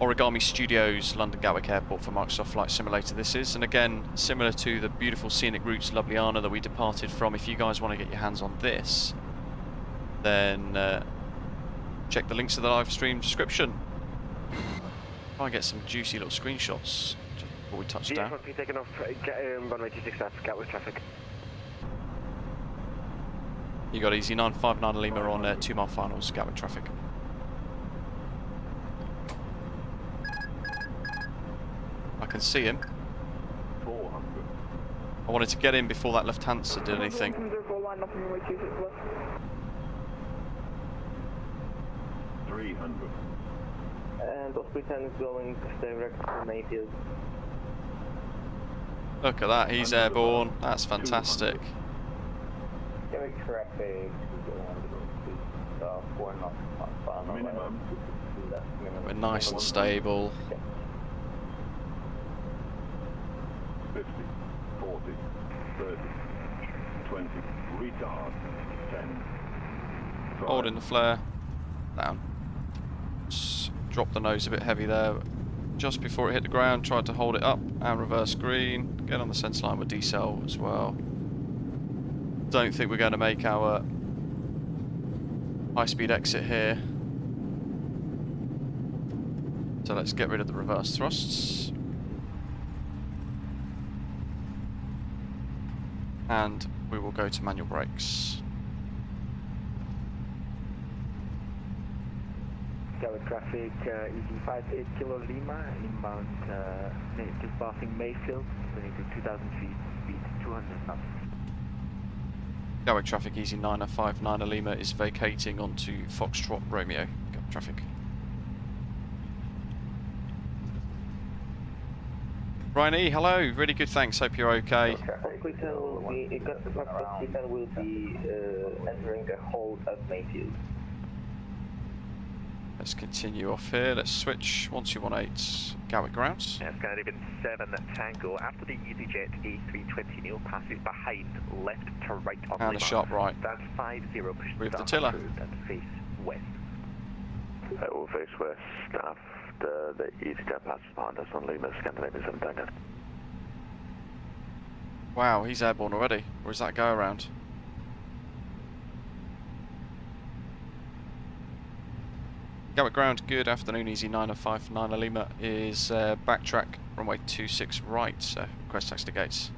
A: Origami Studios, London Gatwick Airport for Microsoft Flight Simulator this is, and again, similar to the beautiful Scenic Routes Ljubljana that we departed from, if you guys want to get your hands on this, then check the links to the live stream description. Try and get some juicy little screenshots just before we touch down.
O: Taking off, runway 26 left, Gatwick traffic.
A: You got easy 959 Lima on 2 mile finals, Gatwick traffic. I can see him.
J: 400.
A: I wanted to get in before that Lufthansa did anything.
J: 300.
N: And Osprey 10 is going direct to Mayfield.
A: Look at that, he's airborne. That's fantastic.
J: Gatwick traffic, minimum.
A: We're nice and stable.
J: 50, 40, 30, 20, retard, 10.
A: Holding the flare. Down. Just drop the nose a bit heavy there. Just before it hit the ground, tried to hold it up and reverse green. Get on the centre line with decel as well. Don't think we're going to make our high speed exit here. So let's get rid of the reverse thrusts. And we will go to manual brakes.
P: Gatwick traffic, easy 58 Kilo Lima, inbound, just passing Mayfield, turning to 2000 feet, speed 200 knots.
A: Gatwick traffic, easy 9059 Lima is vacating onto Foxtrot Romeo. Gatwick traffic. Ryan E, hello, really good, thanks, hope you're okay.
N: Hospital will be entering a hold at Mayfield.
A: Let's continue off here, let's switch 1218 Gatwick grounds.
E: Yeah, Scandinavian 7 Tango, after the easyJet A32NX passes behind, left to right on
A: and
E: Lima.
A: a sharp right.
E: That's 50, push
A: with the
E: start
A: tiller.
E: and face west.
J: We'll face west after the easyJet passes behind us on Lima, Scandinavian 7 Tango.
A: Wow, he's airborne already. Or is that go around? Gatwick ground, good afternoon, easy 9059 Lima is backtrack, runway 26 right, so request taxi to gates.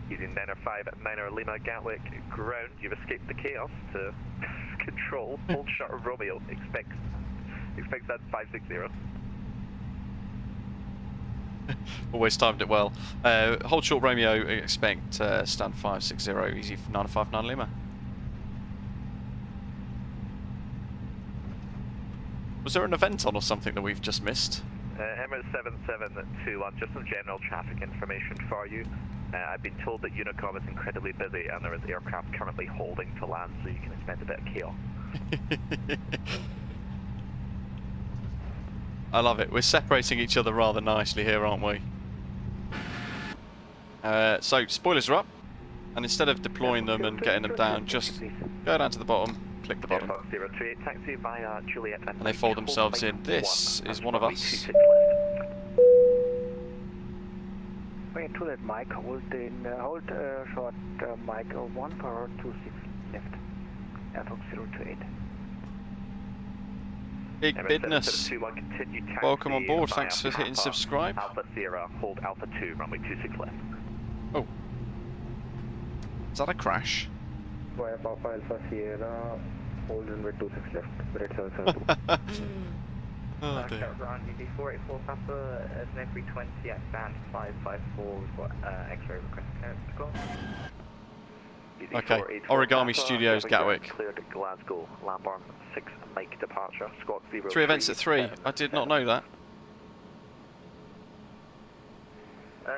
E: Using 905 at 90 Lima Gatwick ground, you've escaped the chaos to control, hold short of Romeo, expect that 560.
A: Always timed it well. Hold short Romeo, expect stand 560, easy 959 Lima. Was there an event on or something that we've just missed?
E: Emirates 7721, just some general traffic information for you. I've been told that Unicom is incredibly busy and there is aircraft currently holding to land, so you can expect a bit of chaos.
A: I love it. We're separating each other rather nicely here, aren't we? So, spoilers are up. And instead of deploying them and getting them down, just go down to the bottom, click the bottom.
E: 038, taxi via Juliet
A: And they fold themselves in. This is one of us.
P: Wait, to that mic, hold short mic 1 for 26 left. Airfox 028.
A: Big business. Welcome on board. Thanks for hitting subscribe.
E: Alpha Sierra, hold Alpha 2, runway 26 left.
A: Oh. Is that a crash?
K: Papa Alpha Sierra, hold runway 26 left. Red 772.
A: Oh dear.
N: Runway 484 Papa, SNF 320 at stand 554. We've got X-ray request clearance to go.
A: Okay, Origami Studios, Gatwick.
E: Cleared at Glasgow, Lambourne 6 Mike departure, Squawk 0.
A: 3 events at 3. I did not know that.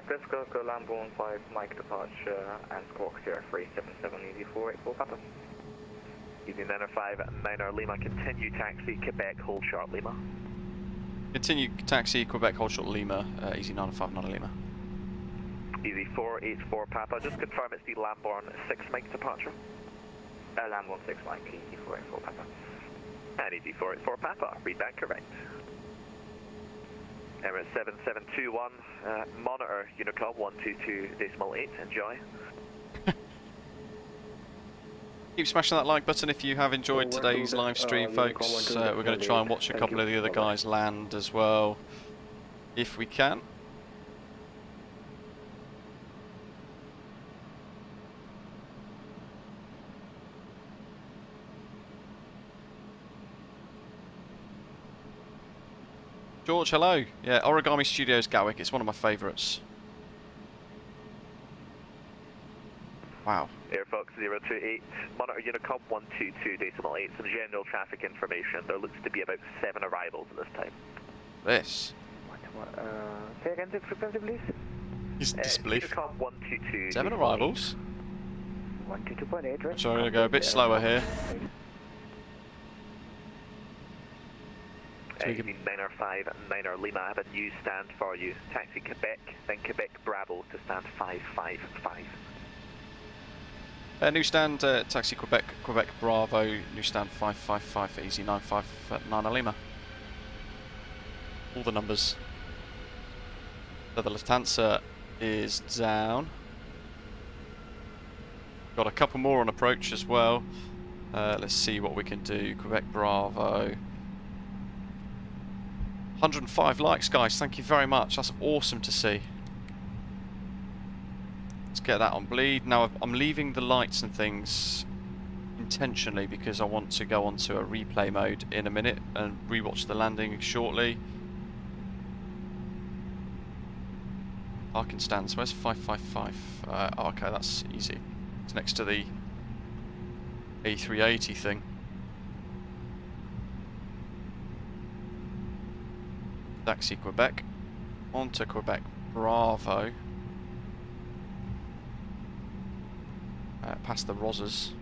N: Glasgow, Lambourne 5 Mike departure and Squawk 0377 Easy 484 Papa.
E: Easy 905 9er Lima, continue taxi, Quebec, hold short Lima.
A: Continue taxi, Quebec, hold short Lima, Easy 905 9er Lima.
E: Easy 484 Papa, just confirm it's the Lambourne 6 Mike departure.
N: Lambourne 6 Mike, Easy 484 Papa.
E: And Easy 484 Papa, read that correct. Emirates 7721, monitor Unicom 122.8, enjoy.
A: Keep smashing that like button if you have enjoyed today's live stream, folks. We're going to try and watch a couple of the other guys land as well, if we can. George, hello. Yeah, Origami Studios Gatwick. It's one of my favourites. Wow.
E: Airfox 028, monitor Unicom 122.8, some general traffic information. There looks to be about 7 arrivals at this time.
A: This?
P: Say again the frequency, please?
A: His disbelief.
E: Unicom 122.
A: 7 arrivals?
P: 122.8, right?
A: So I'm going to go a bit slower here.
E: Easy 905 9er Lima, I have a new stand for you. Taxi Quebec, then Quebec Bravo to stand 555.
A: New stand, taxi Quebec, Quebec Bravo, new stand 555 for Easy 959 Lima. All the numbers. So the Lufthansa is down. Got a couple more on approach as well. Let's see what we can do. Quebec Bravo. 105 likes, guys. Thank you very much. That's awesome to see. Let's get that on bleed. Now I'm leaving the lights and things intentionally because I want to go onto a replay mode in a minute and rewatch the landing shortly. Parking stands. Where's 555? Oh, okay, that's easy. It's next to the A380 thing. Taxi Quebec, onto Quebec Bravo, past the Rosas.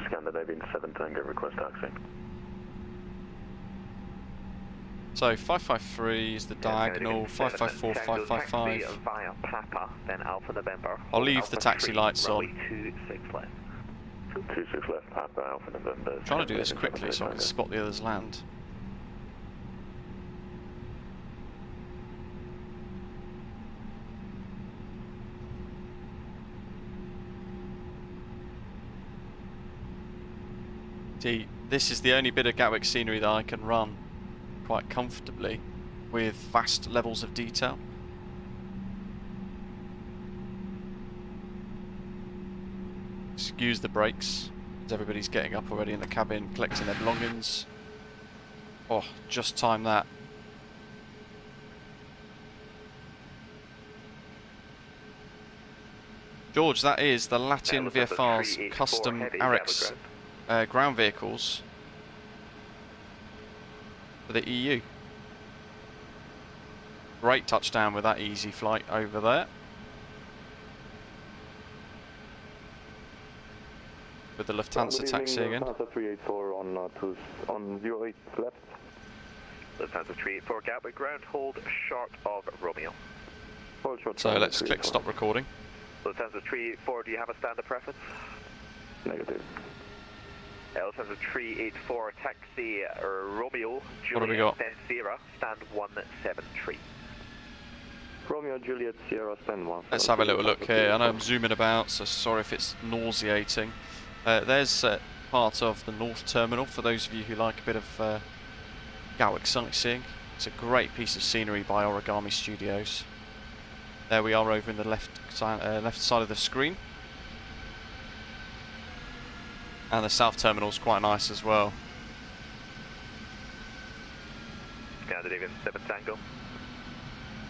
J: Scandinavian 7 Tango, request taxi.
A: So 553 is the diagonal, 554, 555.
E: Via Papa, then Alpha November.
A: I'll leave the taxi lights on.
E: 26 left.
J: 26 left, Papa, Alpha November.
A: I'm trying to do this quickly so I can spot the others land. See, this is the only bit of Gatwick scenery that I can run quite comfortably with vast levels of detail. Excuse the brakes, as everybody's getting up already in the cabin, collecting their belongings. Oh, just time that. George, that is the Latin VFR's custom ARIX ground vehicles for the EU. Great touchdown with that easy flight over there. With the Lufthansa taxiing in.
K: Lufthansa 384 on 08 left.
E: Lufthansa 384 Gatwick ground, hold short of Romeo.
K: Hold short.
A: So let's click stop recording.
E: Lufthansa 384, do you have a standard preference?
K: Negative.
E: Lufthansa 384 taxi Romeo
A: What do we
E: Juliet
A: got?
E: stand Sierra, stand 173.
J: Romeo Juliet Sierra stand 1.
A: Let's have a little look here. I know I'm zooming about, so sorry if it's nauseating. There's part of the North Terminal for those of you who like a bit of Gatwick sightseeing. It's a great piece of scenery by Origami Studios. There we are over in the left side of the screen. And the South Terminal's quite nice as well.
E: Scandinavian 7 Tango.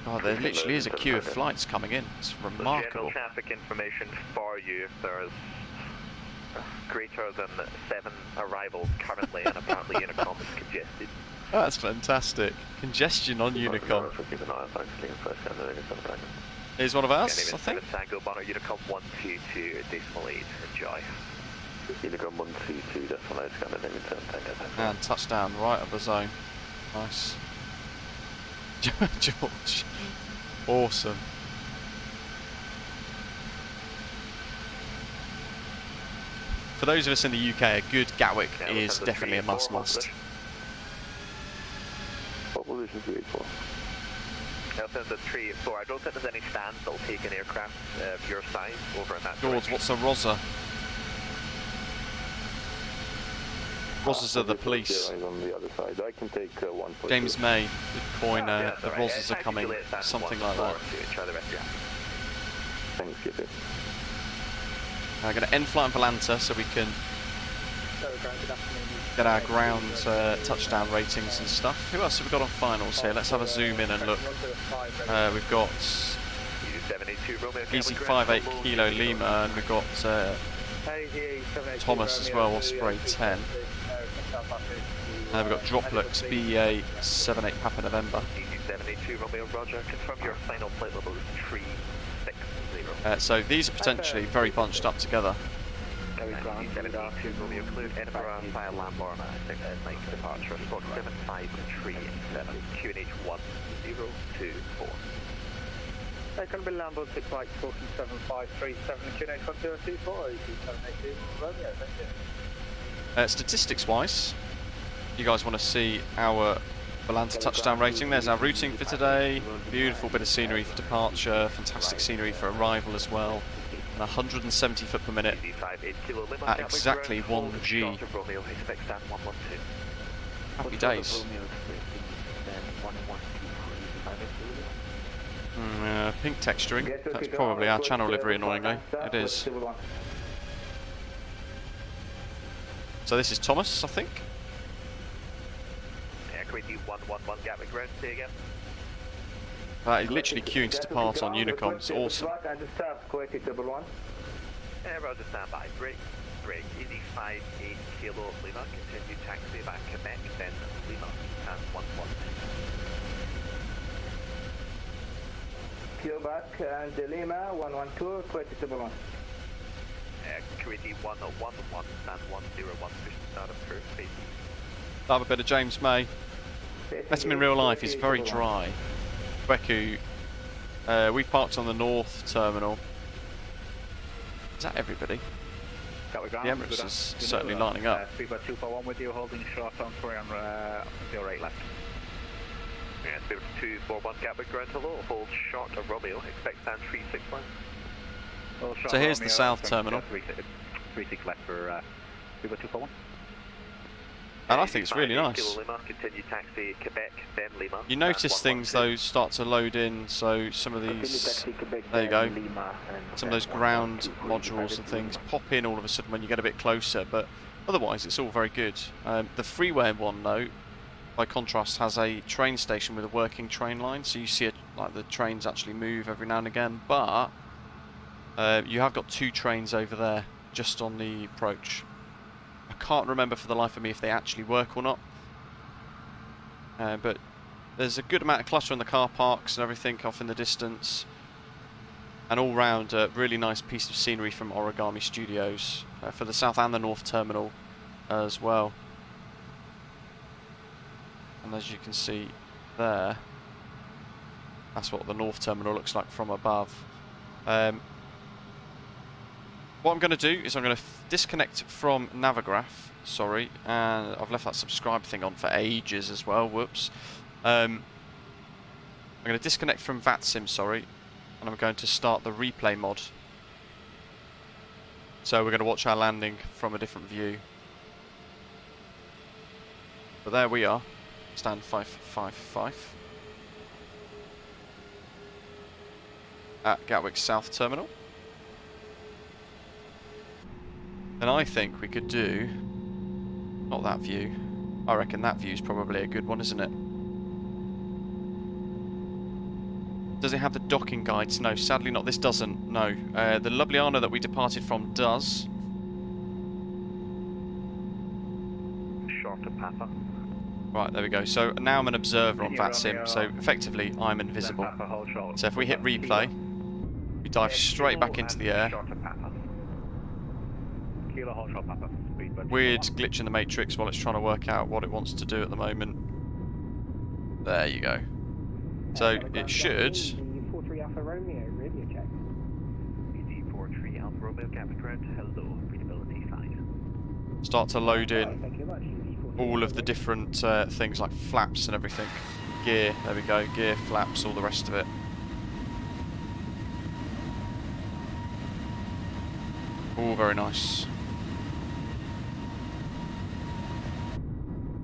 A: God, there literally is a queue of flights coming in. It's remarkable.
E: General traffic information for you. There's greater than 7 arrivals currently, and apparently Unicom is congested.
A: That's fantastic. Congestion on Unicom. Here's one of ours, I think.
E: Tango Bonner Unicom 122.8. Enjoy.
J: Unicom 122.8 Scandinavian 7 Tango.
A: And touchdown right of the zone. Nice. George. Awesome. For those of us in the UK, a good Gatwick is definitely a must.
J: What position do you wait for?
E: Lufthansa 384. I don't think there's any stands that'll take an aircraft of your size over in that
A: George, what's a Rosa? Rosas are the police.
J: On the other side. I can take one.
A: James May, good coin, the Rosas are coming, something like that.
J: Thanks, Skippy.
A: I'm going to end flight in Volanta so we can get our ground touchdown ratings and stuff. Who else have we got on finals here? Let's have a zoom in and look. We've got Easy 58 Kilo Lima, and we've got Thomas as well, Osprey 10. And we've got Droplets BEA 78 Papa November.
E: Easy 72 Romeo Roger. Confirm your final flight level is 360.
A: So these are potentially very bunched up together.
E: Easy 72 Romeo cleared Edinburgh via Lambourne at night departure. Squawk 75337. QNH 1024.
C: Second Bill Lambo 6 Mike talking 7537 QNH 1024 782 Romeo, thank you.
A: Statistics wise, you guys want to see our Volanta touchdown rating. There's our routing for today. Beautiful bit of scenery for departure, fantastic scenery for arrival as well. And 170 foot per minute at exactly 1G. Happy days. Pink texturing. That's probably our channel livery, annoyingly. It is. So this is Thomas, I think.
E: Equity 111 Gatwick ground, say again.
A: He's literally queuing to depart on Unicom. It's awesome.
E: Roger, stand by. Break. Easy 58 Kilo Lima. Continue taxi back Quebec, then Lima and 11.
C: Kilo back and Lima 112 2211.
E: Equity 111 stand 101. Push start approved.
A: Love a bit of James May. Met him in real life, he's very dry. Kweku, we parked on the North Terminal. Is that everybody? The Emirates is certainly lining up.
F: Speedbird 241 with you, holding short on 3 on 08 left.
E: Yeah, Speedbird 241 Gatwick ground, hello, hold short of Romeo, expect stand 361.
A: So here's the South Terminal.
F: 36 left for Speedbird 241.
A: And I think it's really nice. You notice things though start to load in, so some of these, there you go, some of those ground modules and things pop in all of a sudden when you get a bit closer, but otherwise it's all very good. The freeway one though, by contrast, has a train station with a working train line, so you see it, like the trains actually move every now and again, but you have got 2 trains over there just on the approach. I can't remember for the life of me if they actually work or not, but there's a good amount of clutter in the car parks and everything off in the distance, and all round a really nice piece of scenery from Origami Studios for the South and the North Terminal as well. And as you can see there, that's what the North Terminal looks like from above. What I'm going to do is I'm going to disconnect from Navigraph, sorry, and I've left that subscribe thing on for ages as well, whoops. I'm going to disconnect from VATSIM, sorry, and I'm going to start the replay mod. So we're going to watch our landing from a different view. But there we are, stand 555 at Gatwick South Terminal. And I think we could do, not that view, I reckon that view is probably a good one, isn't it? Does it have the docking guides? No, sadly not. This doesn't, no. The Ljubljana that we departed from does.
E: Short of Papa.
A: Right, there we go. So now I'm an observer on VATSIM, so effectively I'm invisible. So if we hit replay, we dive straight back into the air. Weird glitch in the matrix while it's trying to work out what it wants to do at the moment. There you go. So it should
C: 43 Alpha Romeo, radio check.
E: 43 Alpha Romeo, Gatwick ground, hello, readability 5.
A: start to load in all of the different things like flaps and everything. Gear, there we go, gear, flaps, all the rest of it. All very nice.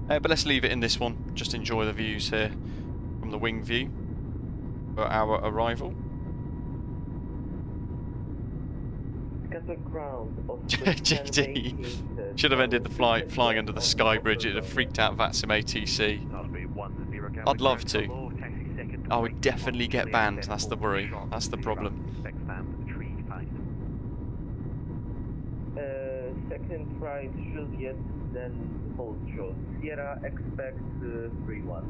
A: But let's leave it in this one. Just enjoy the views here from the wing view for our arrival. GD. Should have ended the flight flying under the sky bridge. It'd have freaked out VATSIM ATC. I'd love to. I would definitely get banned. That's the worry. That's the problem.
N: Second right, Juliet, then hold short. Sierra, expect 3-1.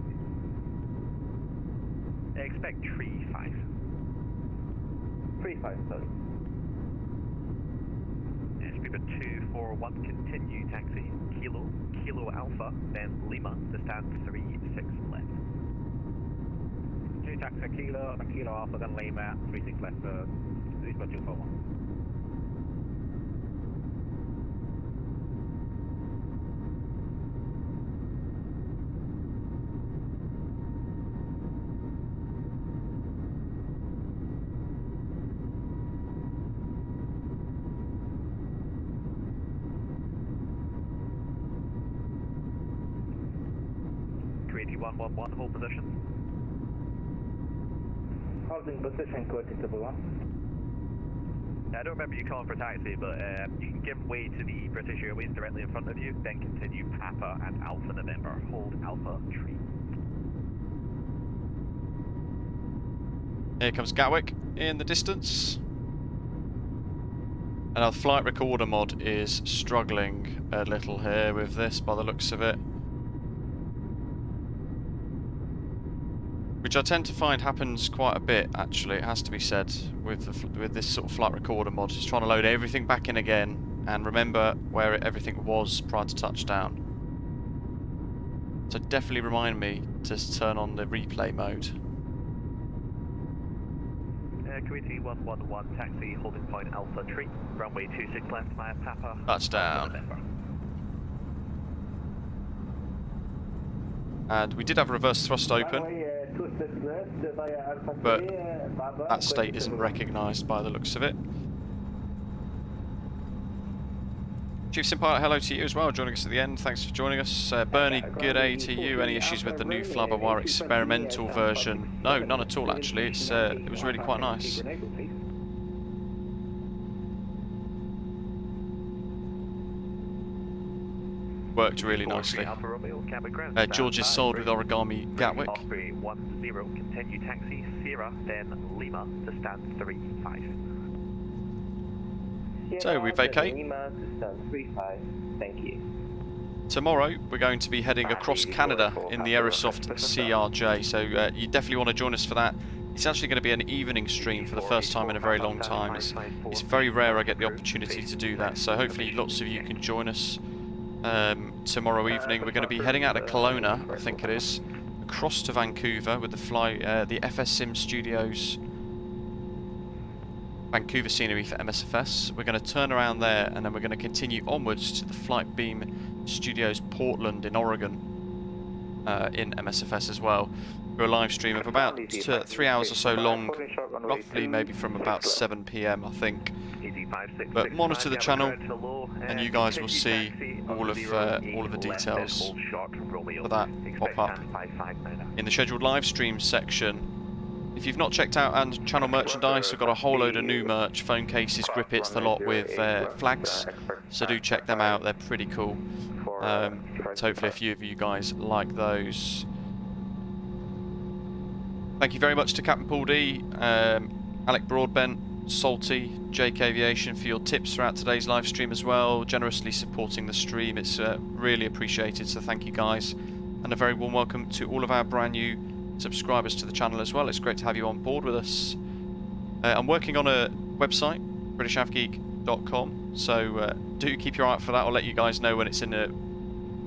E: Expect 3-5.
N: 3-5, sorry.
E: Speedbird 241, continue taxi, Kilo Alpha, then Lima, to stand 36 left.
F: 2 taxi, Kilo Alpha, then Lima, 36 left, Speedbird 241.
E: One, hold position.
N: Holding position, Curtis 1.
E: I don't remember you calling for taxi, but you can give way to the British Airways directly in front of you, then continue Papa and Alpha November. Hold Alpha 3.
A: Here comes Gatwick in the distance. And our flight recorder mod is struggling a little here with this by the looks of it. Which I tend to find happens quite a bit, actually, it has to be said, with this sort of flight recorder mod. It's trying to load everything back in again and remember where everything was prior to touchdown. So definitely remind me to turn on the replay mode.
E: Kuwaiti 111, taxi, holding point Alpha 3, runway 26 left via Papa.
A: Touchdown. And we did have reverse thrust open, but that state isn't recognised by the looks of it. Chief Simpilot, hello to you as well, joining us at the end. Thanks for joining us. Bernie, good day to you. Any issues with the new flybywire experimental version? No, none at all actually. It was really quite nice. Worked really nicely. George is sold with Origami Gatwick.
E: 310, continue taxi, Sierra, then Lima, to stand 35.
A: So we vacate.
N: Lima to stand 35. Thank you.
A: Tomorrow we're going to be heading across Canada in the Aerosoft CRJ, so you definitely want to join us for that. It's actually going to be an evening stream for the first time in a very long time. It's very rare I get the opportunity to do that, so hopefully lots of you can join us. Tomorrow evening we're going to be heading out to Kelowna, I think it is, across to Vancouver with the FS Sim Studios Vancouver scenery for MSFS. We're going to turn around there and then we're going to continue onwards to the Flightbeam Studios Portland in Oregon in MSFS as well. For a live stream of about 3 hours or so long, roughly maybe from about 7 PM I think. But monitor the channel and you guys will see all of the details for that pop up. In the scheduled live stream section, if you've not checked out and channel merchandise, we've got a whole load of new merch, phone cases, grippets, the lot with flags, so do check them out, they're pretty cool. So hopefully a few of you guys like those. Thank you very much to Captain Paul D, Alec Broadbent, Salty, JK Aviation for your tips throughout today's live stream as well, generously supporting the stream, it's really appreciated, so thank you guys. And a very warm welcome to all of our brand new subscribers to the channel as well. It's great to have you on board with us. I'm working on a website, britishafgeek.com, so do keep your eye out for that. I'll let you guys know when it's in a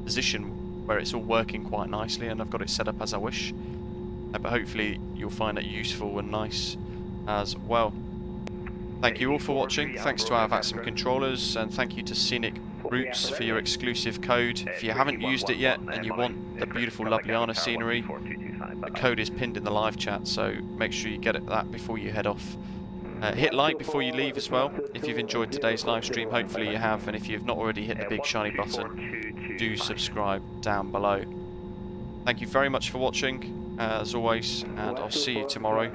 A: position where it's all working quite nicely and I've got it set up as I wish. But hopefully you'll find it useful and nice as well. Thank you all for watching. Thanks to our VATSIM controllers and thank you to Scenic Routes for your exclusive code. If you haven't used it yet and you want the beautiful Ljubljana scenery, the code is pinned in the live chat, so make sure you get that before you head off. Hit like before you leave as well, if you've enjoyed today's live stream, hopefully you have, and if you've not already hit the big shiny button, do subscribe down below. Thank you very much for watching, as always, and I'll see you tomorrow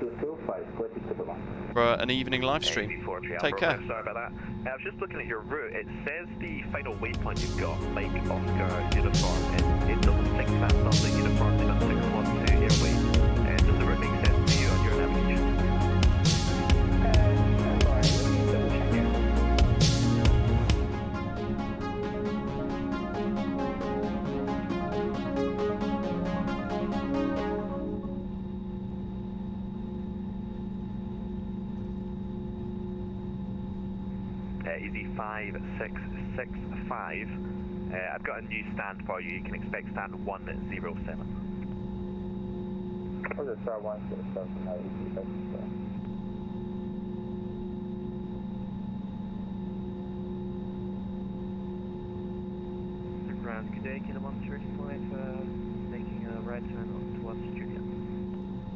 A: for an evening live stream. Take care.
E: Sorry about that. I was just looking at your route. It says the final waypoint you've got, Mike Oscar uniform, and it doesn't think that's on the uniform 612 airway. Does the route make sense to you on your navigation? Easy 5665. I've got a new stand for you. You can expect stand 107.
K: Okay, star 107.
P: Ground, good day, Kilo 135, making a right turn on towards Julia.